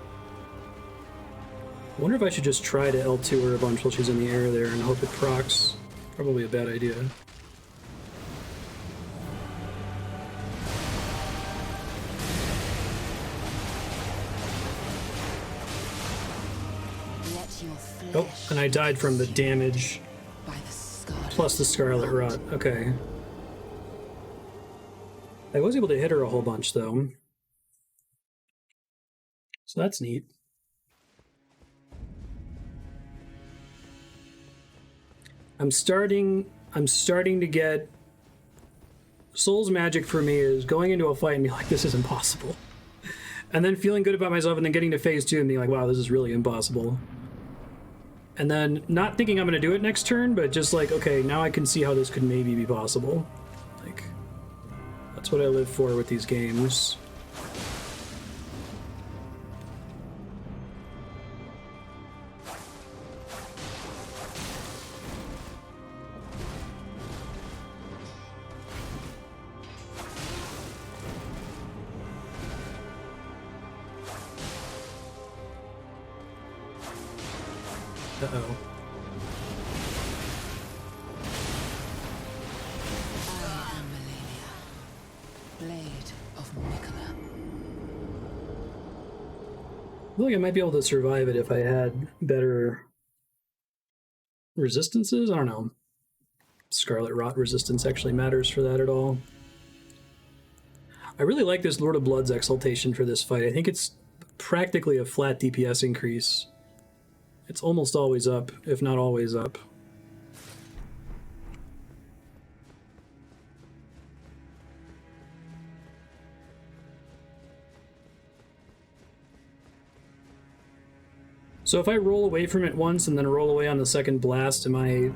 I wonder if I should just try to L2 her a bunch while she's in the air there and hope it procs. Probably a bad idea. Oh, and I died from the damage plus the Scarlet Rot. Okay. I was able to hit her a whole bunch, though. So that's neat. I'm starting to get... Soul's magic for me is going into a fight and be like, this is impossible. And then feeling good about myself and then getting to phase 2 and being like, wow, this is really impossible. And then not thinking I'm going to do it next turn, but just like, okay, now I can see how this could maybe be possible. Like, that's what I live for with these games. Uh-oh. I am Malenia, Blade of Miquella. I feel like I might be able to survive it if I had better resistances. I don't know. Scarlet Rot resistance actually matters for that at all. I really like this Lord of Blood's exaltation for this fight. I think it's practically a flat DPS increase. It's almost always up, if not always up. So if I roll away from it once and then roll away on the second blast, I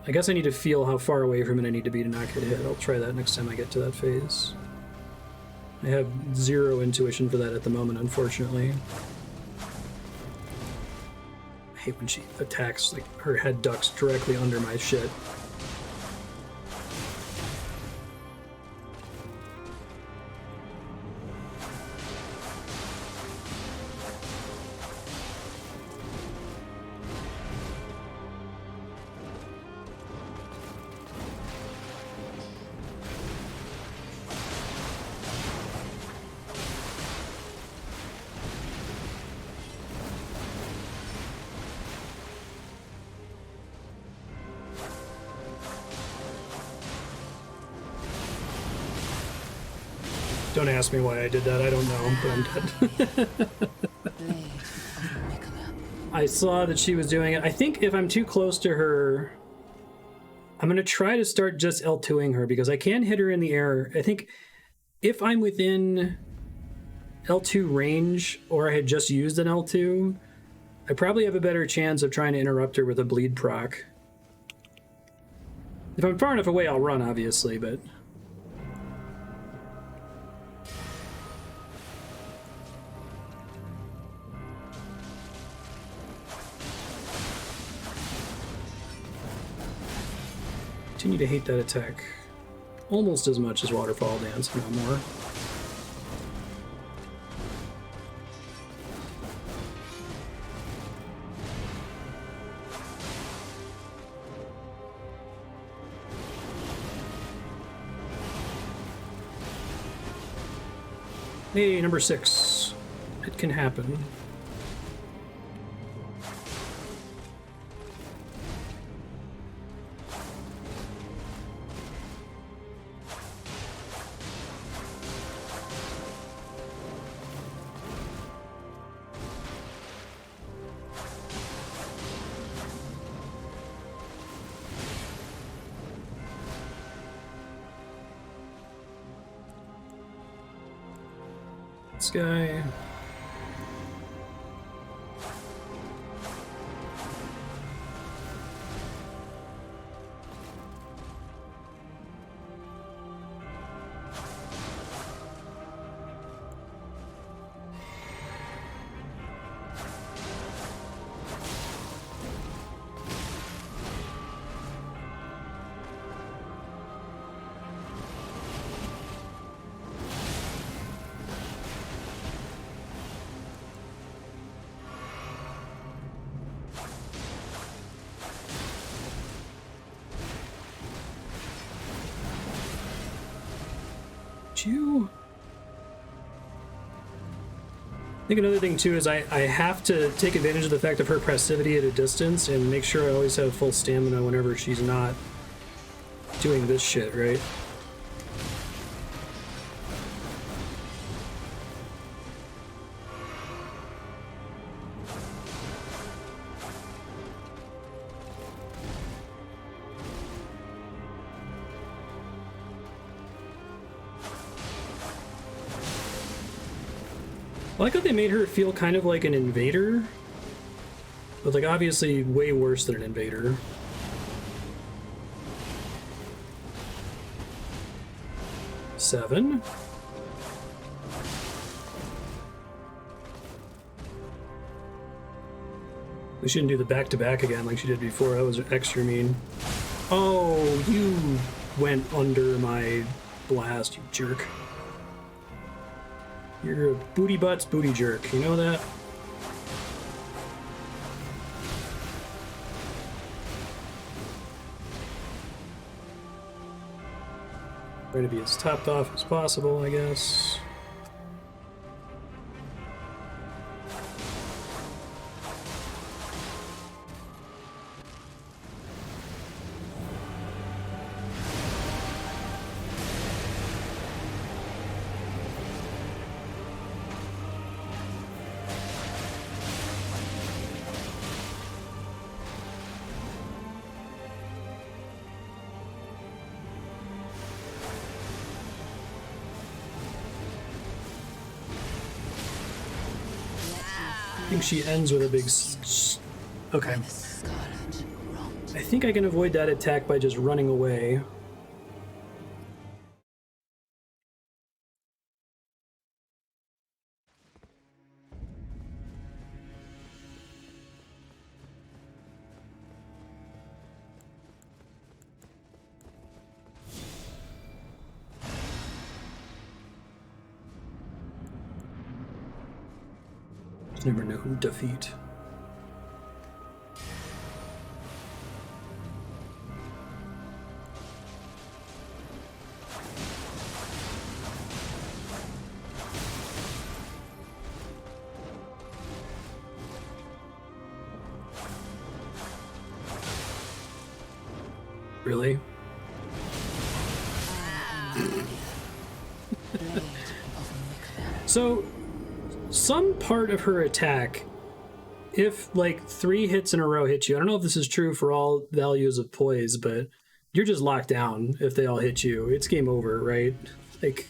guess I need to feel how far away from it I need to be to not get hit. I'll try that next time I get to that phase. I have zero intuition for that at the moment, unfortunately. I hate when she attacks, like her head ducks directly under my shit. Don't ask me why I did that, I don't know, but I'm dead. I saw that she was doing it. I think if I'm too close to her, I'm going to try to start just L2ing her, because I can hit her in the air. I think if I'm within L2 range, or I had just used an L2, I probably have a better chance of trying to interrupt her with a bleed proc. If I'm far enough away, I'll run, obviously, but... Continue to hate that attack almost as much as Waterfall Dance, if not more. Hey, number 6. It can happen. This guy. You. I think another thing too is I have to take advantage of the fact of her passivity at a distance and make sure I always have full stamina whenever she's not doing this shit, right? I like how they made her feel kind of like an invader, but like obviously way worse than an invader. Seven. We shouldn't do the back-to-back again like she did before. That was extra mean. Oh, you went under my blast, you jerk. You're a booty butts booty jerk, you know that? Trying to be as topped off as possible, I guess. I think she ends with a big okay. I think I can avoid that attack by just running away. Never known defeat. Really? So some part of her attack, if like 3 hits in a row hit you, I don't know if this is true for all values of poise, but you're just locked down if they all hit you. It's game over, right? Like,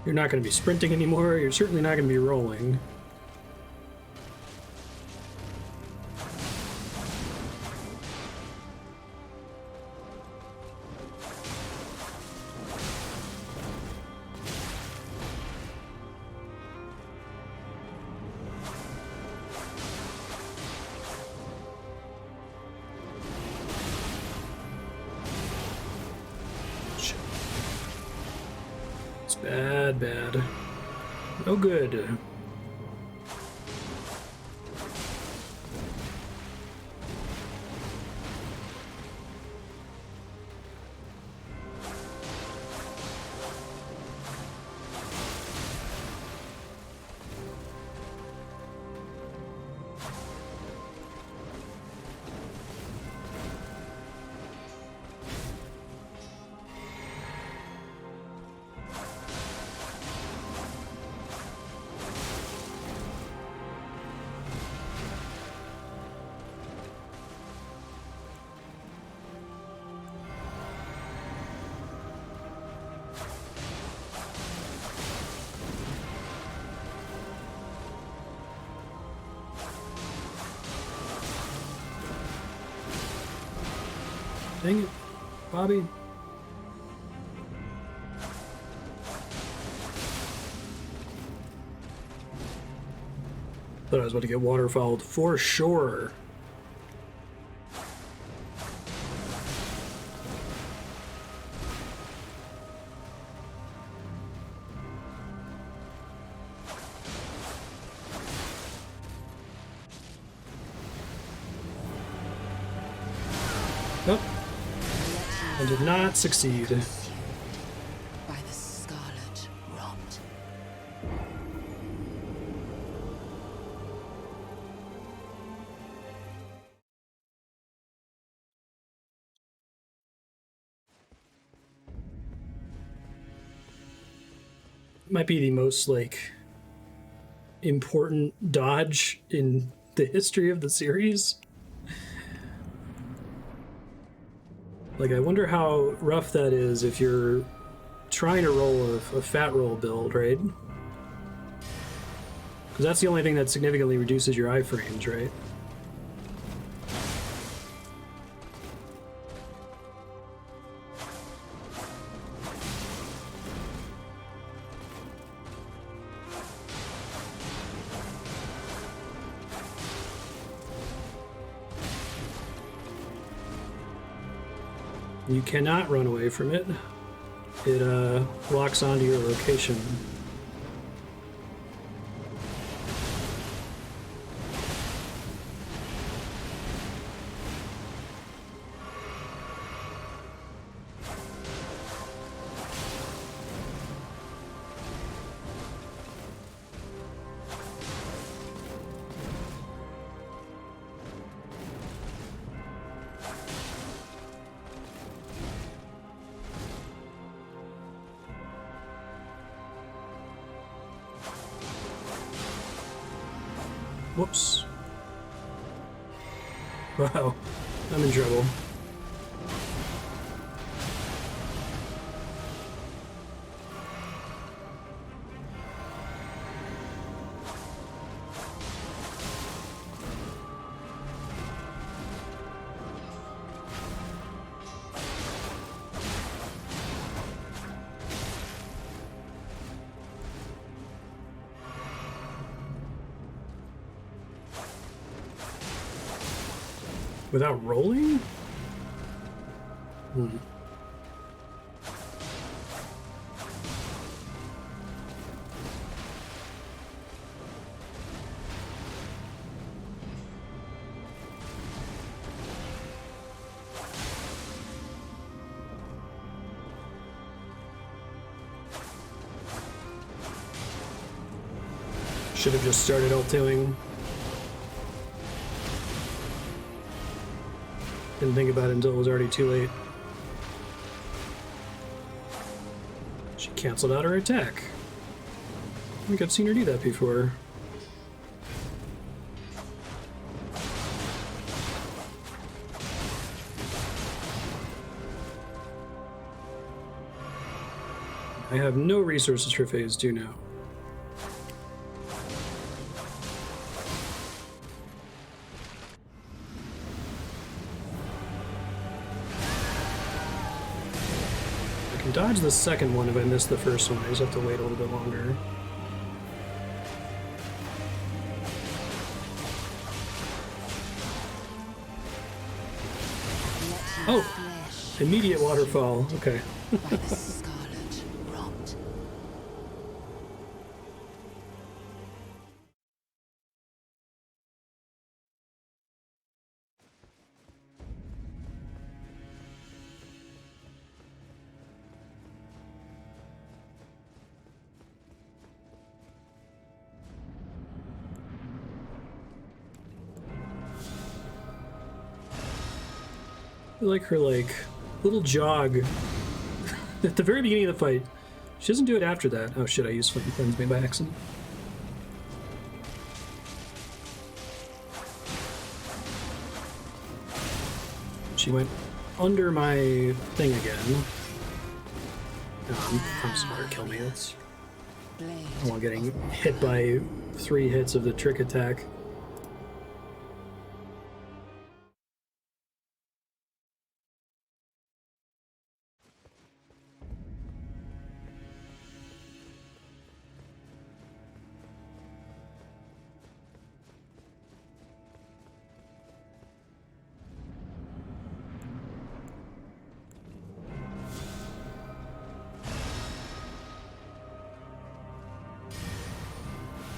you're not going to be sprinting anymore. You're certainly not going to be rolling. Bad. No good. Dang it, Bobby. Thought I was about to get waterfouled for sure. Nope. I did not succeed. By the scarlet rot. Might be the most, like, important dodge in the history of the series. Like, I wonder how rough that is if you're trying to roll a fat roll build, right? Because that's the only thing that significantly reduces your iframes, right? You cannot run away from it. It locks onto your location. Whoops. Wow, I'm in trouble. Without rolling? Hmm. Should have just started ulting. Didn't think about it until it was already too late. She canceled out her attack. I think I've seen her do that before. I have no resources for phase 2 now. Dodge the second one if I miss the first one. I just have to wait a little bit longer. Oh! Immediate waterfall. Okay. By the scarlet rot. I like her, like, little jog at the very beginning of the fight. She doesn't do it after that. Oh shit, I used Flint and Cleanse me by accident. She went under my thing again. No, I'm smart, kill me. That's... I want getting hit by 3 hits of the trick attack.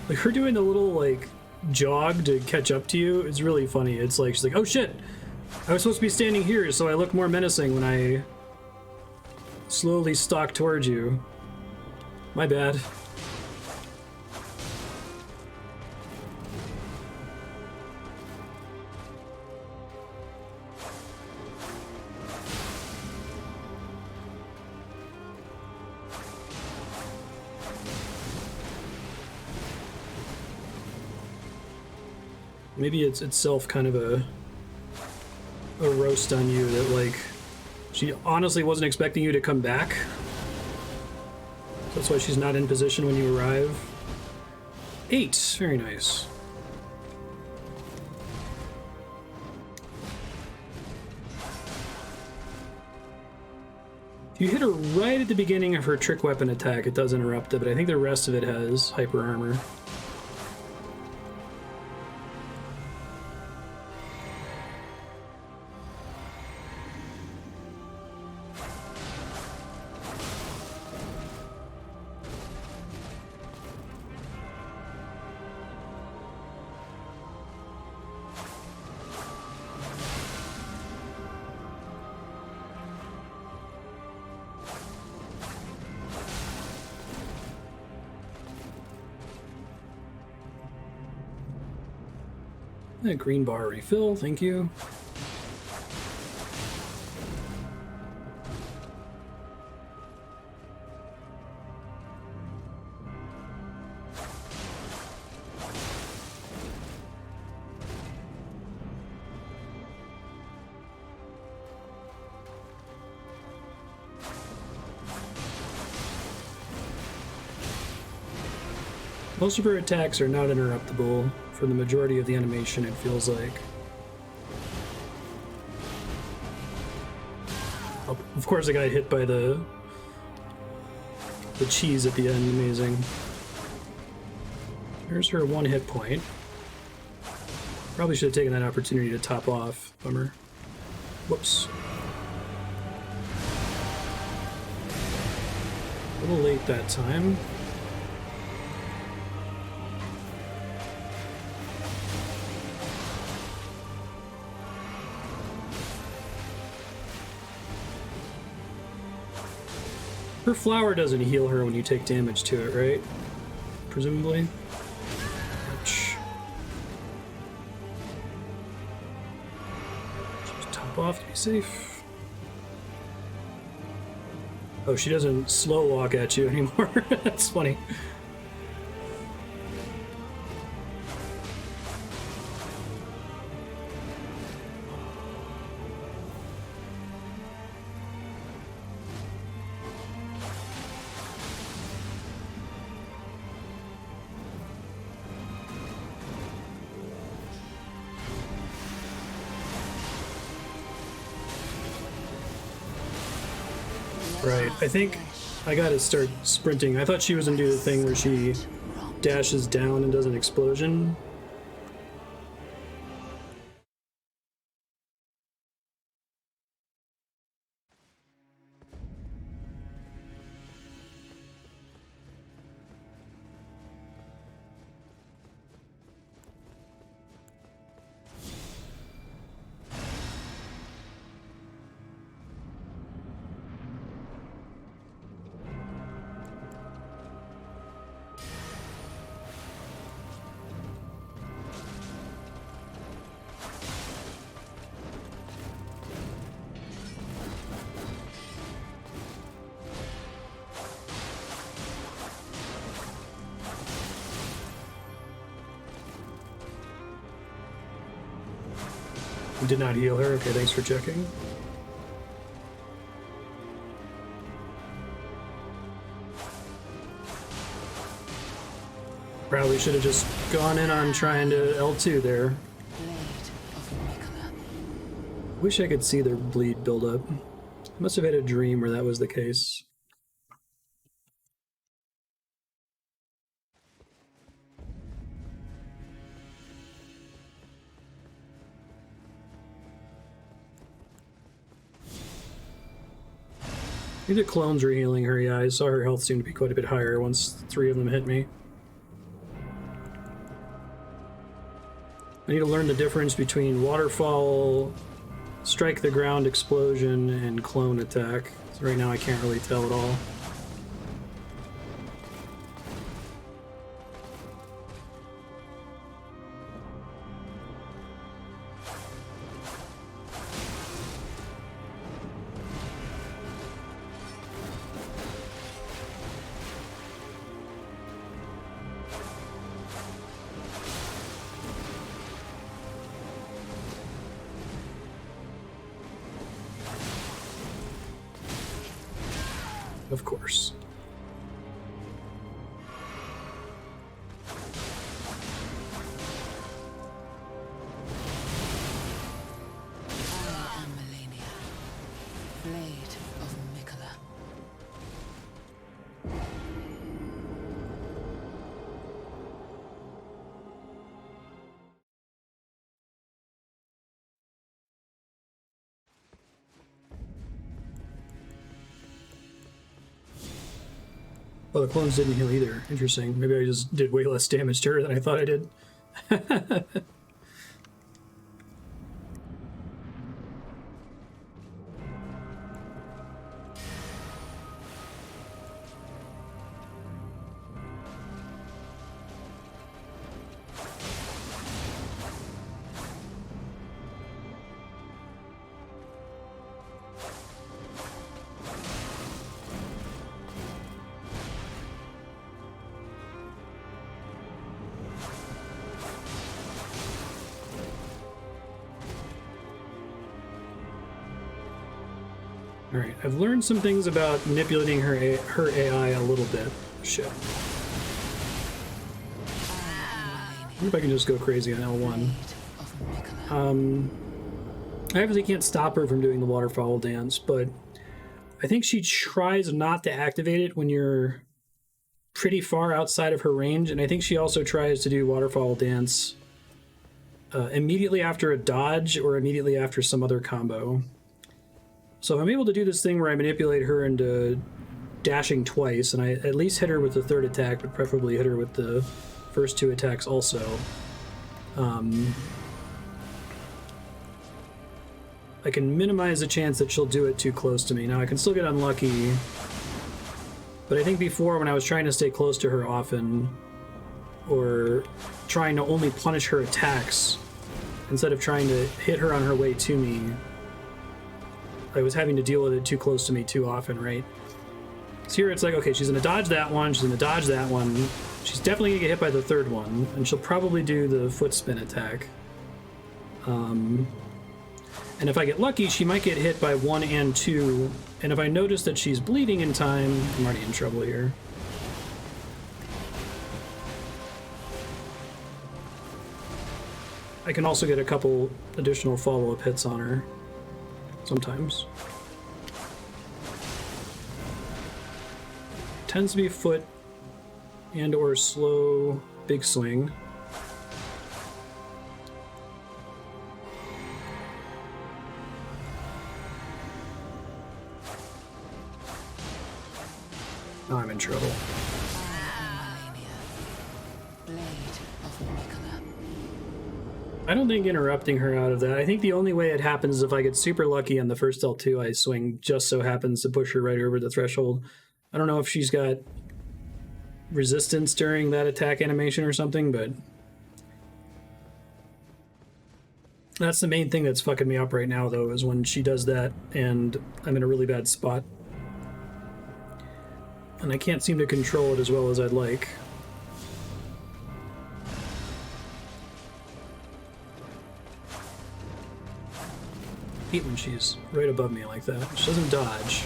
Like her doing the little like jog to catch up to you is really funny. It's like she's like, oh shit, I was supposed to be standing here, so I look more menacing when I slowly stalk towards you. My bad. Maybe it's itself kind of a roast on you that, like, she honestly wasn't expecting you to come back. That's why she's not in position when you arrive. 8, very nice. If you hit her right at the beginning of her trick weapon attack, it does interrupt it, but I think the rest of it has hyper armor. A green bar refill, thank you. Most of her attacks are not interruptible. For the majority of the animation, it feels like. Oh, of course I got hit by the cheese at the end, amazing. Here's her 1 hit point. Probably should have taken that opportunity to top off, bummer. Whoops. A little late that time. Her flower doesn't heal her when you take damage to it, right? Presumably. Ouch. Just top off to be safe. Oh, she doesn't slow walk at you anymore. That's funny. Right, I think I gotta start sprinting. I thought she was gonna do the thing where she dashes down and does an explosion. Did not heal her. Okay, thanks for checking. Probably should have just gone in on trying to L2 there. Blade of Miquella. Wish I could see their bleed build up. Must have had a dream where that was the case. I think the clones were healing her, yeah. I saw her health seemed to be quite a bit higher once 3 of them hit me. I need to learn the difference between waterfall, strike the ground explosion, and clone attack. So right now I can't really tell at all. Of course. I am Malenia, blade of Miquella. Oh, the clones didn't heal either. Interesting. Maybe I just did way less damage to her than I thought I did. Alright, I've learned some things about manipulating her AI a little bit. Shit. I wonder if I can just go crazy on L1. I obviously can't stop her from doing the waterfowl dance, but I think she tries not to activate it when you're pretty far outside of her range, and I think she also tries to do waterfowl dance immediately after a dodge or immediately after some other combo. So if I'm able to do this thing where I manipulate her into dashing twice, and I at least hit her with the third attack, but preferably hit her with the first two attacks also, I can minimize the chance that she'll do it too close to me. Now, I can still get unlucky, but I think before, when I was trying to stay close to her often, or trying to only punish her attacks, instead of trying to hit her on her way to me, I was having to deal with it too close to me too often, right? So here it's like, okay, she's gonna dodge that one, she's gonna dodge that one, she's definitely gonna get hit by the third one, and she'll probably do the foot spin attack. And if I get lucky, she might get hit by 1 and 2, and if I notice that she's bleeding in time, I'm already in trouble here. I can also get a couple additional follow-up hits on her. Sometimes. Tends to be foot and or slow big swing. Now I'm in trouble. I don't think interrupting her out of that. I think the only way it happens is if I get super lucky on the first L2 I swing just so happens to push her right over the threshold. I don't know if she's got resistance during that attack animation or something, but that's the main thing that's fucking me up right now, though, is when she does that and I'm in a really bad spot. And I can't seem to control it as well as I'd like. I hate when she's right above me like that. She doesn't dodge.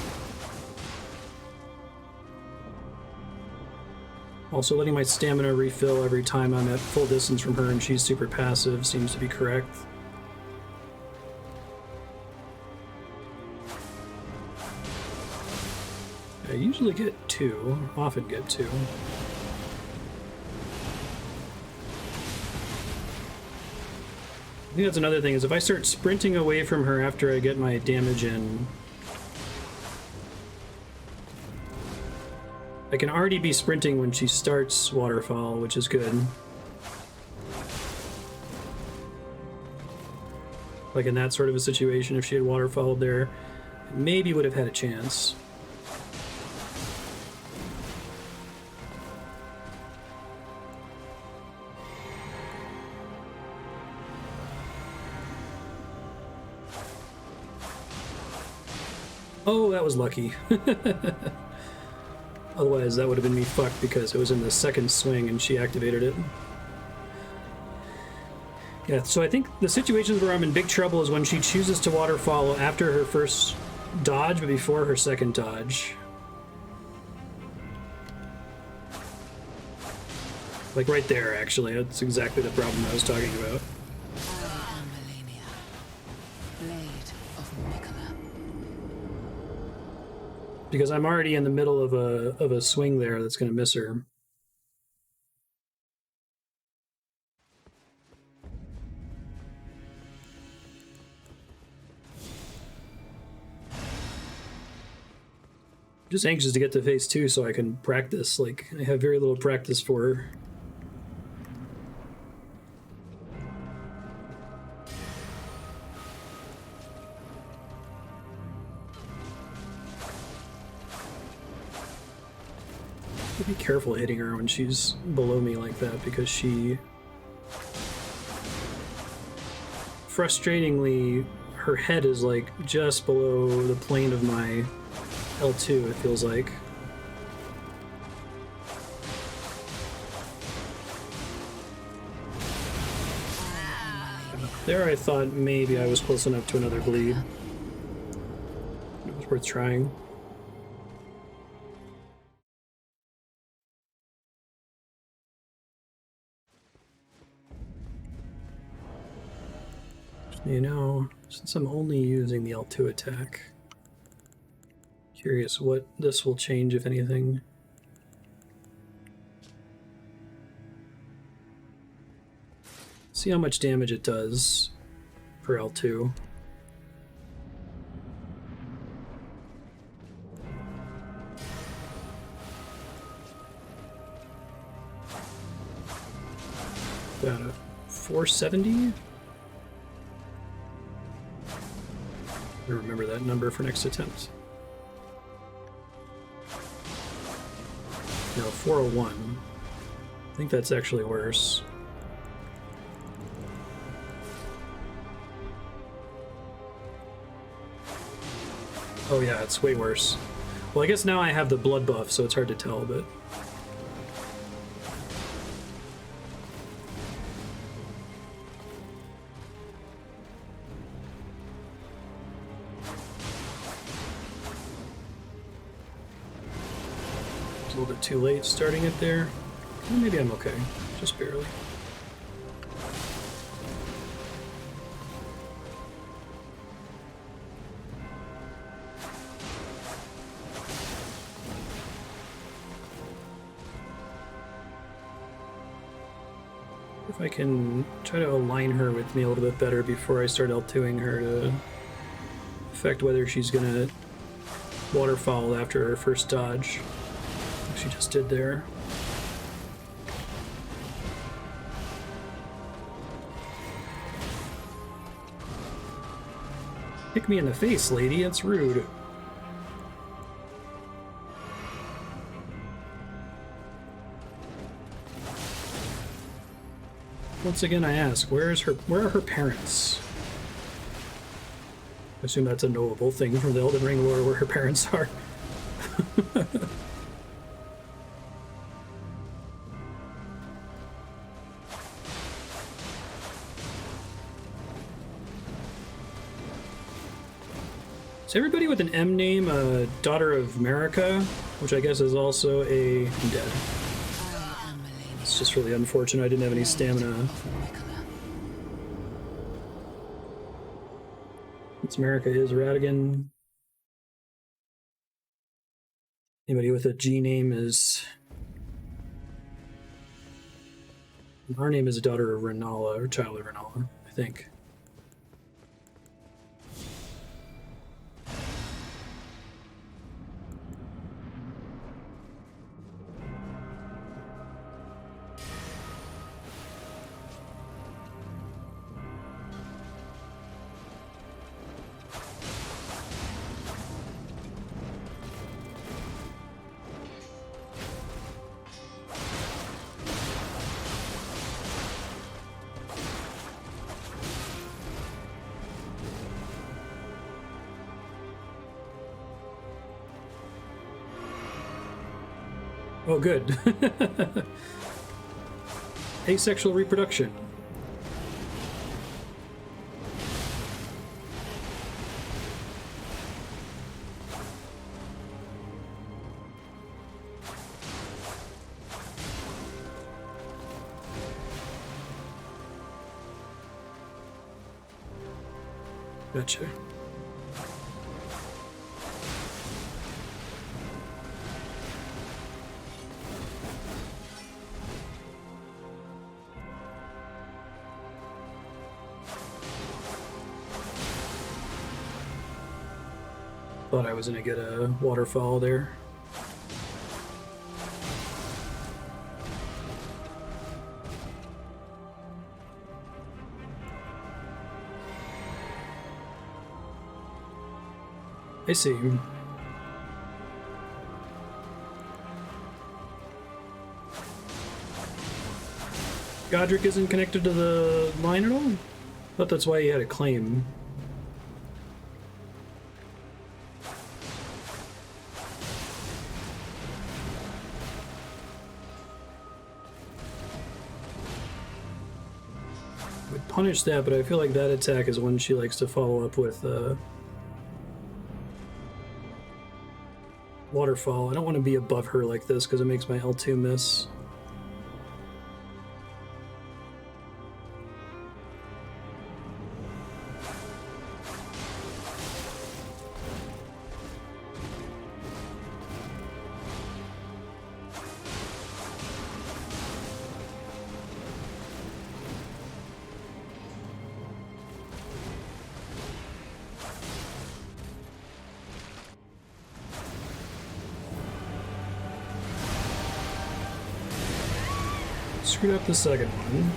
Also, letting my stamina refill every time I'm at full distance from her and she's super passive seems to be correct. I usually get 2, often get 2. I think that's another thing, is if I start sprinting away from her after I get my damage in, I can already be sprinting when she starts Waterfall, which is good. Like in that sort of a situation, if she had waterfalled there, maybe would have had a chance. Oh, that was lucky. Otherwise, that would have been me fucked because it was in the second swing and she activated it. Yeah, so I think the situations where I'm in big trouble is when she chooses to waterfall after her first dodge, but before her second dodge. Like right there, actually. That's exactly the problem I was talking about. I am Malenia, blade of Miquella. Because I'm already in the middle of a swing there that's going to miss her. Just anxious to get to phase 2 so I can practice. Like, I have very little practice for her. Be careful hitting her when she's below me like that, because she... Frustratingly, her head is like just below the plane of my L2, it feels like. There I thought maybe I was close enough to another bleed. It was worth trying. You know, since I'm only using the L2 attack, curious what this will change, if anything. See how much damage it does for L2. About a 470? Remember that number for next attempt. No, 401. I think that's actually worse. Oh yeah, it's way worse. Well, I guess now I have the blood buff, so it's hard to tell, but... a little bit too late starting it there. Well, maybe I'm okay, just barely. If I can try to align her with me a little bit better before I start L2ing her to affect whether she's gonna waterfall after her first dodge. Like she just did there. Kick me in the face, lady, it's rude. Once again, I ask, where are her parents? I assume that's a knowable thing from the Elden Ring lore, where her parents are. Is everybody with an M name a daughter of America? Which I guess is also a... I'm dead. It's just really unfortunate I didn't have any stamina. Since America is Radigan. Anybody with a G name is... Our name is a daughter of Renala, or child of Renala, I think. Oh, good. Asexual reproduction. Gotcha. Thought I was gonna get a waterfall there. I see. Godric isn't connected to the line at all? Thought that's why he had a claim. Would punish that, but I feel like that attack is one she likes to follow up with waterfall. I don't want to be above her like this because it makes my L2 miss. Screwed up the second one.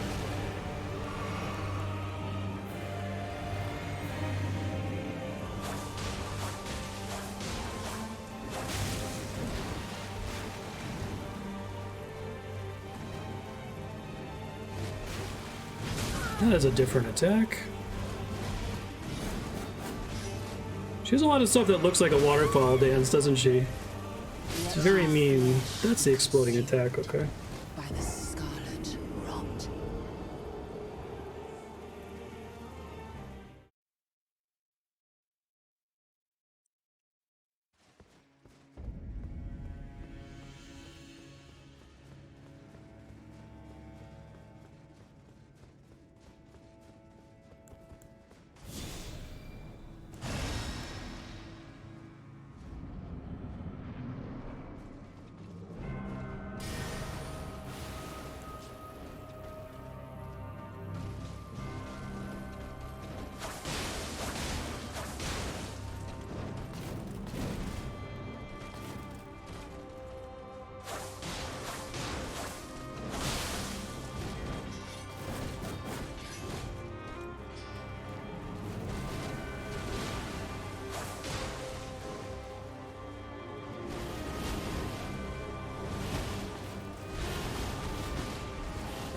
That is a different attack. She has a lot of stuff that looks like a waterfall dance, doesn't she? It's very mean. That's the exploding attack, okay. By the scarlet rot.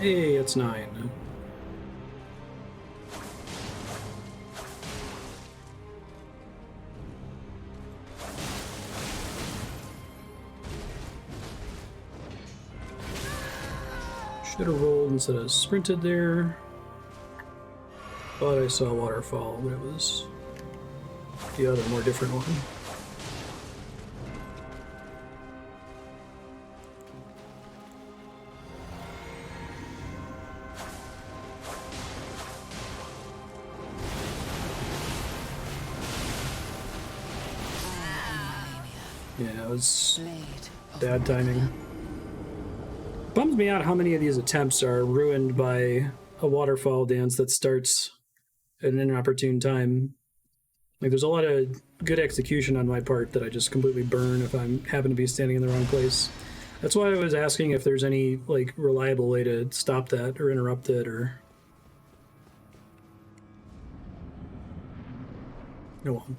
Hey, it's 9. Should have rolled instead of sprinted there. Thought I saw waterfall, but it was the other, more different one. Yeah, it was bad timing. Bums me out how many of these attempts are ruined by a waterfall dance that starts at an inopportune time. Like, there's a lot of good execution on my part that I just completely burn if I happen to be standing in the wrong place. That's why I was asking if there's any, like, reliable way to stop that or interrupt it or... Go on.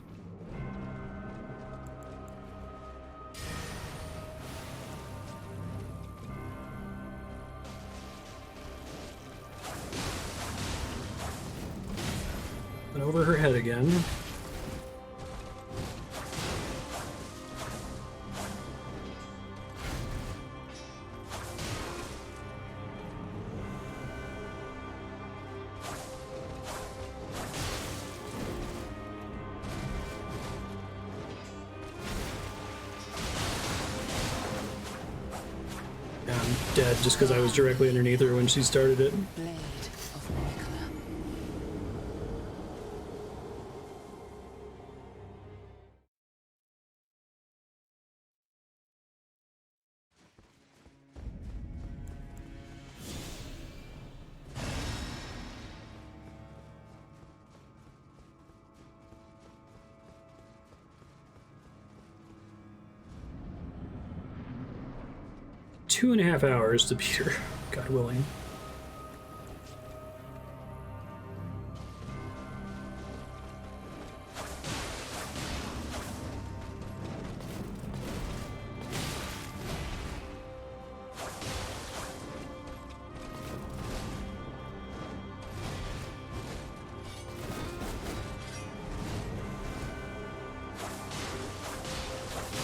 And over her head again. dead just because I was directly underneath her when she started it. Blade of Miquella. 2.5 hours to beat her, God willing.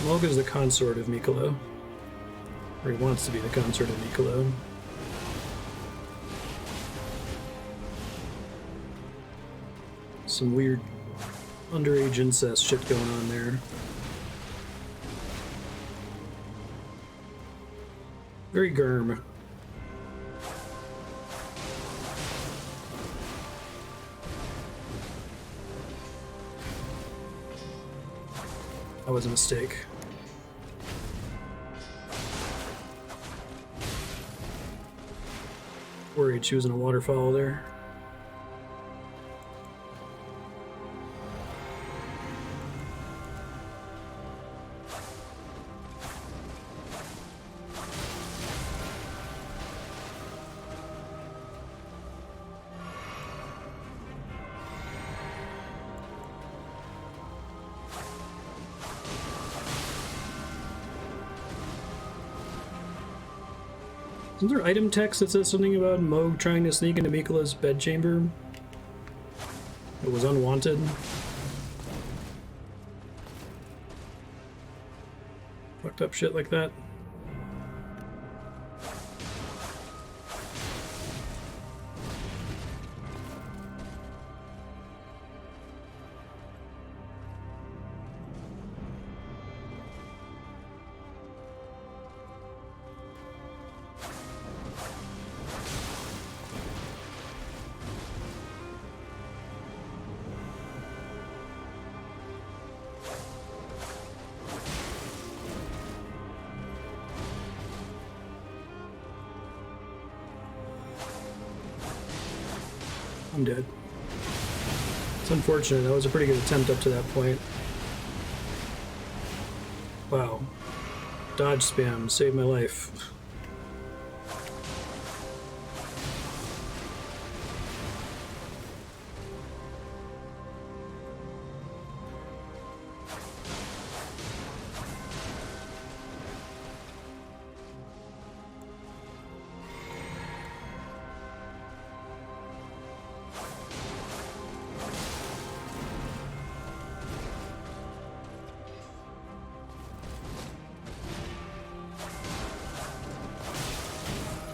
Mulga's the consort of Miquella. Or he wants to be the consort of Miquella. Some weird underage incest shit going on there. Very Germ. That was a mistake. Worried she was in a waterfall there. Isn't there item text that says something about Moog trying to sneak into Miquella's bedchamber? It was unwanted. Fucked up shit like that. I'm dead. It's unfortunate. That was a pretty good attempt up to that point. Wow. Dodge spam saved my life.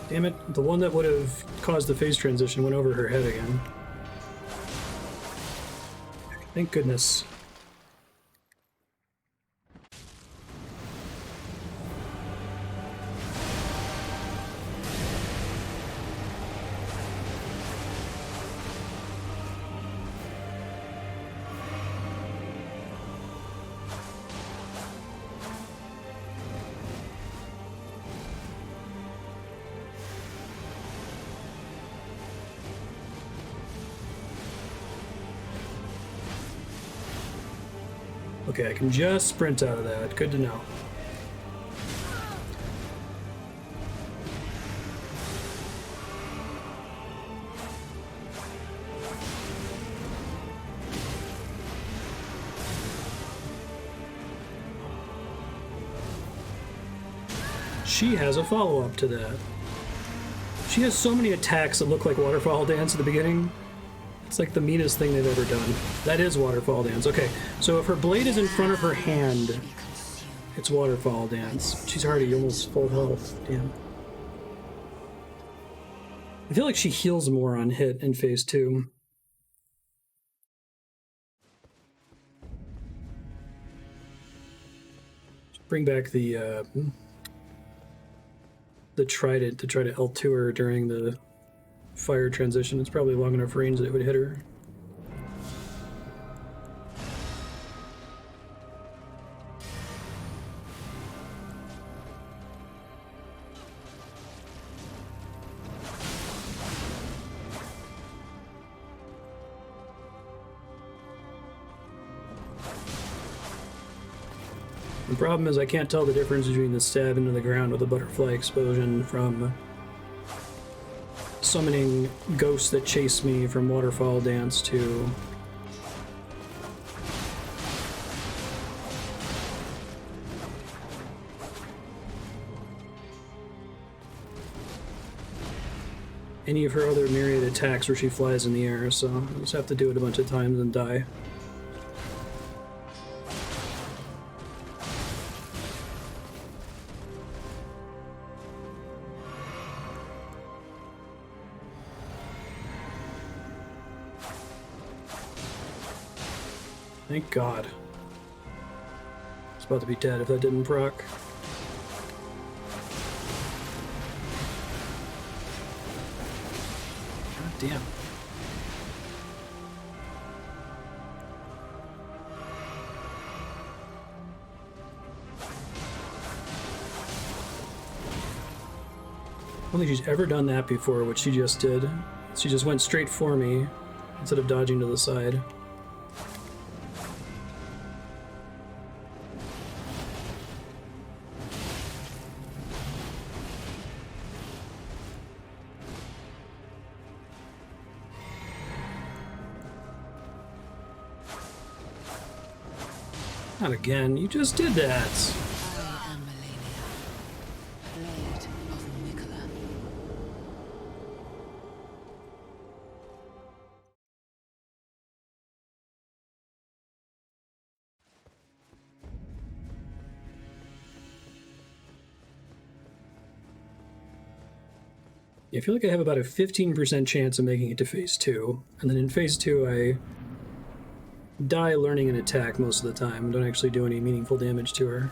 Damn it, the one that would have caused the phase transition went over her head again. Thank goodness. Okay, I can just sprint out of that. Good to know. She has a follow-up to that. She has so many attacks that look like Waterfall Dance at the beginning. It's like the meanest thing they've ever done. That is Waterfall Dance. Okay, so if her blade is in front of her hand, it's Waterfall Dance. She's already almost full health. Damn. I feel like she heals more on hit in phase 2. Bring back the the trident to try to L2 her during the fire transition. It's probably long enough range that it would hit her. The problem is I can't tell the difference between the stab into the ground with a butterfly explosion from summoning ghosts that chase me from Waterfall Dance to any of her other myriad attacks where she flies in the air, so I just have to do it a bunch of times and die. Thank God. It's about to be dead if that didn't proc. God damn. I don't think she's ever done that before, what she just did. She just went straight for me instead of dodging to the side. Not again, you just did that. I am Malenia, Blade of Miquella. I feel like I have about a 15% chance of making it to phase 2, and then in phase 2 I die learning an attack most of the time and don't actually do any meaningful damage to her.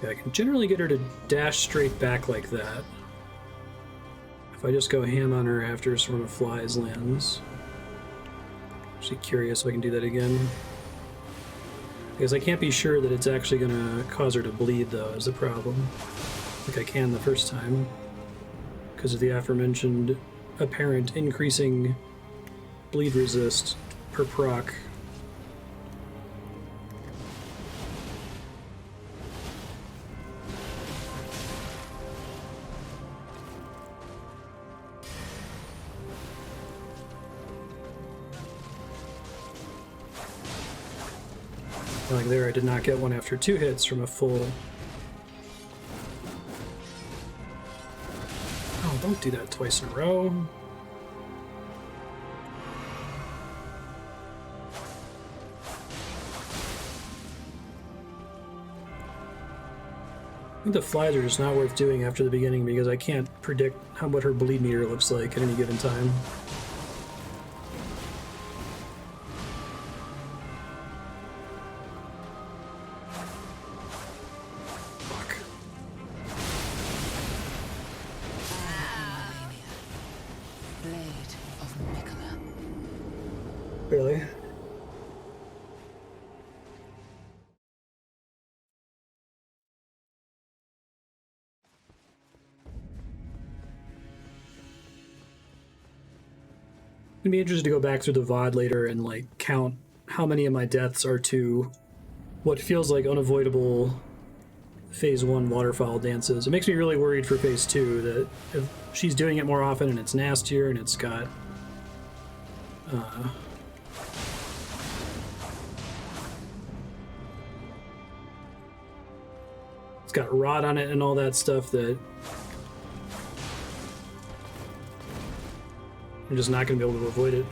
Yeah, I can generally get her to dash straight back like that if I just go ham on her after Swarm of Flies lands. Actually curious if I can do that again. Because I can't be sure that it's actually going to cause her to bleed, though, is the problem. I think I can the first time. Because of the aforementioned apparent increasing bleed resist per proc. Like there, I did not get one after 2 hits from a full... Oh, don't do that twice in a row. I think the flies are just not worth doing after the beginning because I can't predict what her bleed meter looks like at any given time. Really? It'd be interesting to go back through the VOD later and like count how many of my deaths are to what feels like unavoidable phase 1 waterfowl dances. It makes me really worried for phase 2 that if she's doing it more often and it's nastier and it's got it's got rot on it and all that stuff that I'm just not going to be able to avoid it.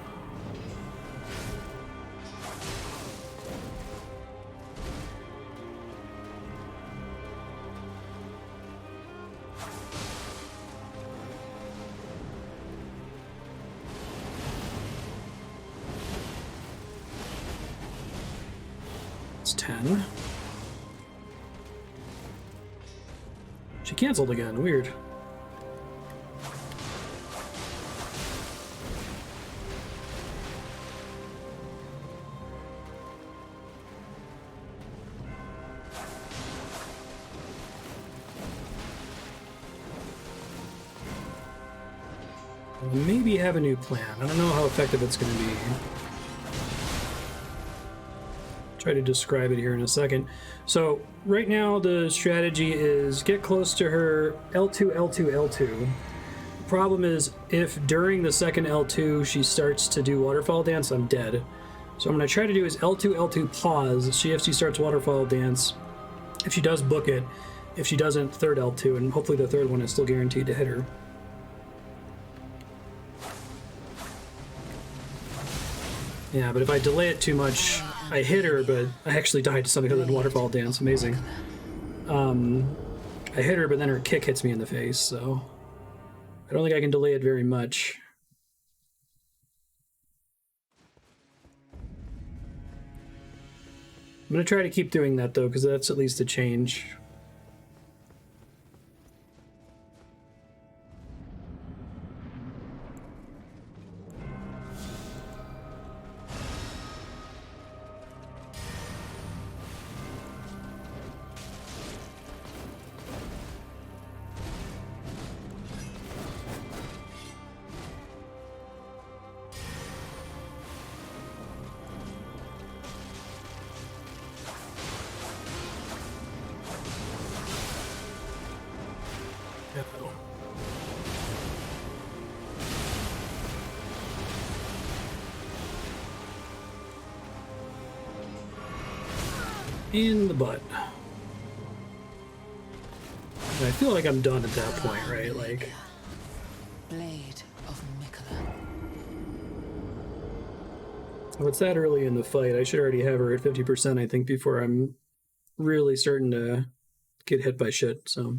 That's 10. She canceled again. Weird. Maybe have a new plan. I don't know how effective it's going to be. Try to describe it here in a second. So right now the strategy is get close to her, L2, L2, L2. Problem is, if during the second L2 she starts to do waterfall dance, I'm dead. So I'm going to try to do is L2, L2, pause, see if she starts waterfall dance. If she does, book it. If she doesn't, third L2, and hopefully the third one is still guaranteed to hit her. Yeah, but if I delay it too much, I hit her, but I actually died to something other than waterfall dance. Amazing. I hit her, but then her kick hits me in the face, so I don't think I can delay it very much. I'm going to try to keep doing that, though, because that's at least a change. In the butt. And I feel like I'm done at that point, right? Like, Blade of Miquella. if it's that early in the fight, I should already have her at 50%, I think, before I'm really starting to get hit by shit, so.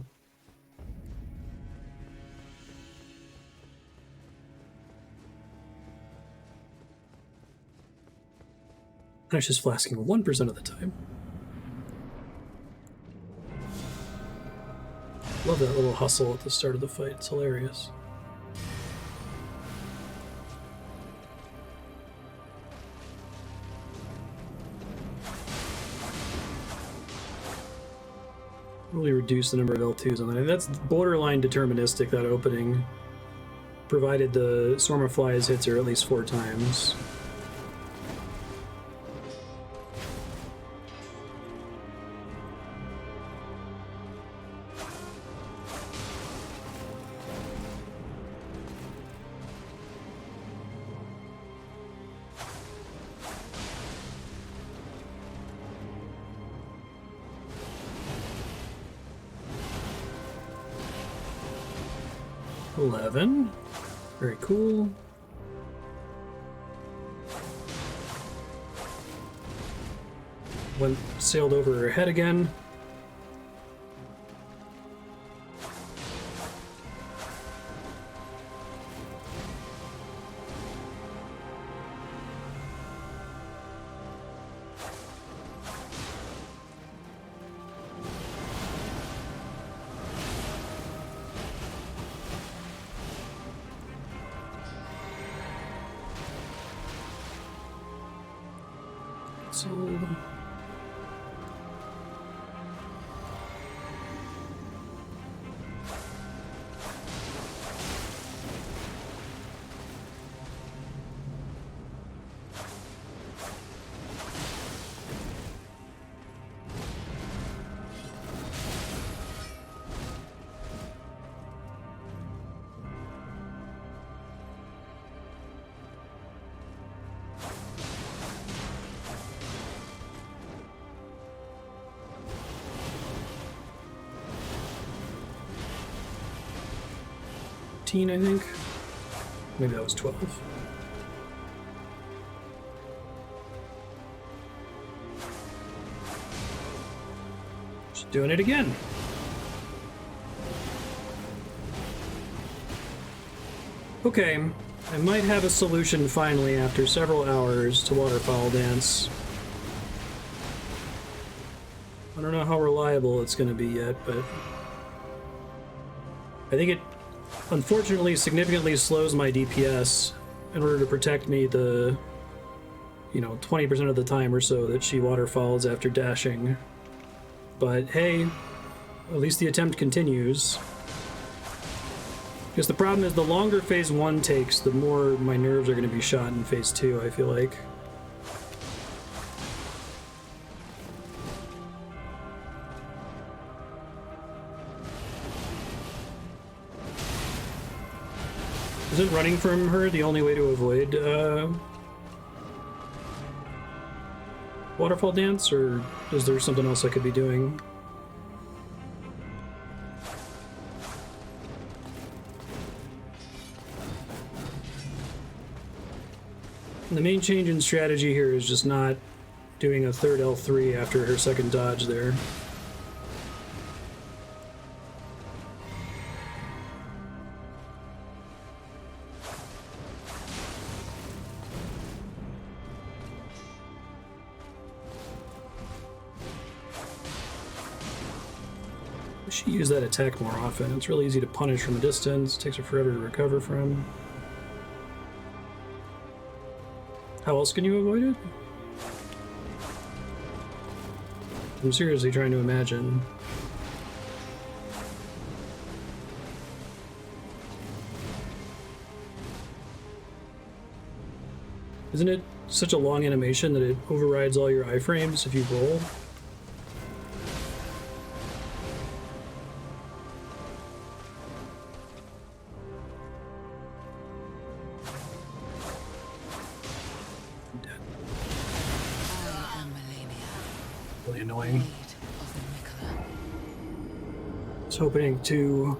I was just flasking 1% of the time. Love that little hustle at the start of the fight. It's hilarious. Really reduce the number of L2s on that. That's borderline deterministic, that opening, provided the Swarm of Flies hits her at least 4 times. Very cool. Sailed over her head again. I think. Maybe that was 12. Just doing it again. Okay, I might have a solution finally after several hours to waterfowl dance. I don't know how reliable it's going to be yet, but I think it unfortunately significantly slows my DPS in order to protect me the, 20% of the time or so that she waterfalls after dashing. But hey, at least the attempt continues. Because the problem is the longer phase 1 takes, the more my nerves are going to be shot in phase 2, I feel like. Isn't running from her the only way to avoid waterfall dance, or is there something else I could be doing? The main change in strategy here is just not doing a third L3 after her second dodge there. She use that attack more often. It's really easy to punish from a distance. It takes her forever to recover from. How else can you avoid it? I'm seriously trying to imagine. Isn't it such a long animation that it overrides all your iframes if you roll? Annoying. I was hoping to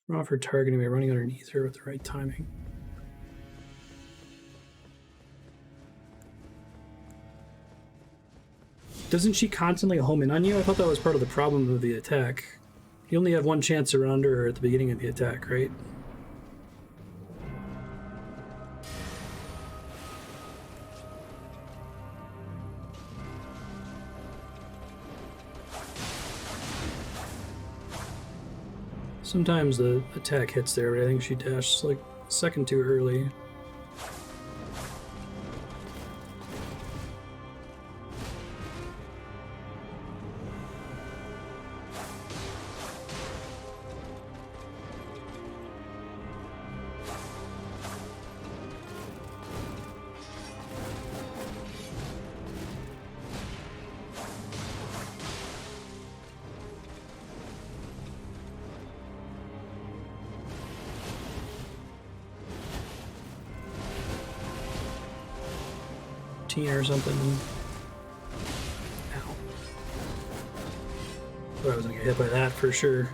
run off her targeting by running underneath her with the right timing. Doesn't she constantly home in on you? I thought that was part of the problem of the attack. You only have one chance to run under her at the beginning of the attack, right? Sometimes the attack hits there, but I think she dashed like a second too early. Or something. Ow. Thought I was gonna get hit by that for sure.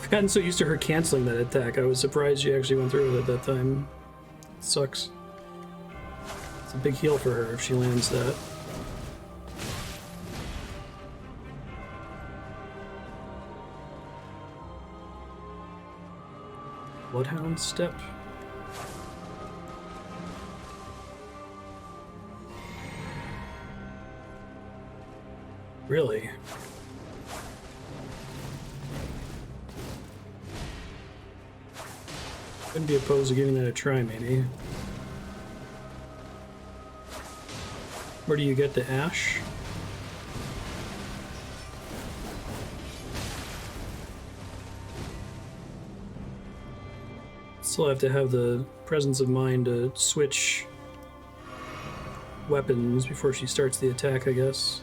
I've gotten so used to her canceling that attack, I was surprised she actually went through with it that time. It sucks. It's a big heal for her if she lands that. Bloodhound step. Really? Wouldn't be opposed to giving that a try, maybe. Where do you get the ash? Still have to have the presence of mind to switch weapons before she starts the attack, I guess.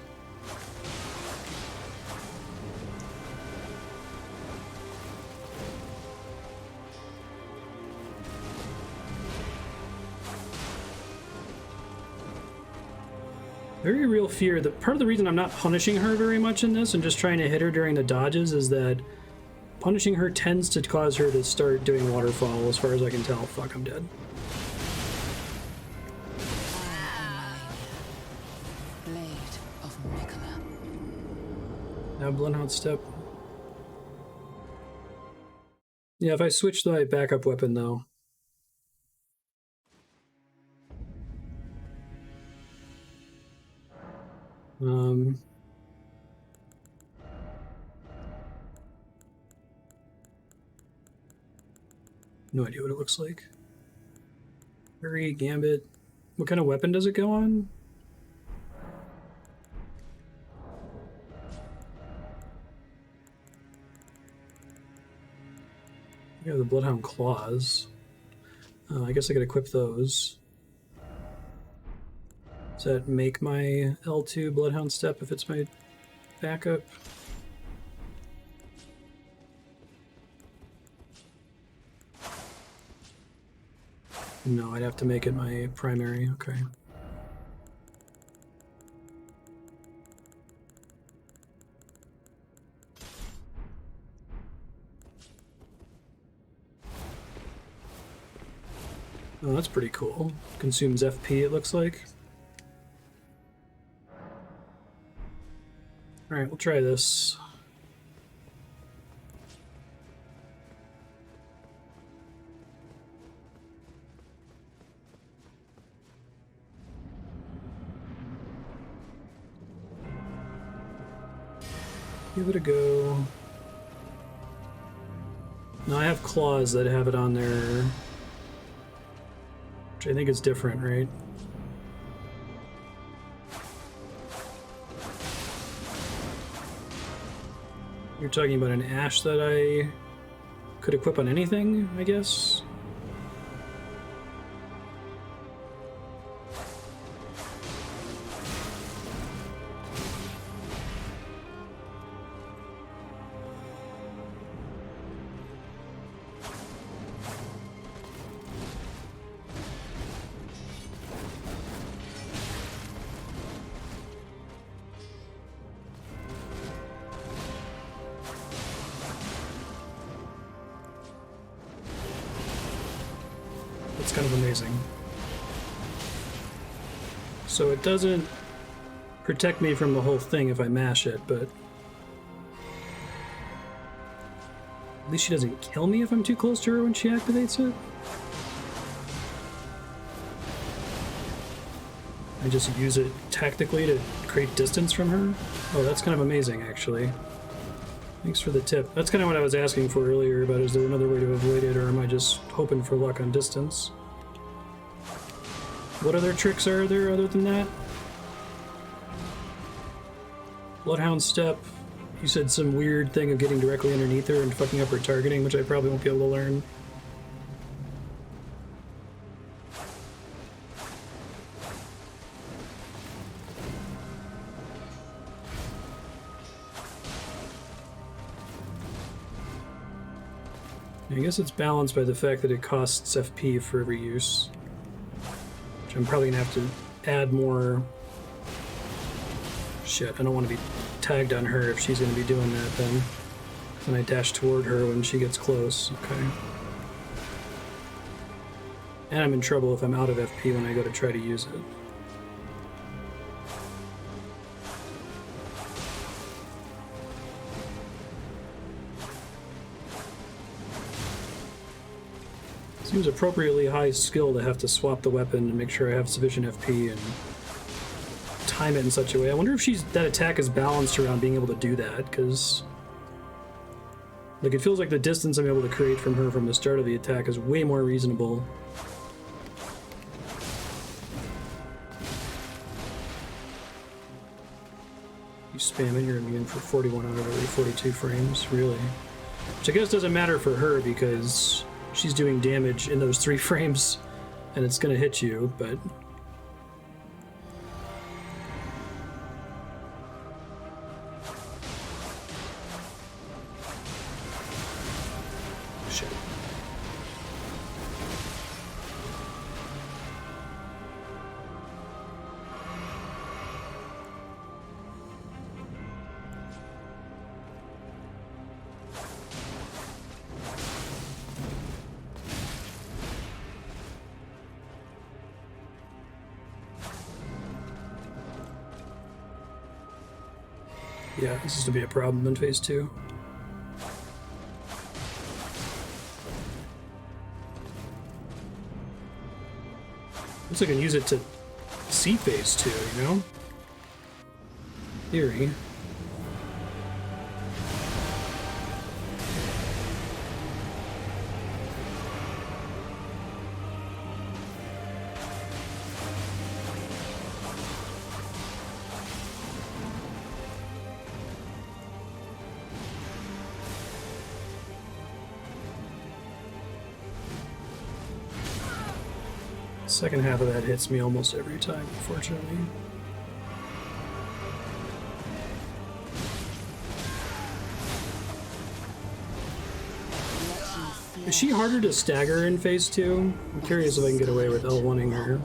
Very real fear that part of the reason I'm not punishing her very much in this and just trying to hit her during the dodges is that punishing her tends to cause her to start doing waterfall, as far as I can tell. Fuck, I'm dead. Blade Now Bloodhound step. Yeah, if I switch my backup weapon though. No idea what it looks like. Hurry, Gambit. What kind of weapon does it go on? We have the Bloodhound claws. I guess I could equip those. Does that make my L2 Bloodhound step if it's my backup? No, I'd have to make it my primary. Okay. Oh, that's pretty cool. Consumes FP, it looks like. Alright, we'll try this. Give it a go. Now I have claws that have it on there, which I think is different, right? You're talking about an ash that I could equip on anything, I guess? It's kind of amazing. So it doesn't protect me from the whole thing if I mash it, but at least she doesn't kill me if I'm too close to her when she activates it. I just use it tactically to create distance from her. Oh, that's kind of amazing, actually. Thanks for the tip. That's kind of what I was asking for earlier about, is there another way to avoid it, or am I just hoping for luck on distance? What other tricks are there other than that? Bloodhound step. You said some weird thing of getting directly underneath her and fucking up her targeting, which I probably won't be able to learn. I guess it's balanced by the fact that it costs FP for every use. Which I'm probably gonna have to add more. Shit, I don't want to be tagged on her if she's gonna be doing that then. And I dash toward her when she gets close. Okay. And I'm in trouble if I'm out of FP when I go to try to use it. Seems appropriately high skill to have to swap the weapon and make sure I have sufficient FP and time it in such a way. I wonder if that attack is balanced around being able to do that, because like it feels like the distance I'm able to create from her from the start of the attack is way more reasonable. You spam it, you're immune for 41 out of every 42 frames, really. Which I guess doesn't matter for her because she's doing damage in those 3 frames and it's gonna hit you, but shit. Yeah, this is to be a problem in phase 2. Looks like I can use it to see phase 2, you know? Theory. Second half of that hits me almost every time, unfortunately. Is she harder to stagger in phase 2? I'm curious if I can get away with L1ing her.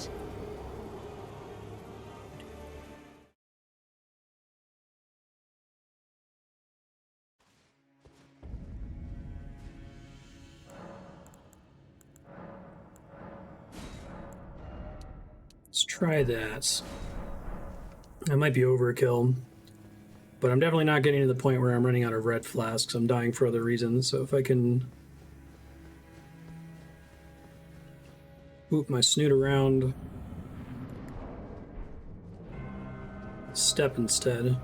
Let's try that. That might be overkill, but I'm definitely not getting to the point where I'm running out of red flasks. I'm dying for other reasons, so if I can move my snoot around, step instead.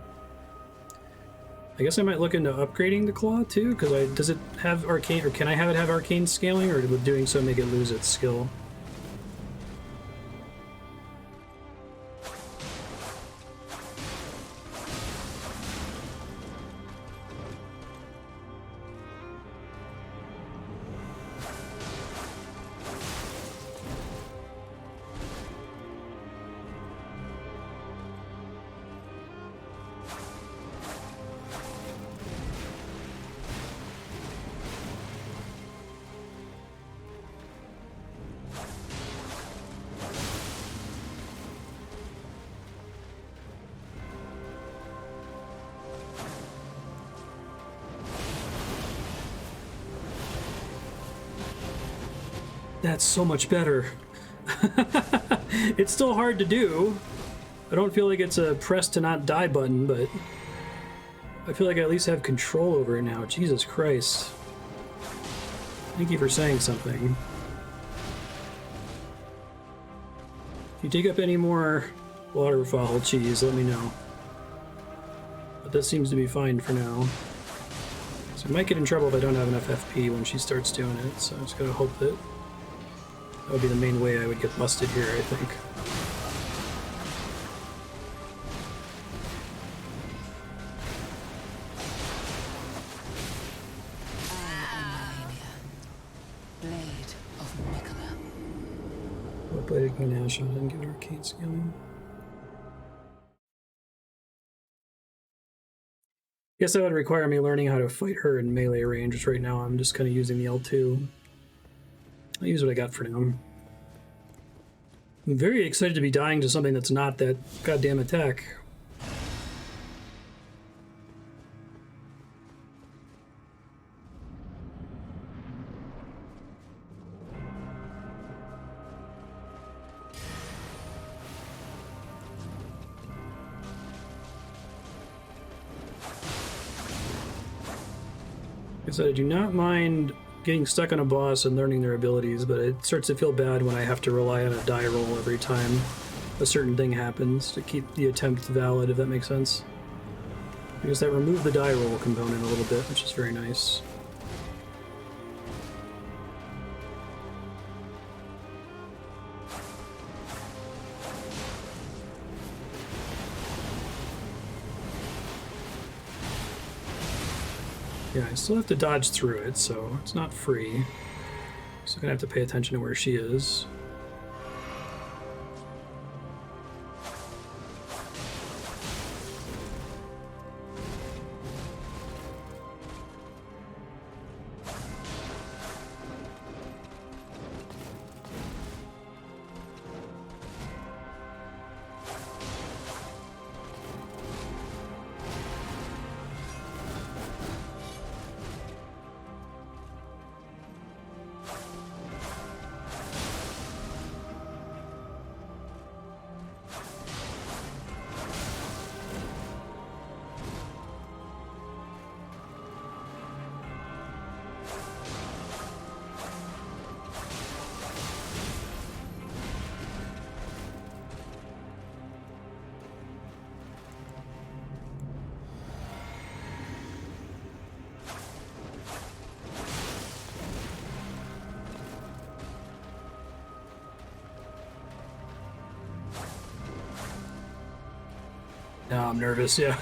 I guess I might look into upgrading the claw too, because does it have arcane, or can I have it have arcane scaling, or would doing so make it lose its skill? That's so much better. It's still hard to do. I don't feel like it's a press to not die button, but I feel like I at least have control over it now. Jesus Christ. Thank you for saying something. If you dig up any more waterfowl cheese, let me know. But this seems to be fine for now. So I might get in trouble if I don't have enough FP when she starts doing it, so I just gotta hope that that would be the main way I would get busted here, I think. I am Malenia, blade of Miquella. What bladed Ganache and get arcane scaling. Guess that would require me learning how to fight her in melee range, which right now I'm just kind of using the L2. I'll use what I got for now. I'm very excited to be dying to something that's not that goddamn attack. Like I said, I do not mind getting stuck on a boss and learning their abilities, but it starts to feel bad when I have to rely on a die roll every time a certain thing happens to keep the attempt valid, if that makes sense. Because that removed the die roll component a little bit, which is very nice. Yeah, I still have to dodge through it, so it's not free. Still gonna have to pay attention to where she is. Now I'm nervous, yeah.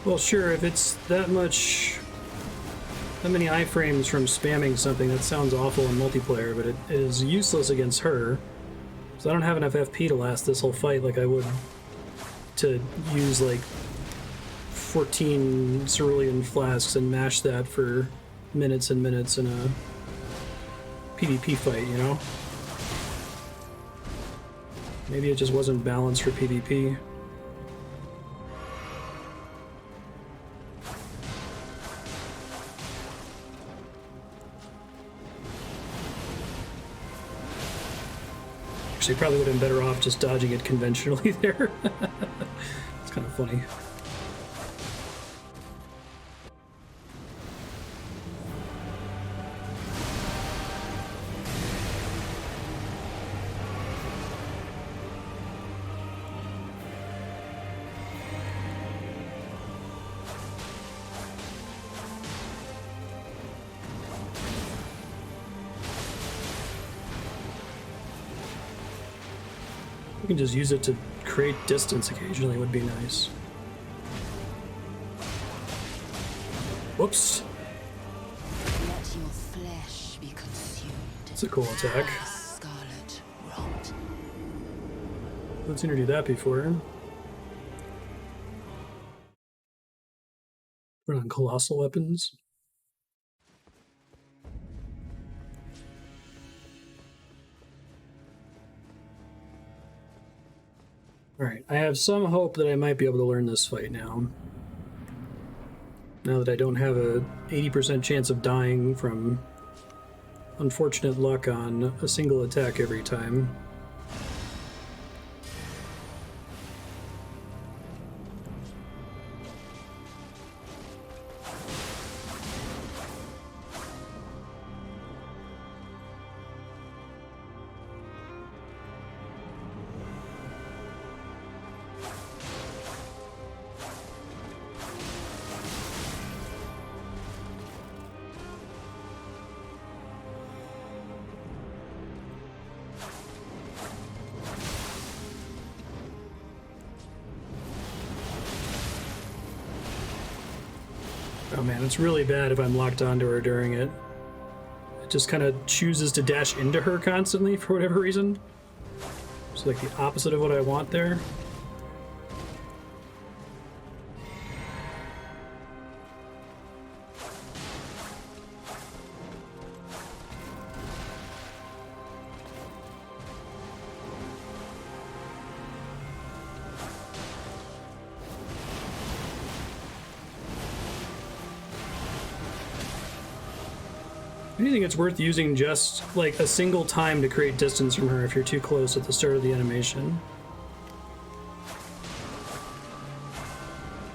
Well, sure, if it's that many iframes from spamming something, that sounds awful in multiplayer, but it is useless against her. So I don't have enough FP to last this whole fight like I would to use like 14 cerulean flasks and mash that for minutes and minutes in a PvP fight, you know? Maybe it just wasn't balanced for PvP. Actually, probably would have been better off just dodging it conventionally there. It's kind of funny. We can just use it to create distance occasionally, would be nice. Whoops. Let your flesh be consumed. That's a cool attack. by scarlet rot. I've seen her do that before. Run on colossal weapons. Alright, I have some hope that I might be able to learn this fight now. Now that I don't have a 80% chance of dying from unfortunate luck on a single attack every time. Oh man, it's really bad if I'm locked onto her during it. It just kind of chooses to dash into her constantly for whatever reason. It's like the opposite of what I want there. I think it's worth using just like a single time to create distance from her if you're too close at the start of the animation.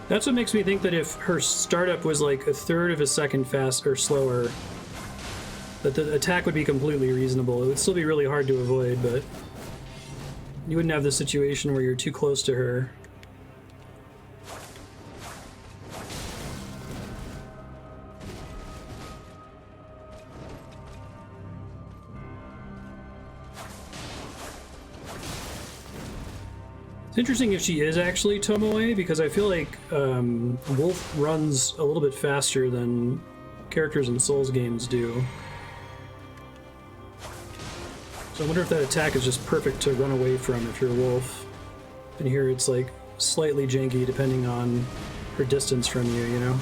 That's what makes me think that if her startup was like a third of a second faster or slower, that the attack would be completely reasonable. It would still be really hard to avoid, but you wouldn't have the situation where you're too close to her. It's interesting if she is actually Tomoe, because I feel like Wolf runs a little bit faster than characters in Souls games do. So I wonder if that attack is just perfect to run away from if you're Wolf. And here it's like slightly janky depending on her distance from you, you know?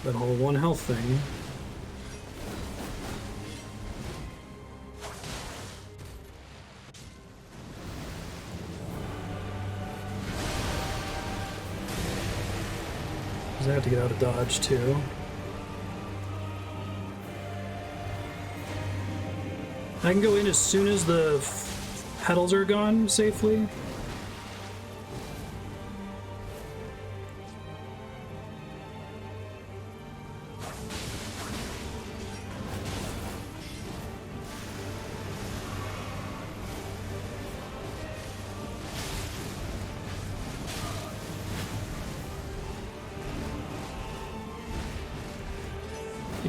That whole one health thing. I have to get out of dodge too. I can go in as soon as the petals are gone safely.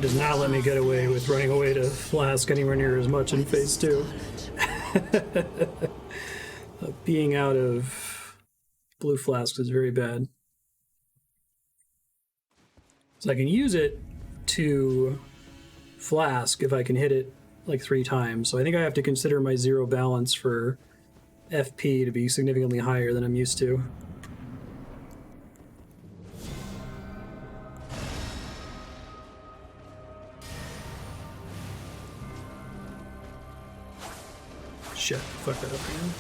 does not let me get away with running away to Flask anywhere near as much in phase 2. Being out of blue flasks is very bad. So I can use it to Flask if I can hit it like 3 times. So I think I have to consider my 0 balance for FP to be significantly higher than I'm used to. Shit, fuck that up again.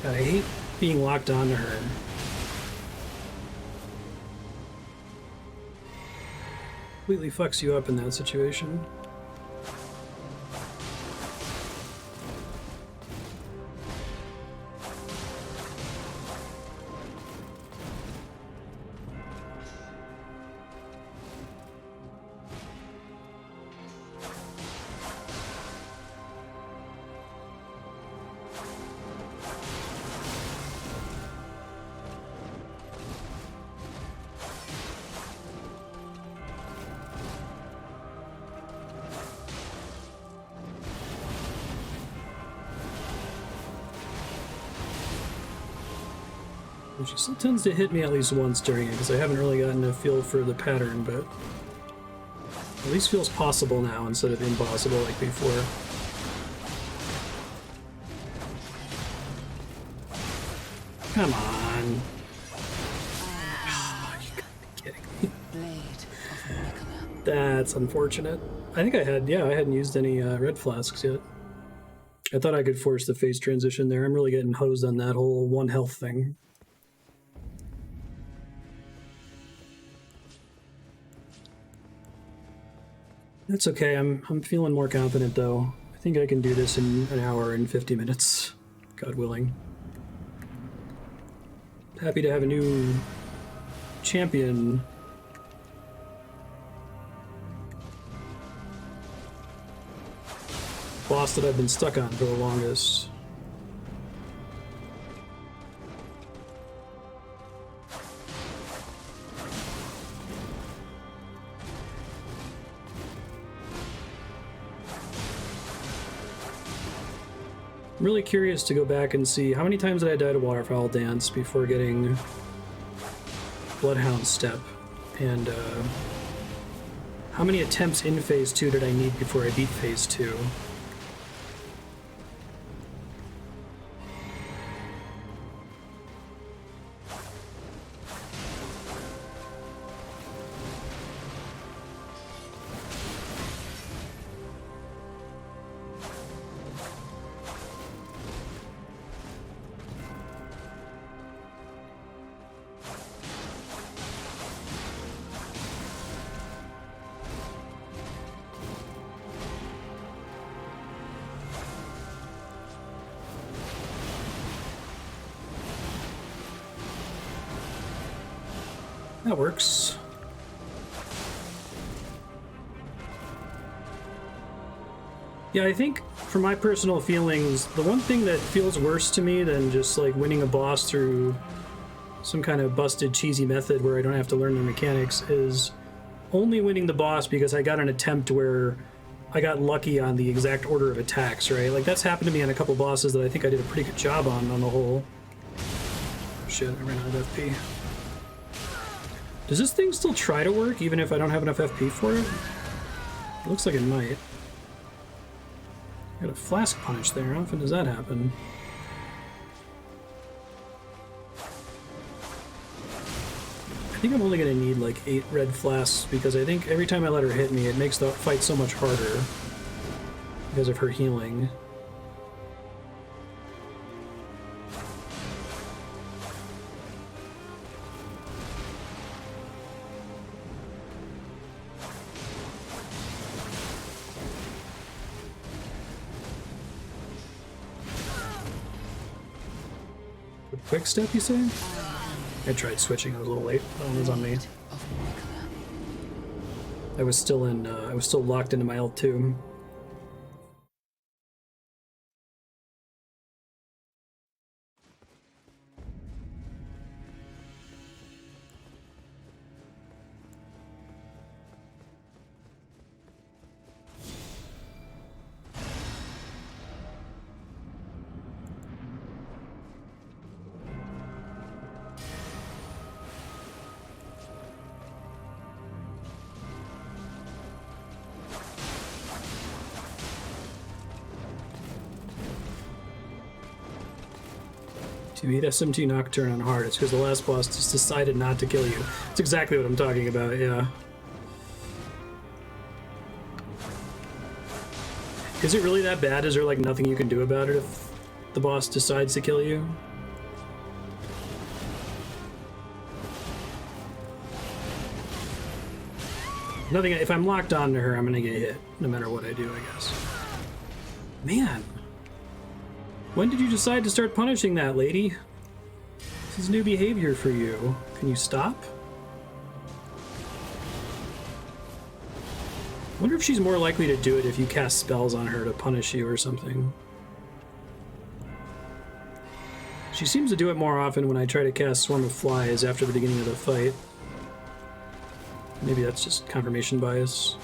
God, I hate being locked onto her. Completely fucks you up in that situation. She still tends to hit me at least once during it, because I haven't really gotten a feel for the pattern, but at least feels possible now instead of impossible like before. Come on. Oh, you gotta be kidding me. Blade of Miquella. That's unfortunate. I think I hadn't used any red flasks yet. I thought I could force the phase transition there. I'm really getting hosed on that whole 1 health thing. That's okay, I'm feeling more confident though. I think I can do this in an hour and 50 minutes, God willing. Happy to have a new champion. Boss that I've been stuck on for the longest. I'm really curious to go back and see how many times did I die to Waterfowl Dance before getting Bloodhound Step, and how many attempts in phase 2 did I need before I beat phase 2? That works. Yeah, I think for my personal feelings, the one thing that feels worse to me than just like winning a boss through some kind of busted cheesy method where I don't have to learn the mechanics is only winning the boss because I got an attempt where I got lucky on the exact order of attacks, right? Like that's happened to me on a couple bosses that I think I did a pretty good job on the whole. Shit, I ran out of FP. Does this thing still try to work even if I don't have enough FP for it? It looks like it might. Got a flask punch there. How often does that happen? I think I'm only going to need like 8 red flasks because I think every time I let her hit me, it makes the fight so much harder because of her healing. quick step, you say? I tried switching, I was a little late. That one was on me. Of Miquella. I was still locked into my L2. To beat SMT Nocturne on hard, it's because the last boss just decided not to kill you. That's exactly what I'm talking about, yeah. Is it really that bad? Is there like nothing you can do about it if the boss decides to kill you? Nothing. If I'm locked onto her, I'm gonna get hit, no matter what I do, I guess. Man. When did you decide to start punishing that, lady? This is new behavior for you. Can you stop? Wonder if she's more likely to do it if you cast spells on her to punish you or something. She seems to do it more often when I try to cast Swarm of Flies after the beginning of the fight. Maybe that's just confirmation bias.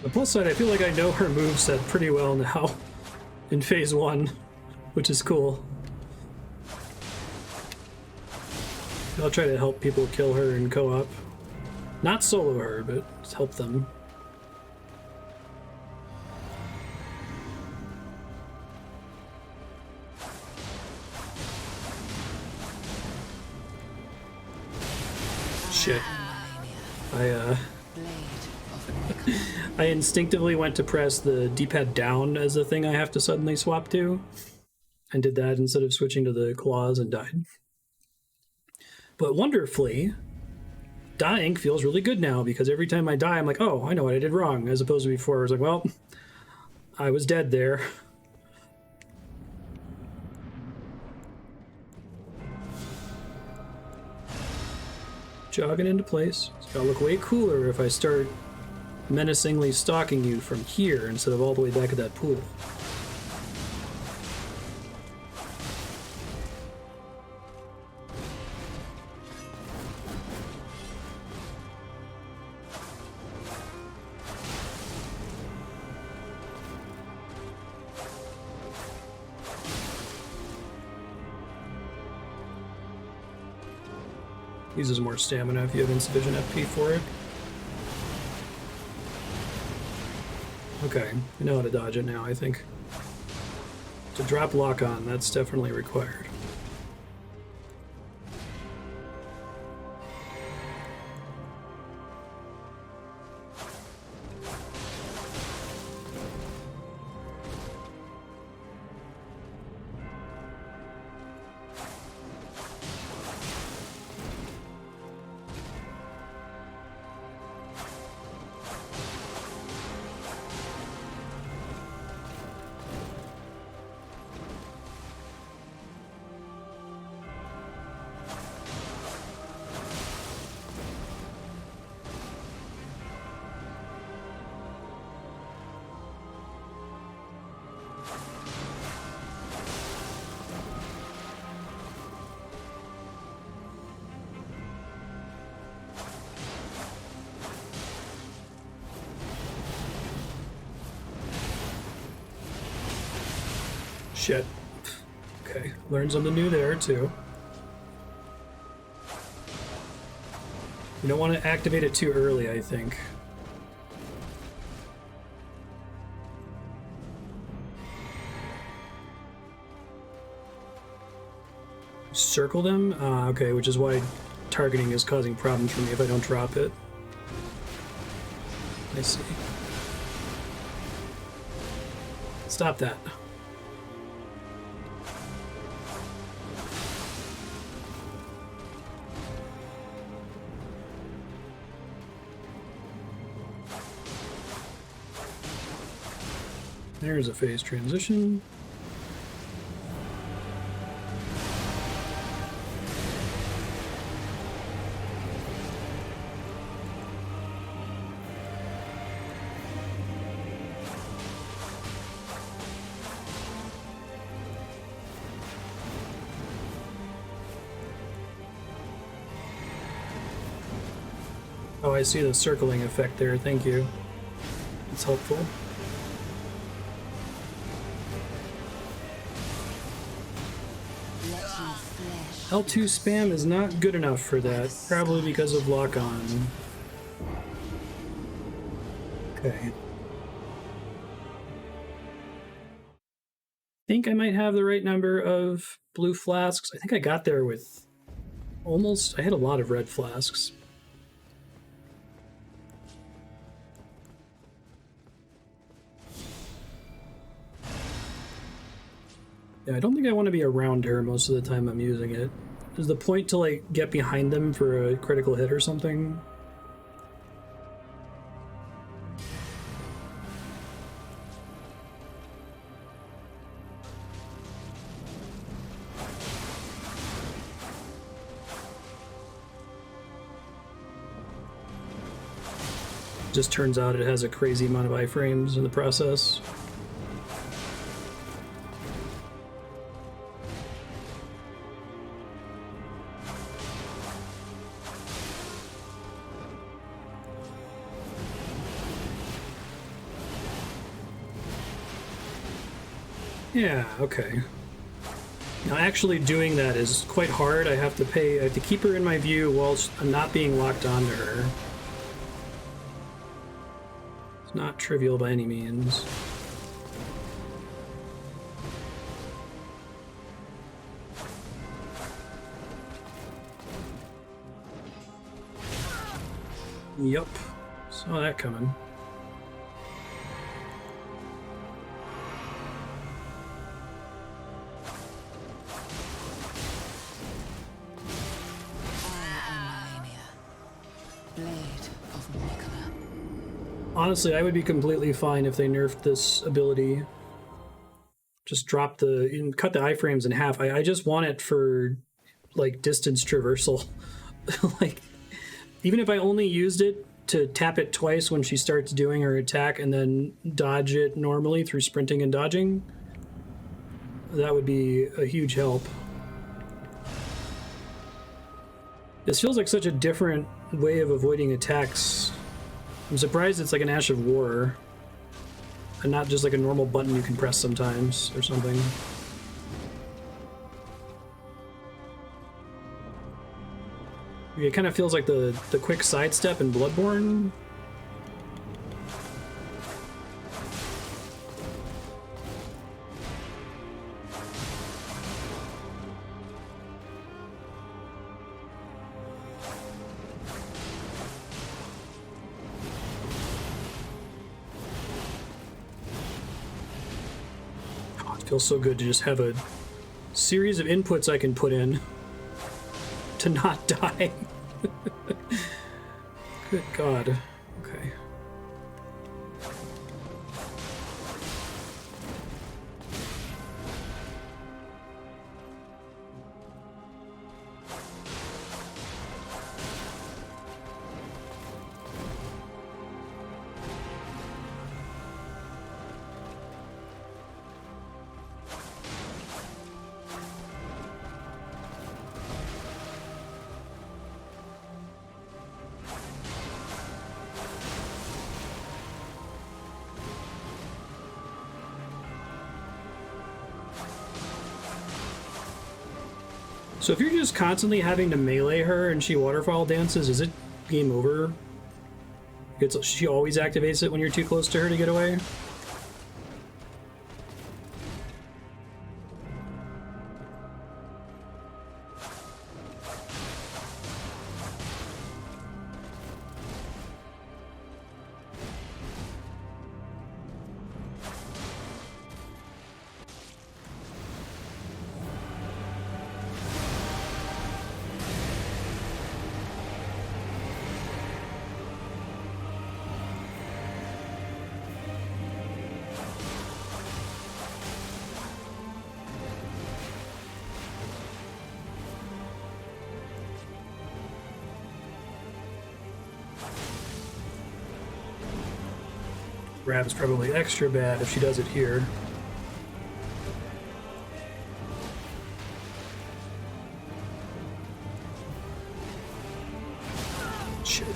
The plus side, I feel like I know her moveset pretty well now in phase 1, which is cool. I'll try to help people kill her in co-op. Not solo her, but just help them. Shit. I instinctively went to press the D-pad down as the thing I have to suddenly swap to, and did that instead of switching to the claws and died. But wonderfully, dying feels really good now, because every time I die, I'm like, oh, I know what I did wrong, as opposed to before I was like, well, I was dead there. Jogging into place. It's gotta look way cooler if I start menacingly stalking you from here instead of all the way back at that pool. Uses more stamina if you have insufficient FP for it. Okay, I know how to dodge it now, I think. To drop lock on, that's definitely required. Shit. Okay, learned something new there, too. You don't want to activate it too early, I think. Circle them? Okay, which is why targeting is causing problems for me if I don't drop it. I see. Stop that. There's a phase transition. Oh, I see the circling effect there. Thank you. It's helpful. L2 spam is not good enough for that, probably because of lock-on. Okay. I think I might have the right number of blue flasks. I think I got there with almost... I had a lot of red flasks. Yeah, I don't think I want to be around her most of the time I'm using it. Is the point to, like, get behind them for a critical hit or something? Just turns out it has a crazy amount of iframes in the process. Yeah, okay. Now actually doing that is quite hard. I have to keep her in my view whilst I'm not being locked onto her. It's not trivial by any means. Yup. Saw that coming. Honestly, I would be completely fine if they nerfed this ability. Just drop cut the iframes in half. I just want it for, like, distance traversal. Like, even if I only used it to tap it twice when she starts doing her attack and then dodge it normally through sprinting and dodging, that would be a huge help. This feels like such a different way of avoiding attacks. I'm surprised it's like an Ash of War, and not just like a normal button you can press sometimes, or something. It kind of feels like the quick sidestep in Bloodborne. Feels so good to just have a series of inputs I can put in to not die. Good God. Okay. So if you're just constantly having to melee her and she waterfall dances, is it game over? She always activates it when you're too close to her to get away? Grab is probably extra bad if she does it here. Shit.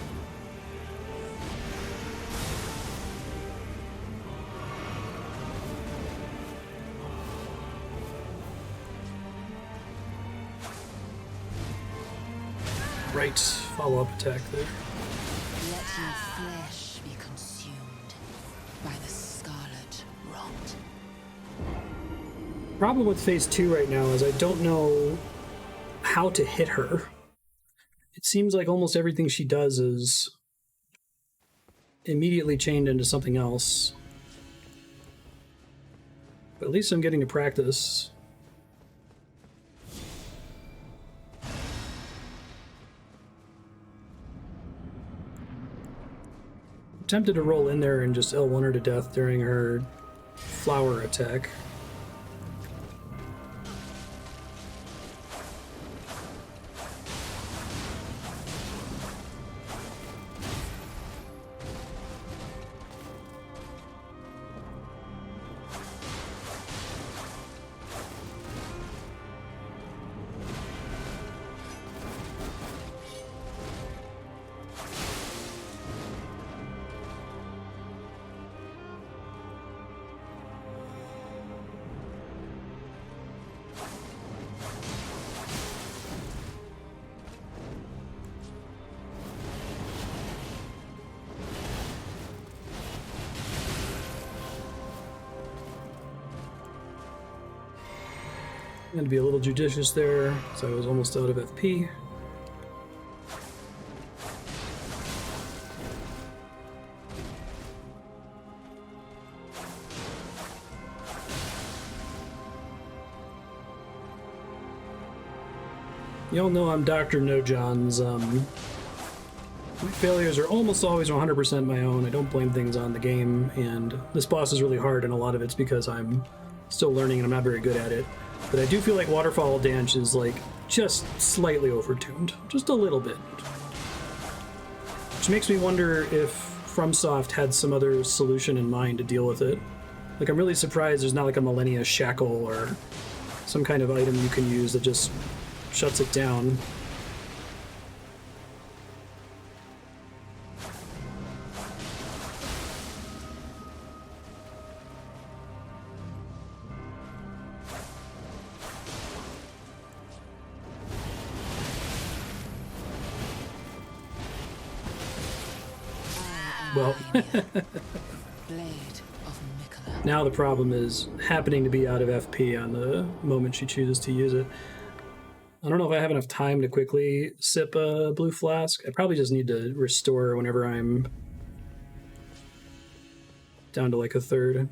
Right, follow-up attack there. Let your flesh be consumed by the scarlet rot. Problem with phase 2 right now is I don't know how to hit her. It seems like almost everything she does is immediately chained into something else. But at least I'm getting to practice. I'm tempted to roll in there and just L1 her to death during her flower attack. I'm going to be a little judicious there, so I was almost out of FP. Y'all know I'm Dr. No John's. My failures are almost always 100% my own. I don't blame things on the game, and this boss is really hard, and a lot of it's because I'm still learning and I'm not very good at it. But I do feel like Waterfall Dance is like just slightly overtuned, just a little bit. Which makes me wonder if FromSoft had some other solution in mind to deal with it. Like, I'm really surprised there's not like a Malenia shackle or some kind of item you can use that just shuts it down. Well, Blade of Miquella. now the problem is happening to be out of FP on the moment she chooses to use it. I don't know if I have enough time to quickly sip a blue flask. I probably just need to restore whenever I'm down to like a third.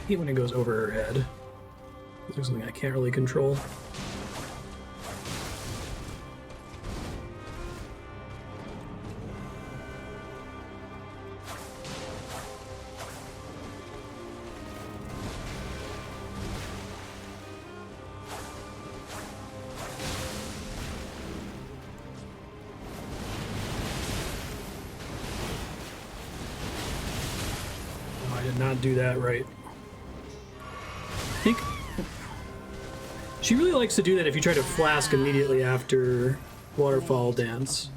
I hate when it goes over her head. There's something I can't really control. Oh, I did not do that right. I think she really likes to do that if you try to flask immediately after Waterfall Dance.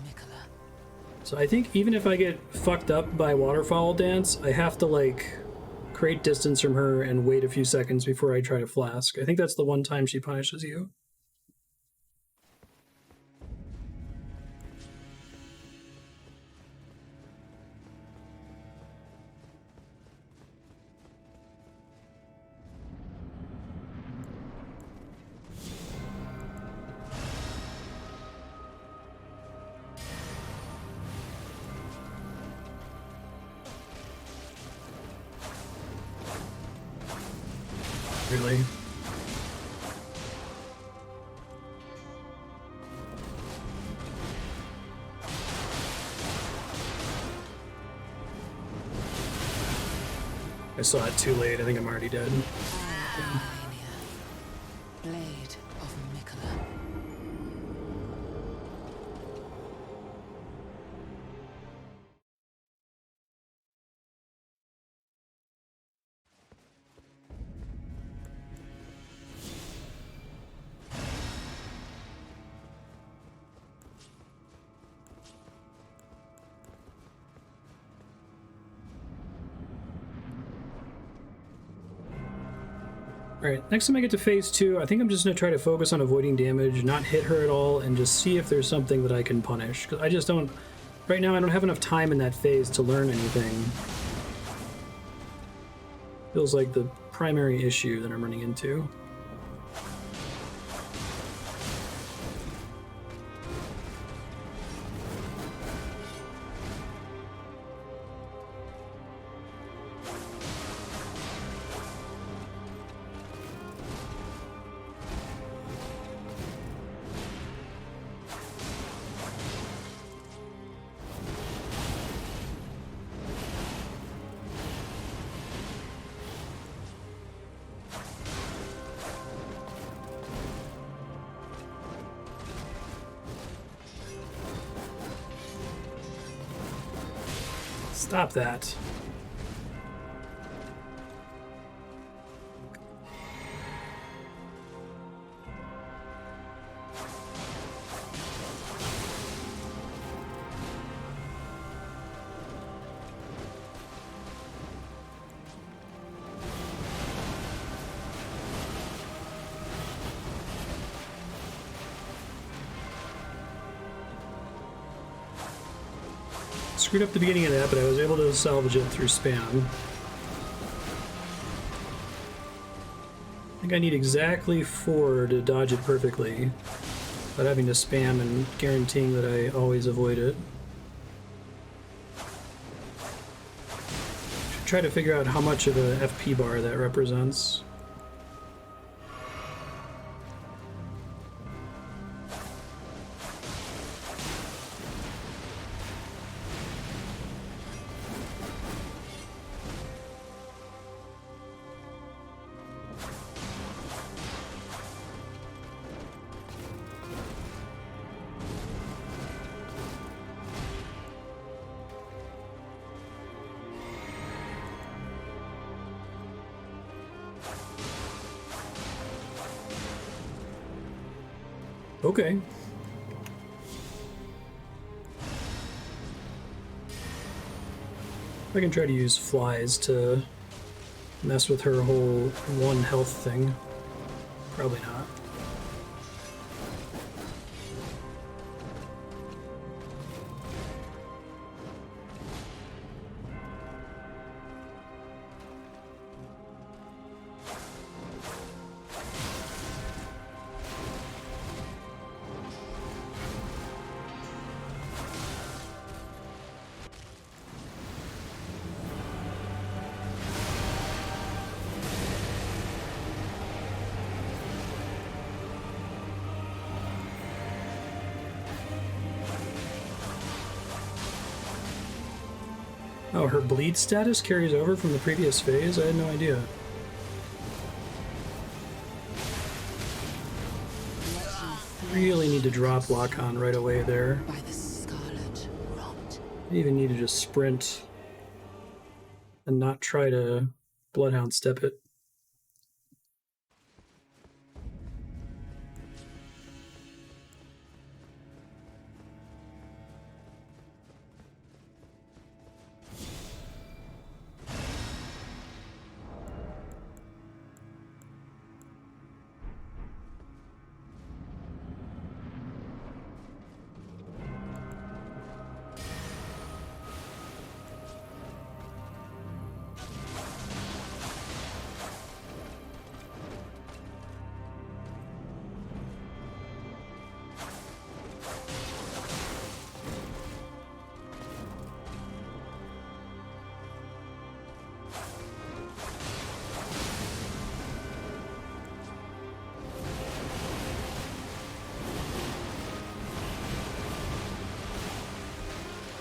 So I think even if I get fucked up by Waterfall Dance, I have to like create distance from her and wait a few seconds before I try to flask. I think that's the one time she punishes you. Really? I saw it too late. I think I'm already dead. Malenia, blade of Miquella. Alright, next time I get to phase 2, I think I'm just going to try to focus on avoiding damage, not hit her at all, and just see if there's something that I can punish. Because I just don't... Right now, I don't have enough time in that phase to learn anything. Feels like the primary issue that I'm running into. Stop that. Screwed up the beginning of that, but I was able to salvage it through spam. I think I need exactly 4 to dodge it perfectly, without having to spam and guaranteeing that I always avoid it. Should try to figure out how much of a FP bar that represents. Okay. I can try to use flies to mess with her whole 1 health thing. Probably not. Oh, her bleed status carries over from the previous phase? I had no idea. Really need to drop lock-on right away there. By the scarlet rot. I even need to just sprint and not try to Bloodhound step it.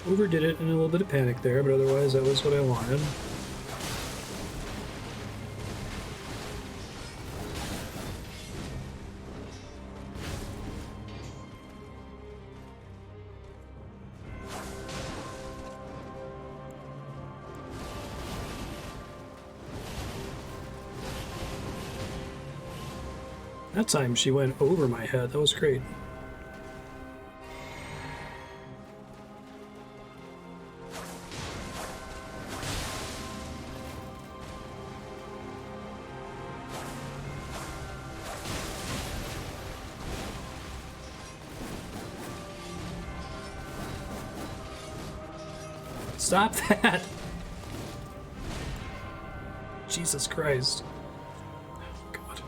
Overdid it in a little bit of panic there, but otherwise that was what I wanted. That time she went over my head. That was great. Stop that! Jesus Christ. Oh, God.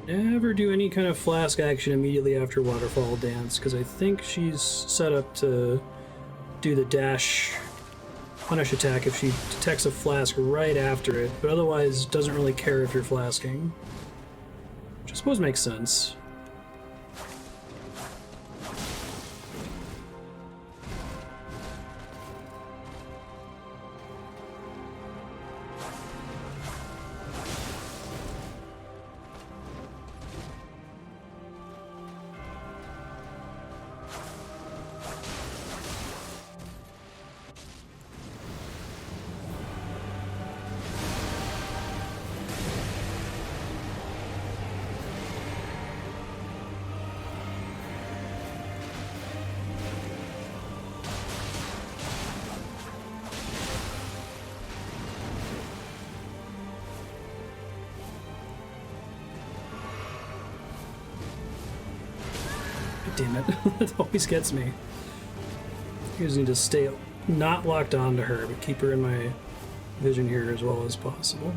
Never do any kind of flask action immediately after Waterfall Dance, because I think she's set up to do the dash punish attack if she detects a flask right after it, but otherwise doesn't really care if you're flasking. Which I suppose makes sense. Damn it. It always gets me. You just need to stay not locked onto her, but keep her in my vision here as well as possible.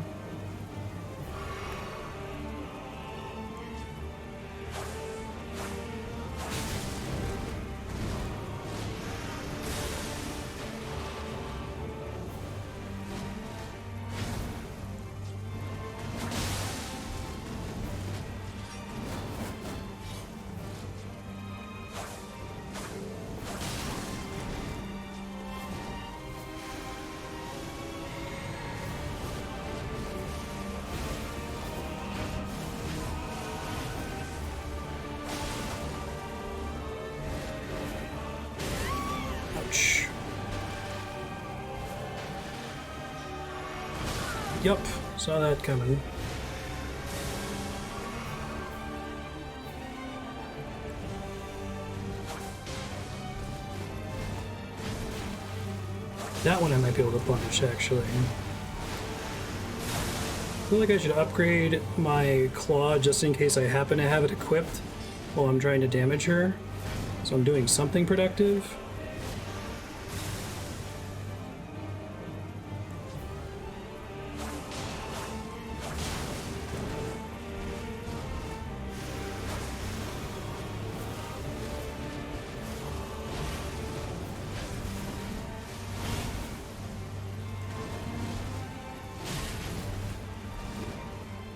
Yup, saw that coming. That one I might be able to punish, actually. I feel like I should upgrade my claw just in case I happen to have it equipped while I'm trying to damage her. So I'm doing something productive.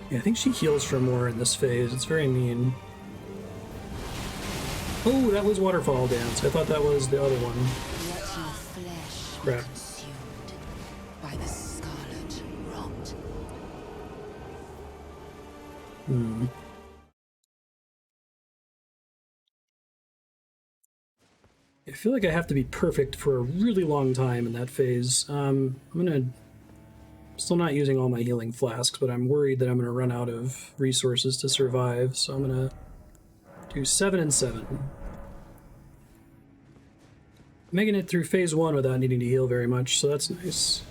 Yeah, I think she heals for more in this phase. It's very mean. Oh, that was Waterfall Dance. I thought that was the other one. Let your flesh be Crap. consumed by the scarlet rot. I feel like I have to be perfect for a really long time in that phase. I'm still not using all my healing flasks, but I'm worried that I'm gonna run out of resources to survive, so I'm gonna do 7 and 7. Making it through phase 1 without needing to heal very much, so that's nice.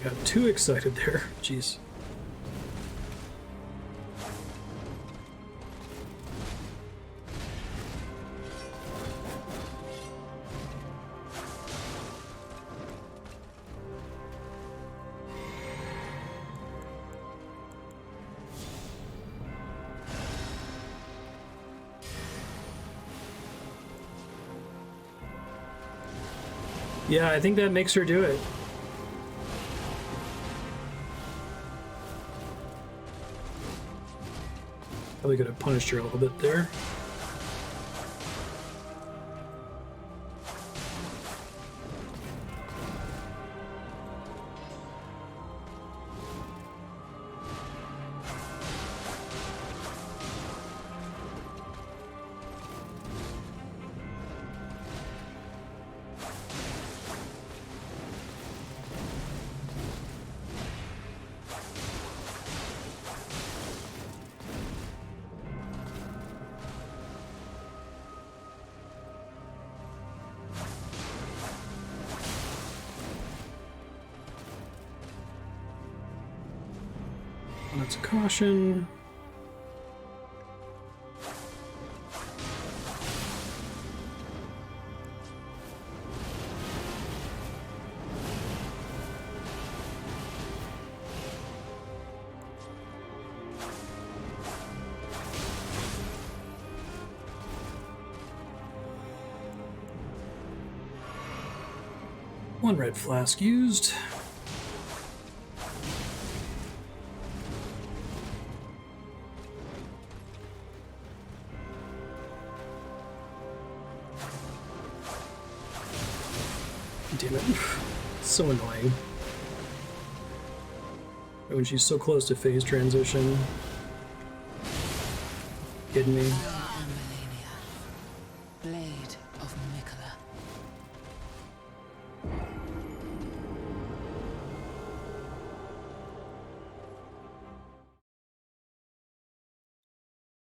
Got too excited there. Jeez. Yeah, I think that makes her do it. Probably could have punished her a little bit there. That's a caution. One red flask used. Damn it. So annoying. When she's so close to phase transition. Kidding me? I am Malenia, blade of Miquella.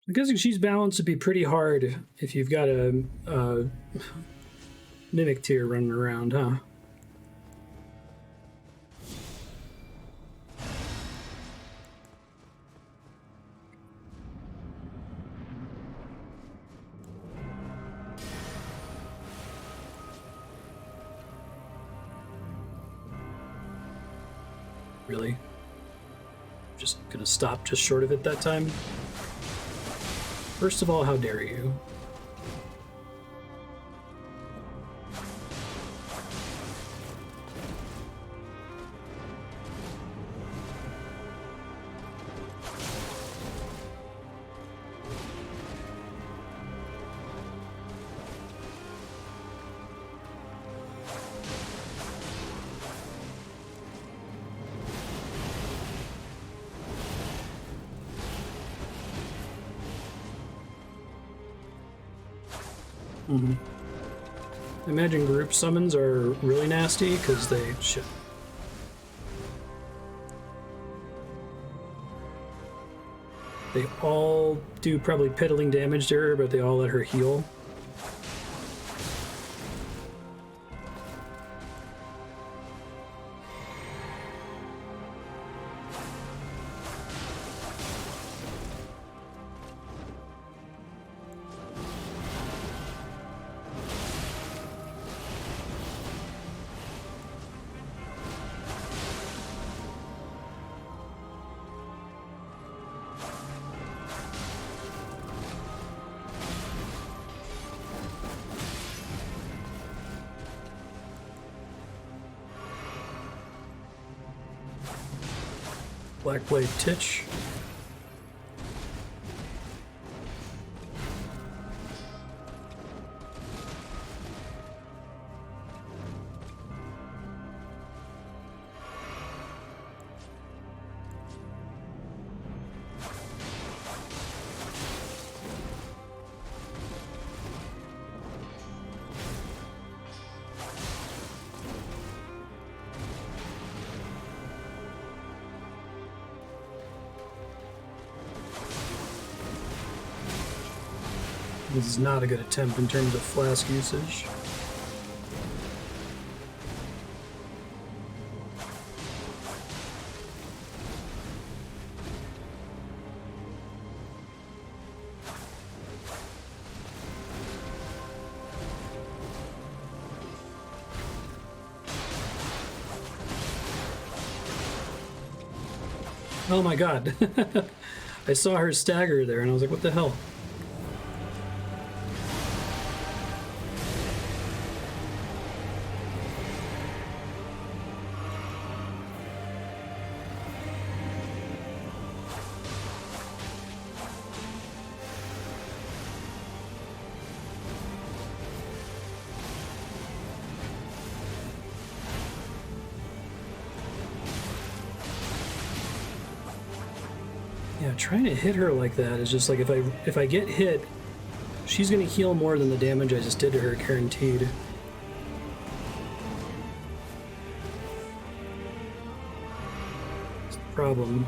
I'm guessing she's balanced to be pretty hard if you've got a mimic tier running around, huh? Really? Just gonna stop just short of it that time? First of all, how dare you? Mm-hmm. I imagine group summons are really nasty because they shit. They all do probably piddling damage to her, but they all let her heal. Blackblade Titch. This is not a good attempt in terms of flask usage. Oh my god. I saw her stagger there and I was like, what the hell? Yeah, trying to hit her like that is just like if I get hit, she's gonna heal more than the damage I just did to her, guaranteed. It's the problem.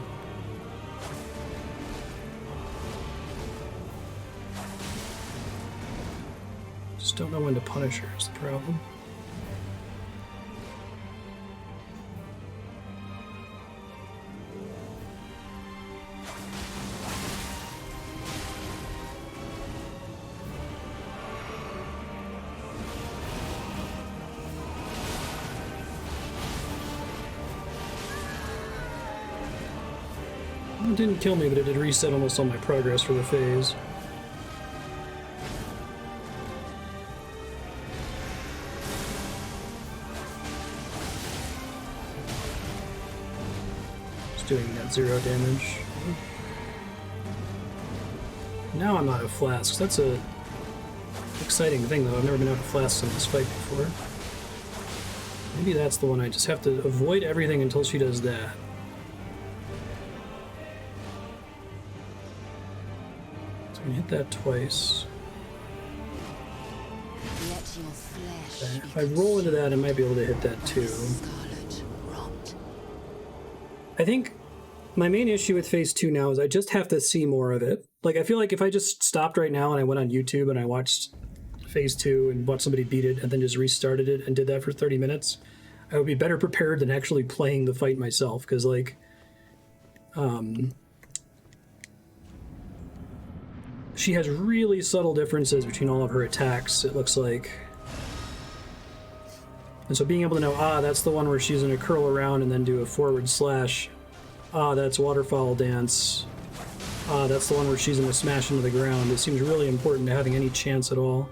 Just don't know when to punish her is the problem. It didn't kill me, but it did reset almost all my progress for the phase. Just doing net 0 damage. Now I'm out of flasks. That's a exciting thing, though. I've never been out of flasks in this fight before. Maybe that's the one I just have to avoid everything until she does that. I hit that twice. If I roll into that, I might be able to hit that too. I think my main issue with phase 2 now is I just have to see more of it. Like, I feel like if I just stopped right now and I went on YouTube and I watched phase 2 and watched somebody beat it and then just restarted it and did that for 30 minutes, I would be better prepared than actually playing the fight myself. Because, like, she has really subtle differences between all of her attacks, it looks like. And so being able to know, that's the one where she's going to curl around and then do a forward slash. That's waterfowl dance. That's the one where she's going to smash into the ground. It seems really important to having any chance at all.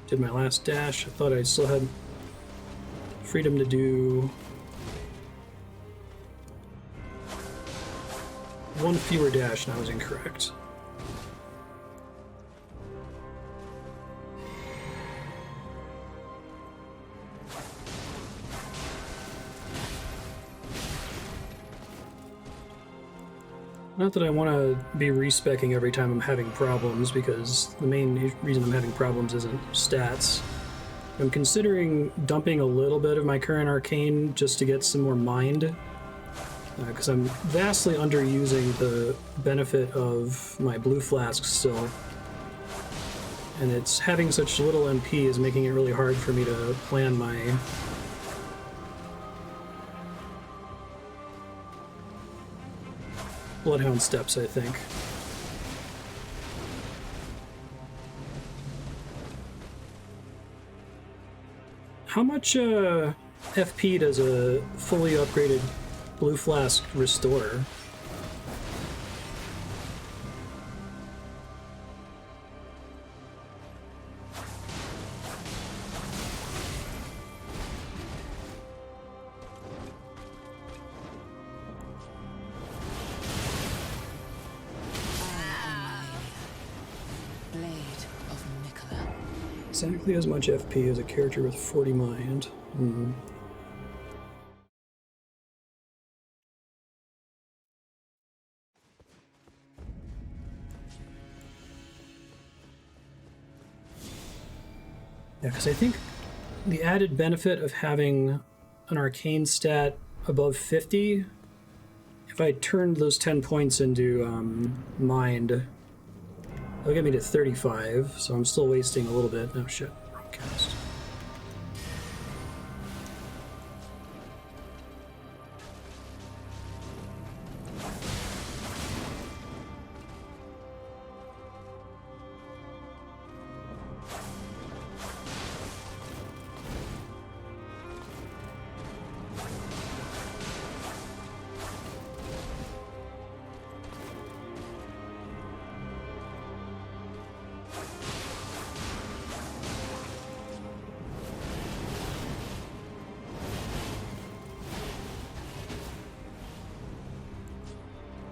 Did my last dash. I thought I still had freedom to do one fewer dash, and I was incorrect. Not that I want to be respecking every time I'm having problems, because the main reason I'm having problems isn't stats. I'm considering dumping a little bit of my current arcane just to get some more mind, because I'm vastly underusing the benefit of my blue flasks still. And it's having such little MP is making it really hard for me to plan my Bloodhound steps, I think. How much FP does a fully upgraded blue flask restore? Exactly as much FP as a character with 40 mind. Yeah, because I think the added benefit of having an arcane stat above 50, if I turned those 10 points into mind, it'll get me to 35, so I'm still wasting a little bit. Oh shit, wrong cast.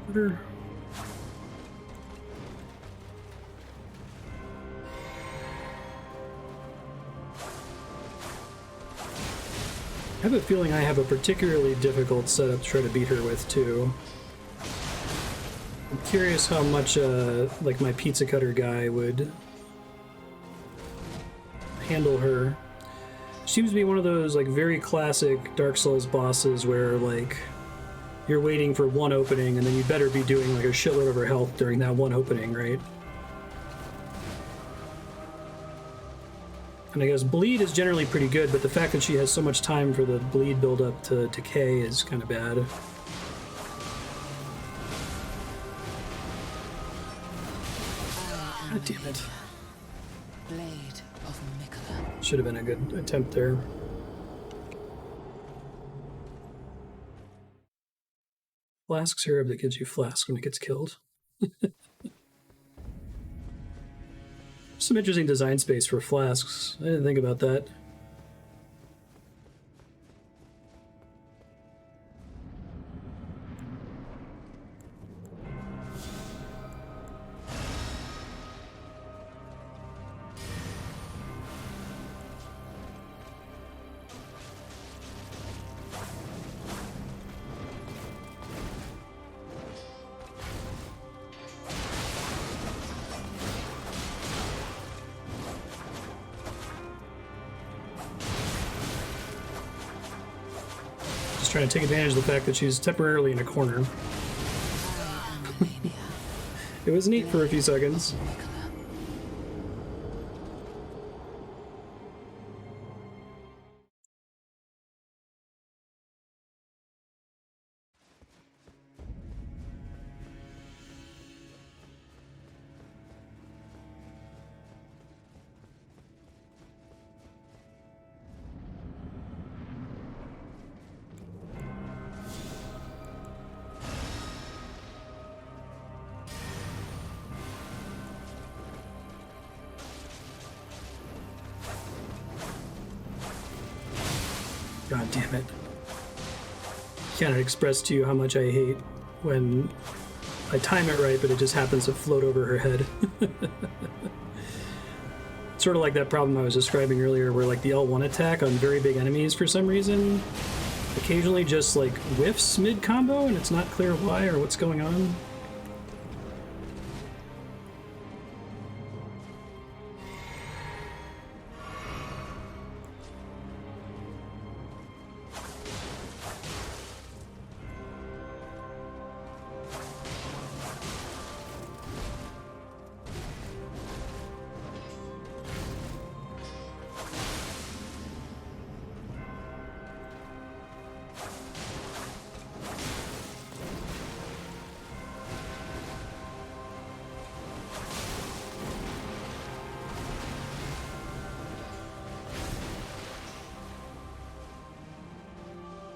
Better. I have a feeling I have a particularly difficult setup to try to beat her with, too. I'm curious how much, like, my pizza cutter guy would handle her. She seems to be one of those, like, very classic Dark Souls bosses where, like, you're waiting for one opening and then you better be doing, like, a shitload of her health during that one opening, right? And I guess bleed is generally pretty good, but the fact that she has so much time for the bleed buildup to decay is kind of bad. God damn it. Blade of Miquella. Should have been a good attempt there. Flask syrup that gives you flask when it gets killed. Some interesting design space for flasks. I didn't think about that. Trying to take advantage of the fact that she's temporarily in a corner. It was neat for a few seconds. God damn it. Cannot express to you how much I hate when I time it right, but it just happens to float over her head. Sort of like that problem I was describing earlier where like the L1 attack on very big enemies for some reason occasionally just like whiffs mid-combo and it's not clear why or what's going on.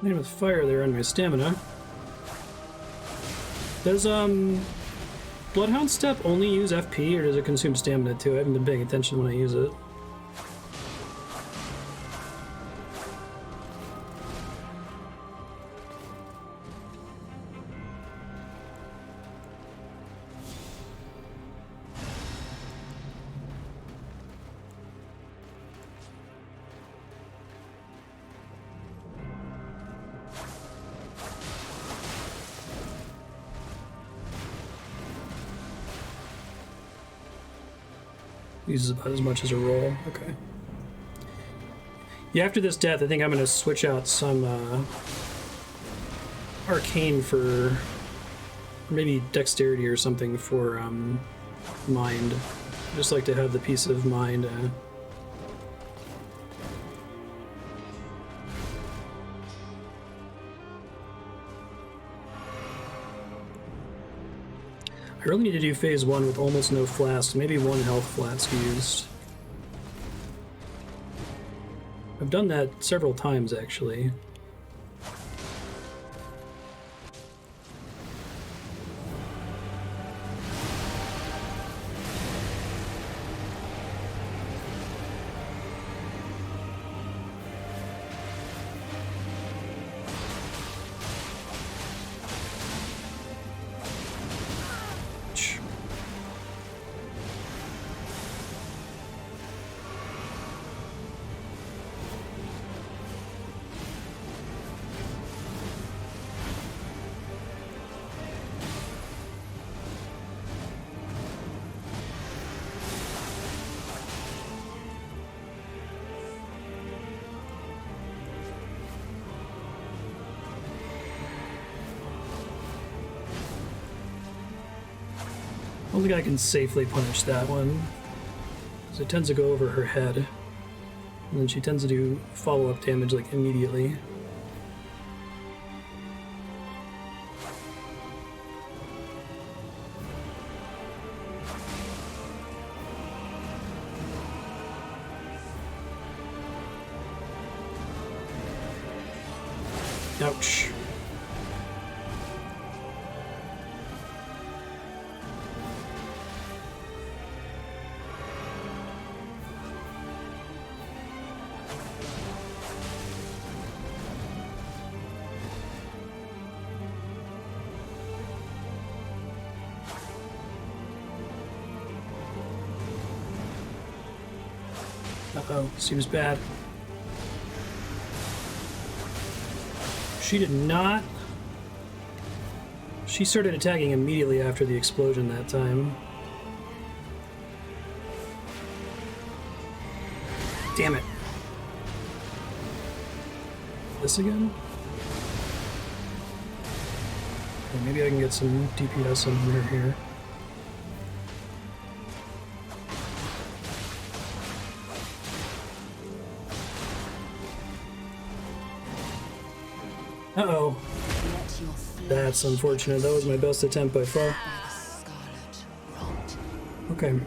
With fire there on my stamina. Does Bloodhound step only use FP or does it consume stamina too? I haven't been paying attention when I use it. Uses about as much as a roll. Okay. Yeah, after this death, I think I'm going to switch out some arcane for maybe dexterity or something for mind. I just like to have the peace of mind. I really need to do phase 1 with almost no flasks, maybe one health flask used. I've done that several times, actually. don't think I can safely punish that one, because it tends to go over her head, and then she tends to do follow-up damage like immediately. Ouch. Uh-oh, seems bad. She did not... She started attacking immediately after the explosion that time. Damn it. This again? Okay, maybe I can get some DPS in here. Uh-oh. That's unfortunate. That was my best attempt by far. Okay. Well,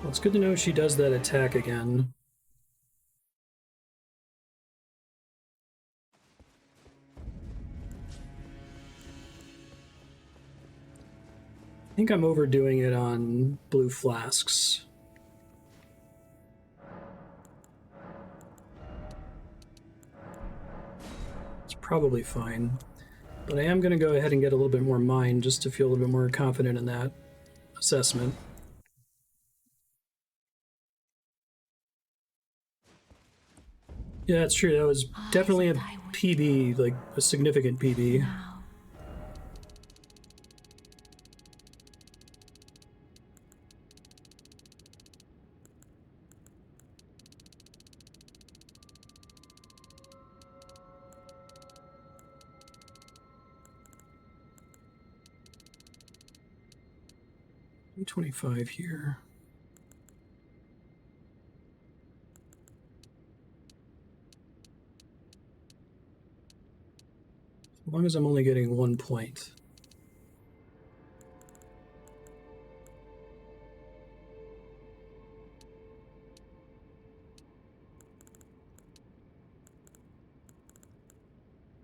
it's good to know she does that attack again. I think I'm overdoing it on blue flasks. Probably fine, but I am going to go ahead and get a little bit more mine just to feel a little bit more confident in that assessment. Yeah, that's true. That was definitely a PB, like a significant PB. $25 here. As long as I'm only getting 1 point.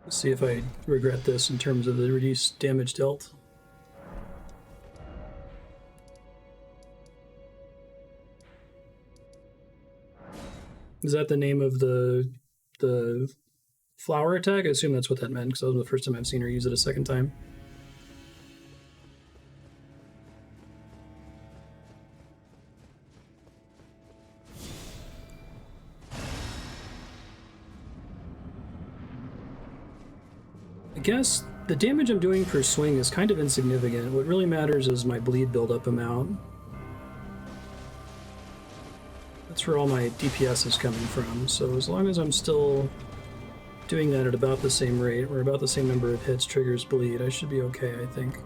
Let's see if I regret this in terms of the reduced damage dealt. Is that the name of the flower attack? I assume that's what that meant, because that was the first time I've seen her use it a second time. I guess the damage I'm doing per swing is kind of insignificant. What really matters is my bleed buildup amount. That's where all my DPS is coming from, so as long as I'm still doing that at about the same rate, or about the same number of hits triggers bleed, I should be okay, I think.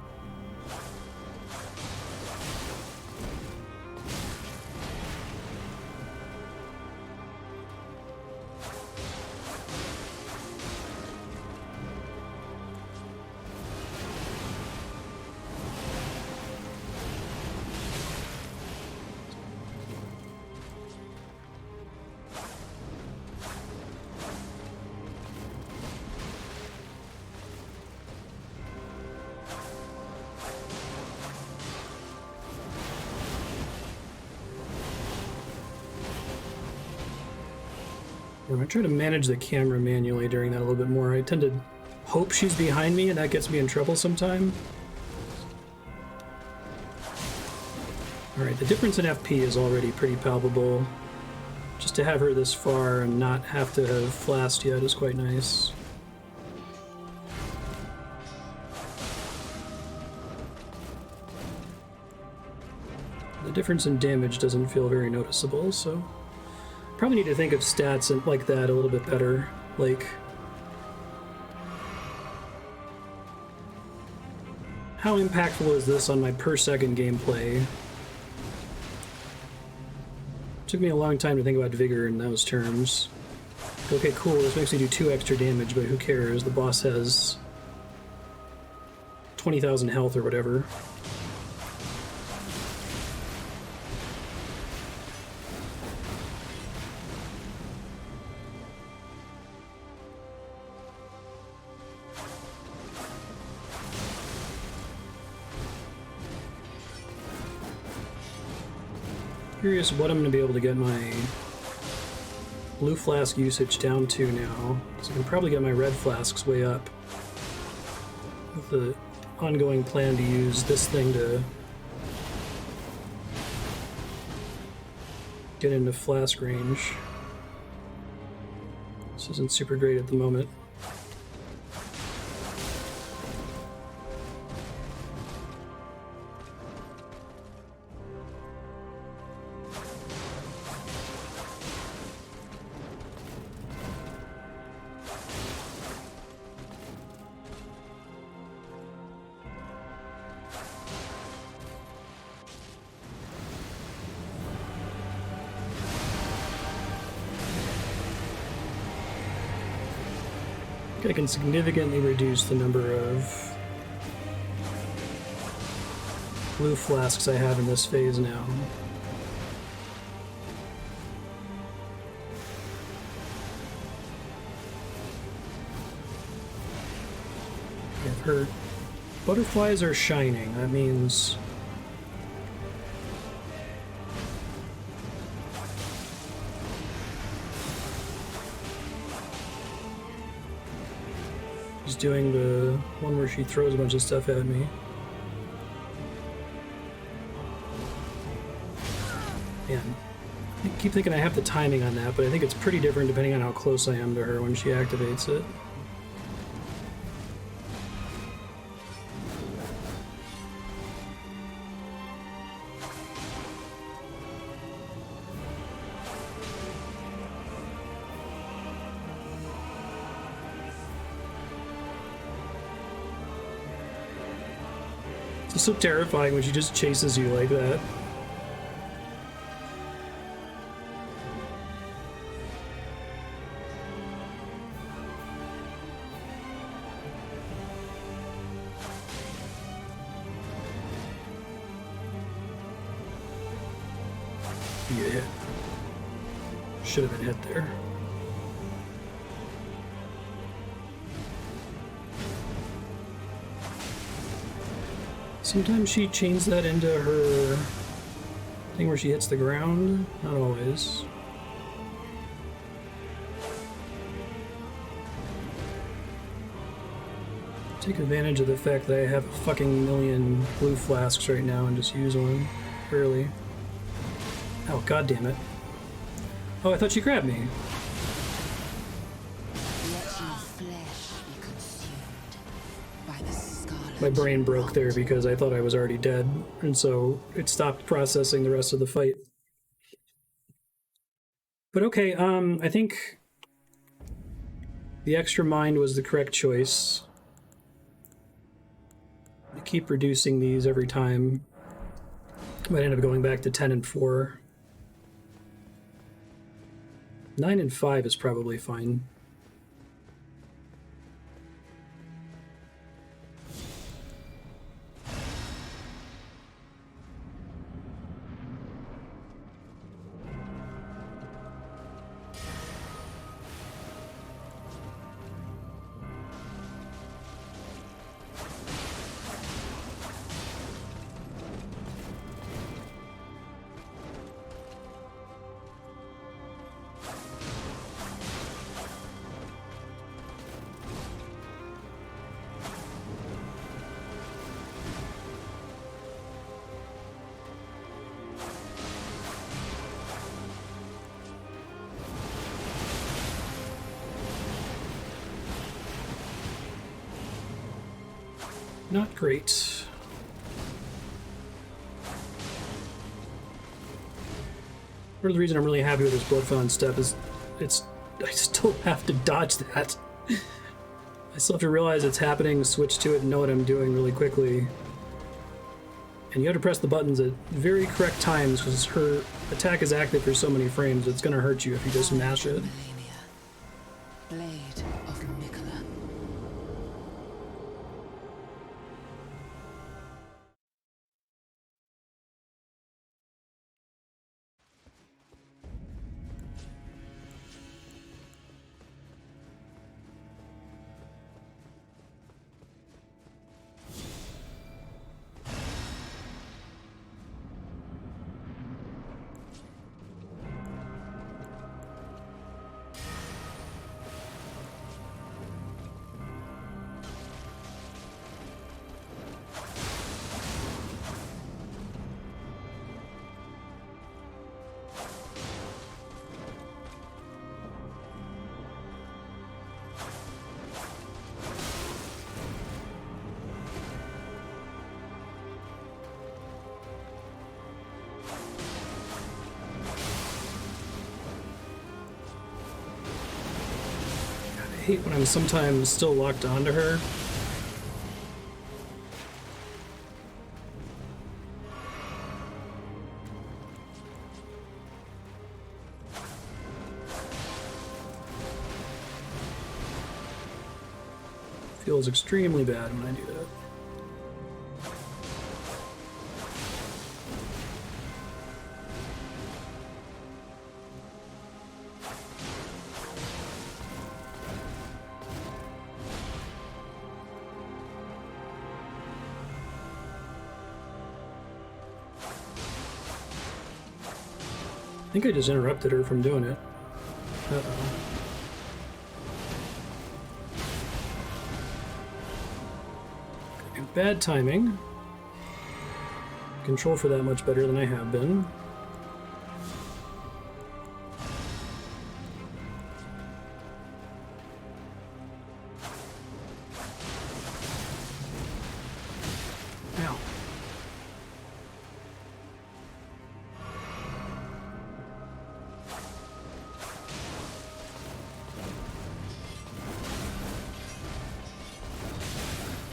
I'm going to try to manage the camera manually during that a little bit more. I tend to hope she's behind me, and that gets me in trouble sometime. Alright, the difference in FP is already pretty palpable. Just to have her this far and not have to have flashed yet is quite nice. The difference in damage doesn't feel very noticeable, so... Probably need to think of stats and like that a little bit better, like how impactful is this on my per second gameplay? Took me a long time to think about Vigor in those terms. Okay, cool, this makes me do 2 extra damage, but who cares? The boss has 20,000 health or whatever. Curious what I'm going to be able to get my blue flask usage down to now, because I can probably get my red flasks way up with the ongoing plan to use this thing to get into flask range. This isn't super great at the moment. I can significantly reduce the number of blue flasks I have in this phase now. If her butterflies are shining, that means doing the one where she throws a bunch of stuff at me. Man, I keep thinking I have the timing on that, but I think it's pretty different depending on how close I am to her when she activates it. It's so terrifying when she just chases you like that. You get hit. Should have been hit there. Sometimes she chains that into her thing where she hits the ground. Not always. Take advantage of the fact that I have a fucking million blue flasks right now and just use one early. Oh, god damn it. Oh, I thought she grabbed me. My brain broke there because I thought I was already dead, and so it stopped processing the rest of the fight. But okay, I think the extra mind was the correct choice. I keep reducing these every time. Might end up going back to 10 and 4. 9 and 5 is probably fine. Not great. Part of the reason I'm really happy with this Bloodhound step is I still have to dodge that. I still have to realize it's happening, switch to it, and know what I'm doing really quickly. And you have to press the buttons at very correct times because her attack is active for so many frames, it's going to hurt you if you just mash it. Malenia, blade of Miquella. I hate when I'm sometimes still locked onto her. Feels extremely bad when I do that. I think I just interrupted her from doing it. Uh-oh. Bad timing. Control for that much better than I have been. Ow.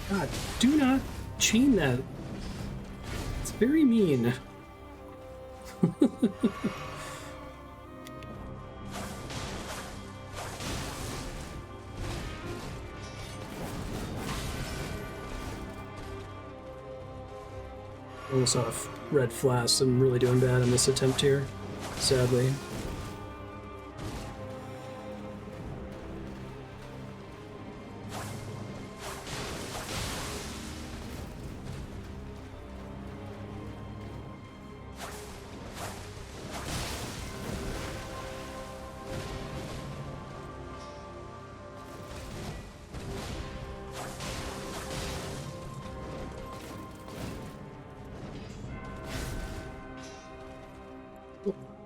God, do not chain that. It's very mean. Almost off red flask. I'm really doing bad in this attempt here, sadly.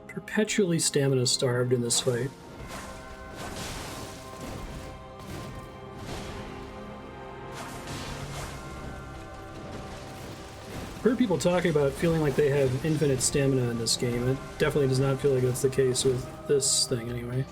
Perpetually stamina starved in this fight. I've heard people talking about feeling like they have infinite stamina in this game. It definitely does not feel like that's the case with this thing anyway.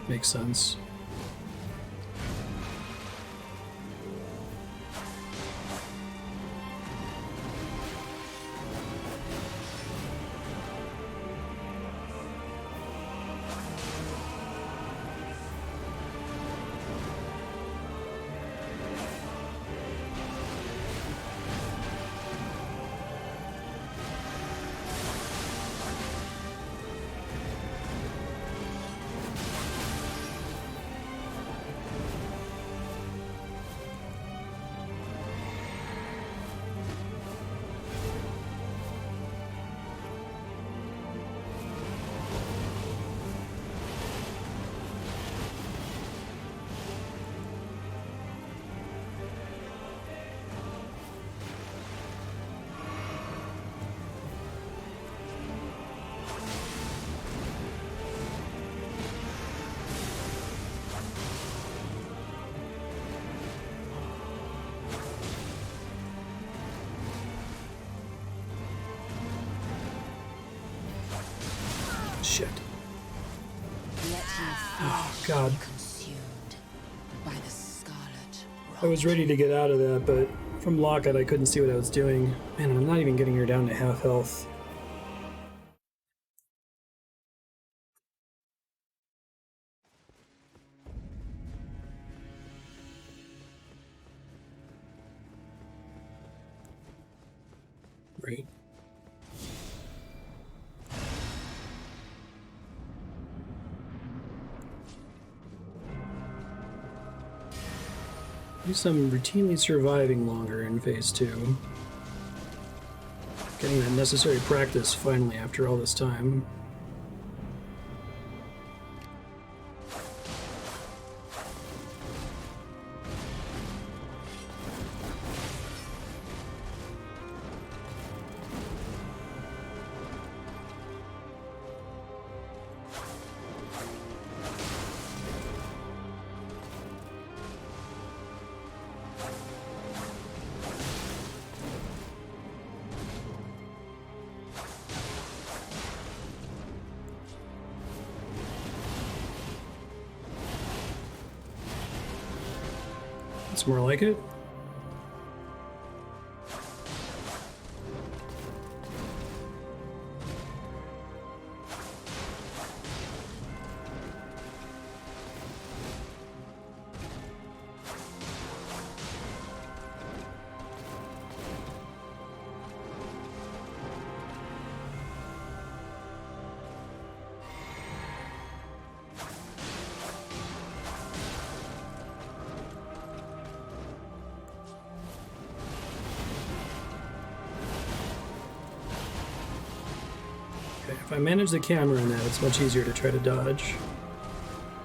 Makes sense. Oh, God. Consumed by the scarlet. I was ready to get out of that, but from Lockett I couldn't see what I was doing. Man, I'm not even getting her down to half health. Right. At least I'm routinely surviving longer in Phase 2. Getting that necessary practice finally after all this time. It's more like it. If I manage the camera in that, it's much easier to try to dodge.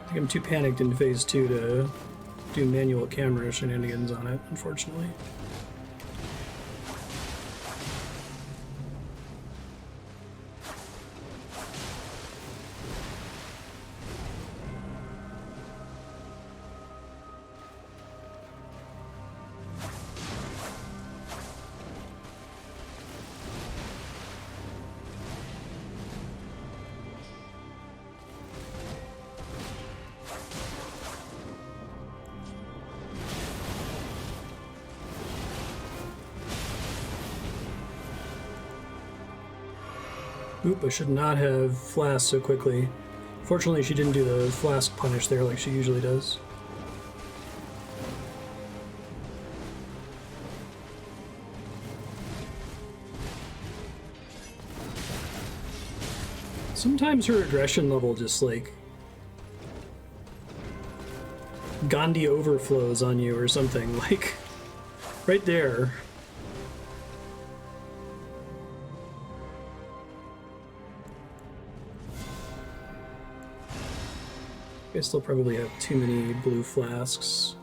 I think I'm too panicked in Phase 2 to do manual camera shenanigans on it, unfortunately. Oop, I should not have flasked so quickly. Fortunately, she didn't do the flask punish there like she usually does. Sometimes her aggression level just like Gandhi overflows on you or something, like right there. I still probably have too many blue flasks.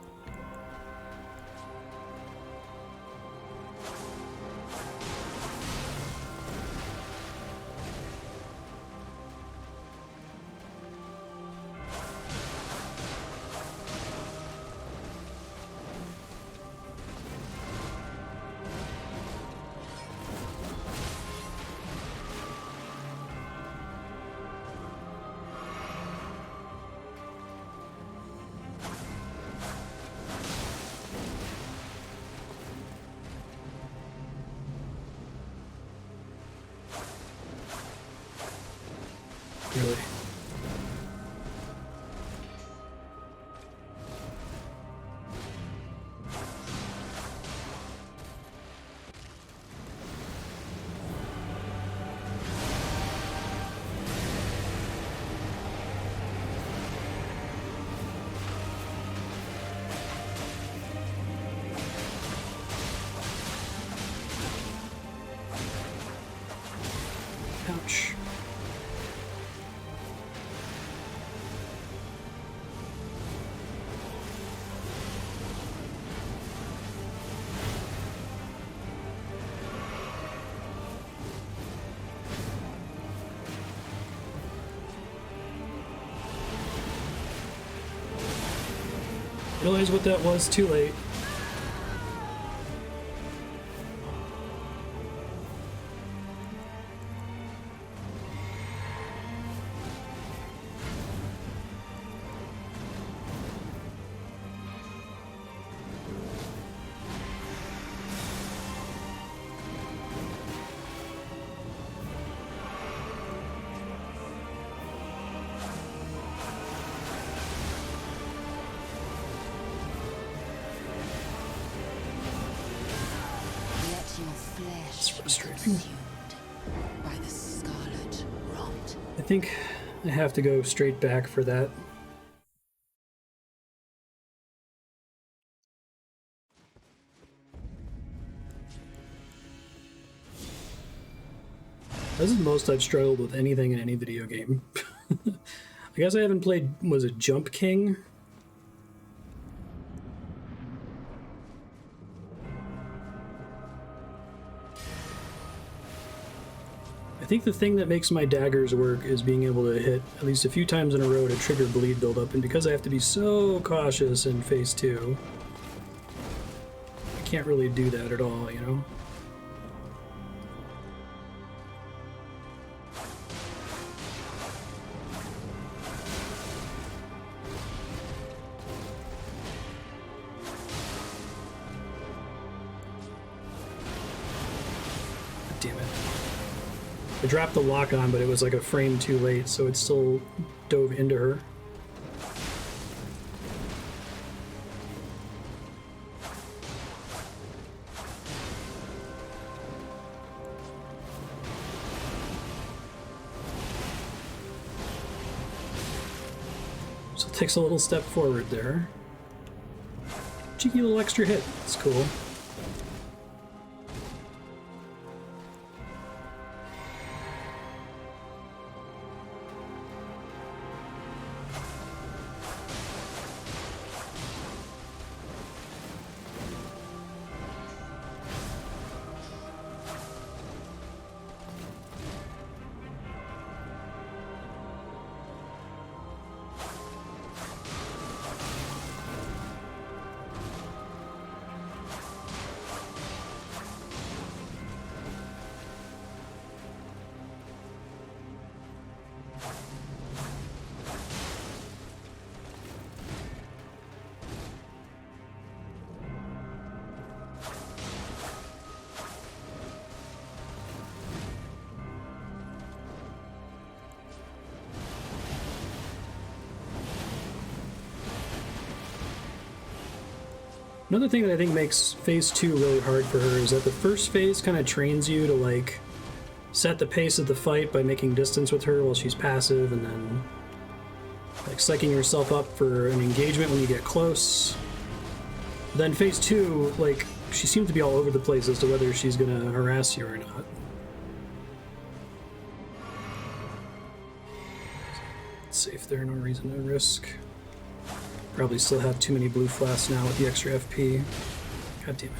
Really. Ouch. Realize what that was too late. frustrating. Consumed by the scarlet rot. I think I have to go straight back for that. This is the most I've struggled with anything in any video game. I guess I haven't played, was it Jump King? I think the thing that makes my daggers work is being able to hit at least a few times in a row to trigger bleed buildup, and because I have to be so cautious in phase 2, I can't really do that at all, you know? Damn it. I dropped the lock on, but it was like a frame too late, so it still dove into her. So it takes a little step forward there. Cheeky little extra hit. It's cool. Another thing that I think makes phase 2 really hard for her is that the first phase kind of trains you to like set the pace of the fight by making distance with her while she's passive, and then like psyching yourself up for an engagement when you get close. Then phase 2, like, she seems to be all over the place as to whether she's gonna harass you or not. Safe there, no reason to risk. Probably still have too many blue flasks now with the extra FP. God damn it.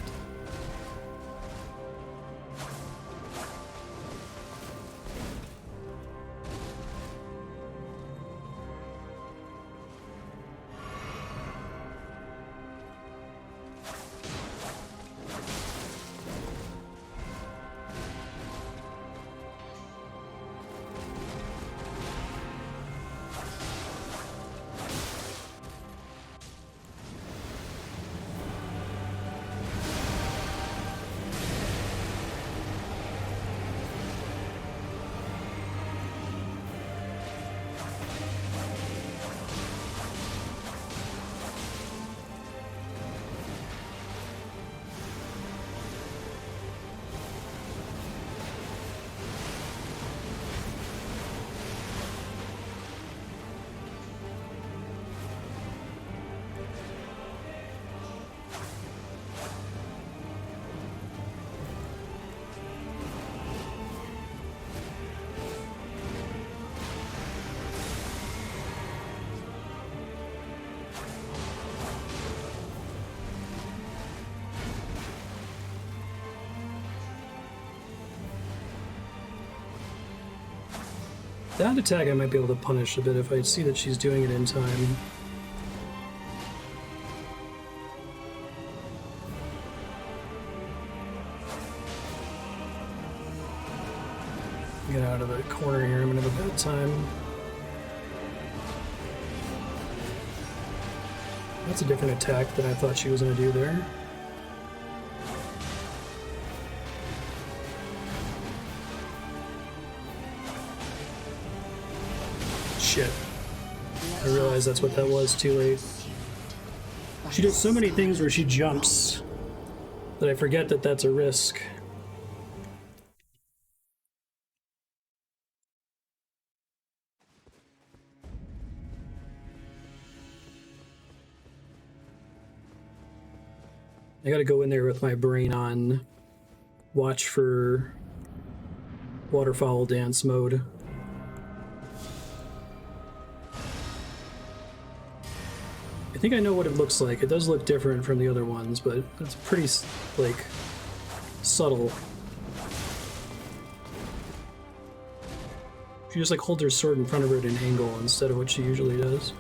That attack I might be able to punish a bit if I see that she's doing it in time. Get out of the corner here, I'm gonna have a bad time. That's a different attack than I thought she was gonna do there. Shit. I realized that's what that was too late. She does so many things where she jumps that I forget that that's a risk. I gotta go in there with my brain on watch for waterfowl dance mode. I think I know what it looks like. It does look different from the other ones, but it's pretty, like, subtle. She just, like, holds her sword in front of her at an angle instead of what she usually does.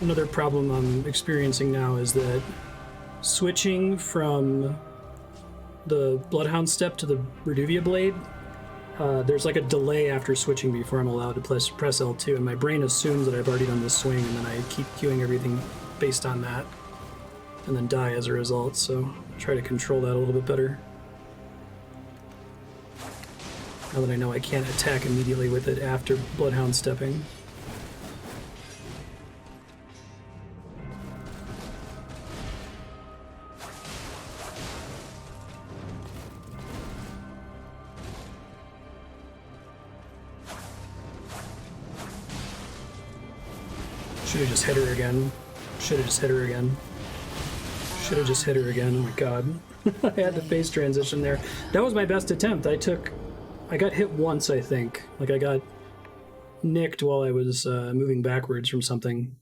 Another problem I'm experiencing now is that switching from the Bloodhound step to the Reduvia blade, there's like a delay after switching before I'm allowed to press L2, and my brain assumes that I've already done this swing, and then I keep queuing everything based on that, and then die as a result, so try to control that a little bit better. Now that I know I can't attack immediately with it after Bloodhound stepping. Should have just hit her again. Should have just hit her again. Should have just hit her again. Oh my god. I had the face transition there. That was my best attempt. I got hit once, I think. Like, I got nicked while I was moving backwards from something.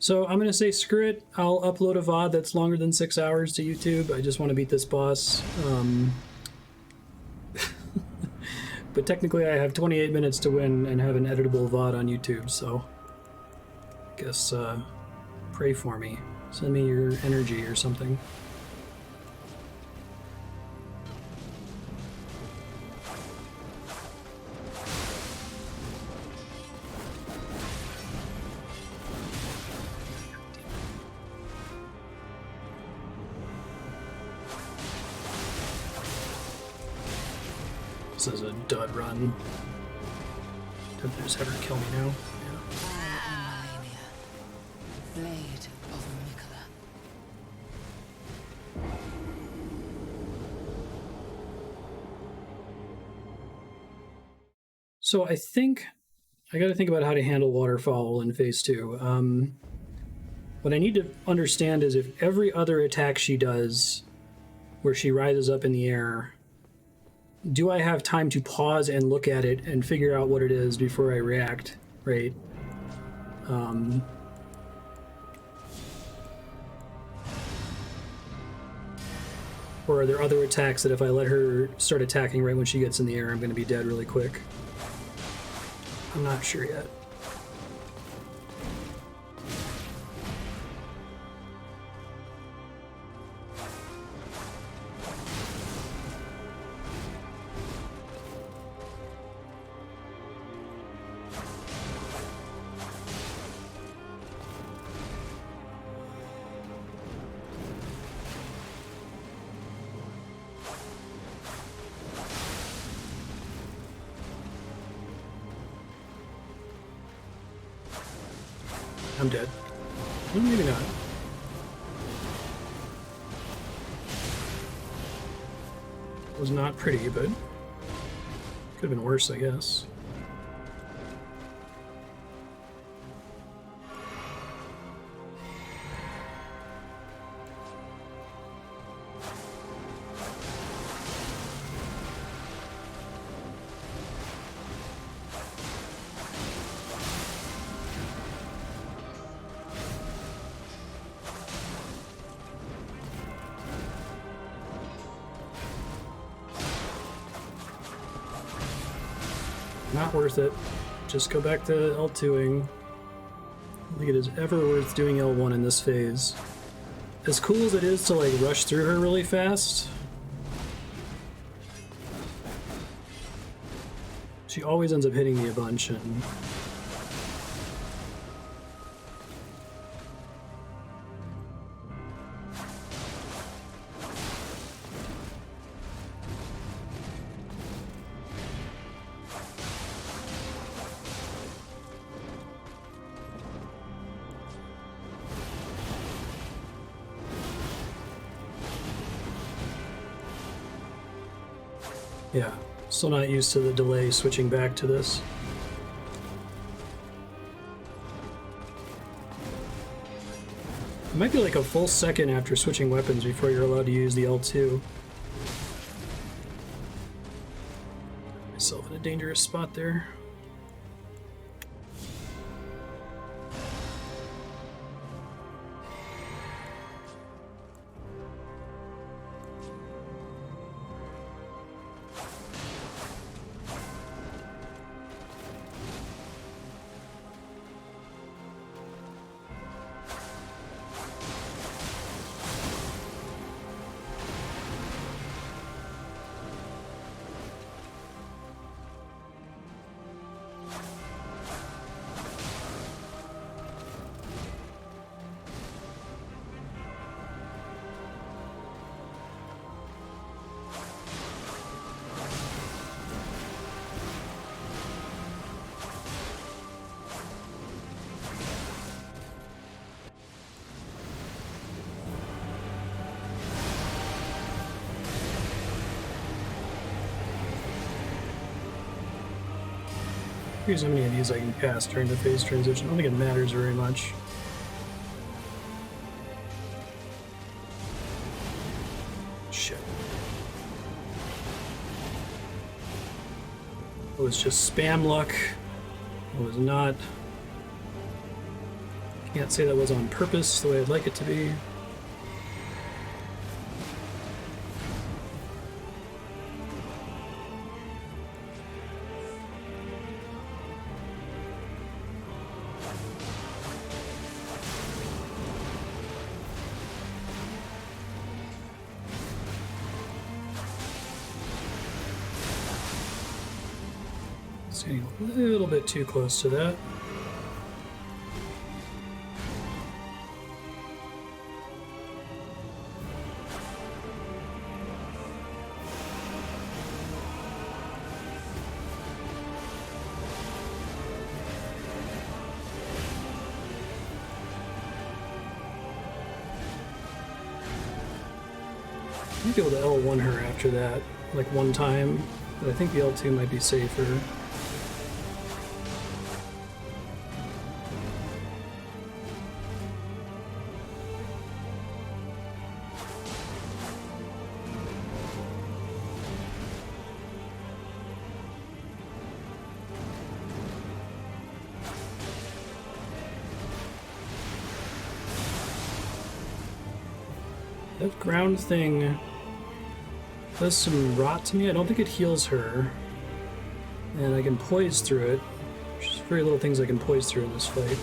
So I'm going to say screw it. I'll upload a VOD that's longer than 6 hours to YouTube. I just want to beat this boss. But technically I have 28 minutes to win and have an editable VOD on YouTube, so I guess pray for me. Send me your energy or something. This is a dud run. Don't just have her kill me now. Yeah. Malenia, blade of Miquella. So I think I got to think about how to handle waterfowl in phase 2. What I need to understand is if every other attack she does, where she rises up in the air, do I have time to pause and look at it and figure out what it is before I react, right? Or are there other attacks that if I let her start attacking right when she gets in the air, I'm going to be dead really quick? I'm not sure yet. I'm dead. Well, maybe not. It was not pretty, but could have been worse, I guess. Not worth it. Just go back to L2ing. I don't think it is ever worth doing L1 in this phase. As cool as it is to like rush through her really fast, she always ends up hitting me a bunch, and yeah, still not used to the delay switching back to this. It might be like a full second after switching weapons before you're allowed to use the L2. Myself in a dangerous spot there. Here's how many of these I can pass during the phase transition. I don't think it matters very much. Shit. It was just spam luck. It was not... Can't say that was on purpose the way I'd like it to be. Getting a little bit too close to that. I might be able to L1 her after that, like one time, but I think the L2 might be safer. That ground thing does some rot to me. I don't think it heals her. And I can poise through it. There's just very little things I can poise through in this fight.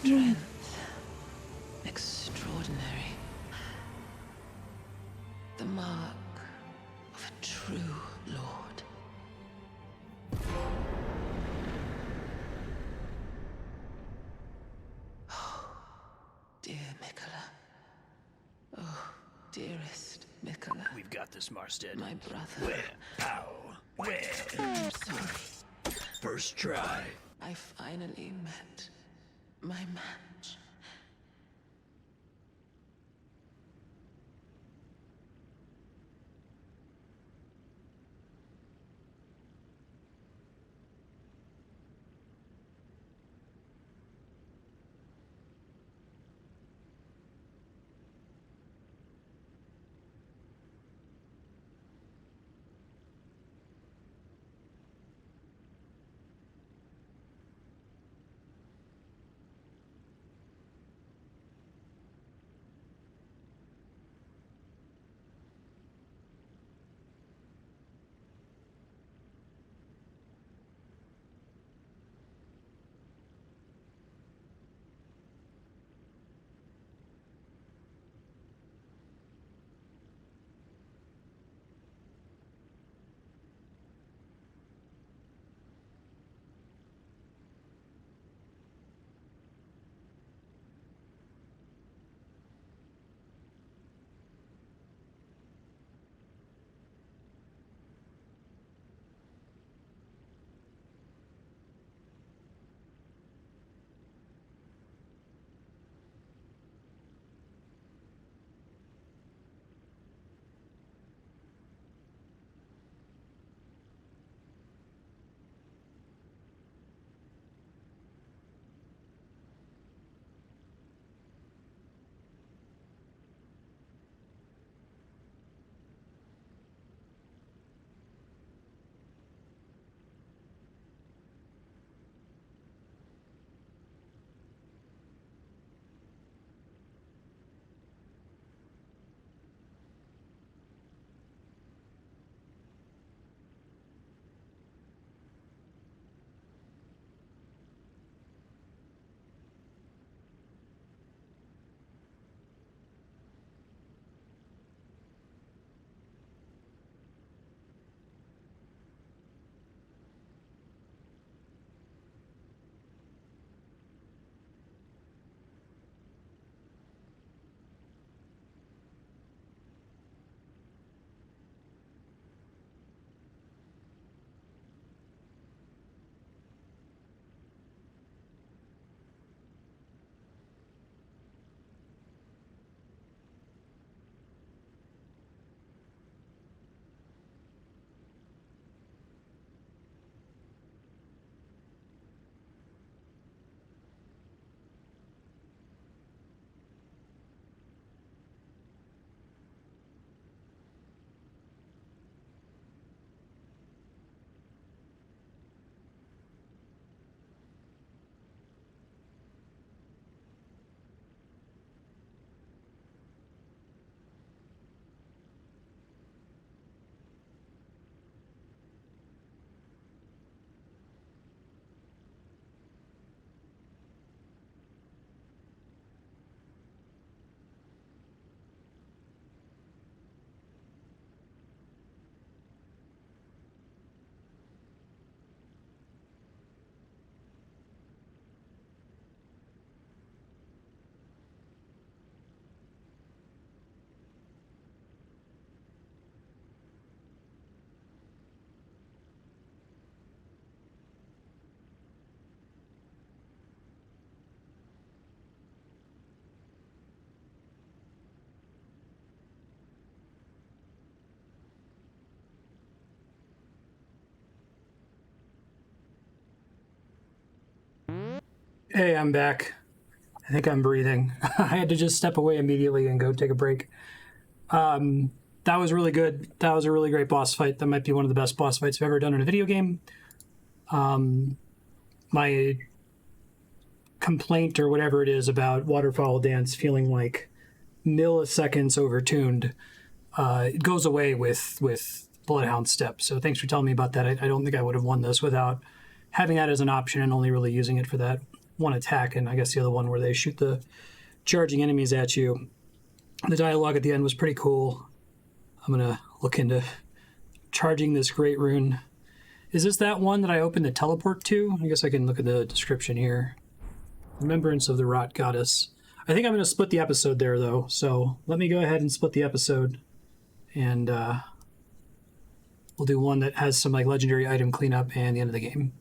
Strength The mark of a true lord. Oh, dear Miquella. Oh, dearest Miquella. We've got this, Marstead. My brother. Where? How? Where? I'm sorry. First try. I finally met my match. Hey, I'm back. I think I'm breathing. I had to just step away immediately and go take a break. That was really good. That was a really great boss fight. That might be one of the best boss fights I've ever done in a video game. My complaint or whatever it is about Waterfowl Dance feeling like milliseconds overtuned, it goes away with Bloodhound Step. So thanks for telling me about that. I don't think I would have won this without having that as an option and only really using it for that one attack, and I guess the other one where they shoot the charging enemies at you. The dialogue at the end was pretty cool. I'm going to look into charging this Great Rune. Is this that one that I opened the teleport to? I guess I can look at the description here. Remembrance of the Rot Goddess. I think I'm going to split the episode there, though. So let me go ahead and split the episode. And we'll do one that has some like legendary item cleanup and the end of the game.